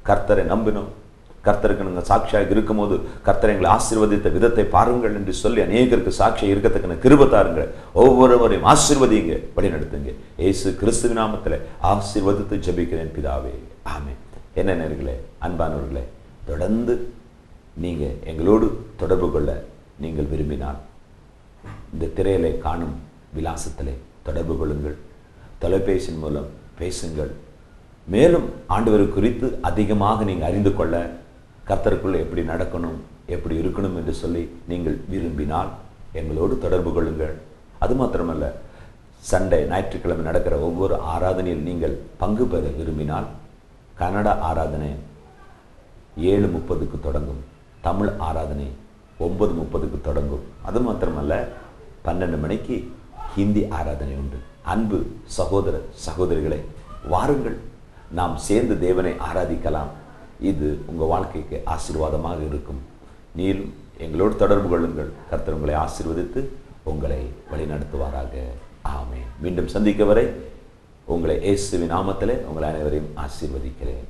கர்த்தரை நம்பினோம், கர்த்தருக்கு நீங்கள் சாட்சியாக இருக்கும் போது கர்த்தரை எங்களை ஆசீர்வதித்த விதத்தை பாருங்கள் என்று சொல்லி அநேகருக்கு சாட்சியாக இருக்கத்தக்க கிருபை தாருங்கள். ஒவ்வொருவரையும் ஆசீர்வதிங்க, வழிநடத்துங்க. இயேசு கிறிஸ்துவின் நாமத்தில் ஆசீர்வதித்து ஜெபிக்கிறேன் பிதாவே, ஆமென். என்ன நேயர்களே, அன்பானவர்களே, தொடர்ந்து நீங்க எங்களோடு தொடர்பு கொள்ள நீங்கள் விரும்பினால் இந்த திரையிலே காணும் விலாசத்திலே தொடர்பு கொள்ளுங்கள். தொலைபேசியின் மூலம் பேசுங்கள். மேலும் ஆண்டவரை குறித்து அதிகமாக நீங்கள் அறிந்து கொள்ள, கர்த்தருக்குள்ள எப்படி நடக்கணும், எப்படி இருக்கணும் என்று சொல்லி நீங்கள் விரும்பினால் எங்களோடு தொடர்பு கொள்ளுங்கள். அது மாத்திரமல்ல, சண்டே ஞாயிற்றுக்கிழமை நடக்கிற ஒவ்வொரு ஆராதனையில் நீங்கள் பங்கு பெற விரும்பினால் கன்னட ஆராதனை 7:30 தொடங்கும், தமிழ் ஆராதனை 9:30 தொடங்கும். அது மாத்திரமல்ல, 12 மணிக்கு ஹிந்தி ஆராதனை உண்டு. அன்பு சகோதர சகோதரிகளை, வாருங்கள், நாம் சேர்ந்து தேவனை ஆராதிக்கலாம். இது உங்கள் வாழ்க்கைக்கு ஆசீர்வாதமாக இருக்கும். நீங்களும் எங்களோடு தொடர்பு கொள்ளுங்கள். கர்த்தர் உங்களை ஆசீர்வதித்து உங்களை வழிநடத்துவாராக. ஆமென். மீண்டும் சந்திக்க வரை உங்களை இயேசுவின் நாமத்திலே உங்களை அனைவரையும் ஆசீர்வதிக்கிறேன்.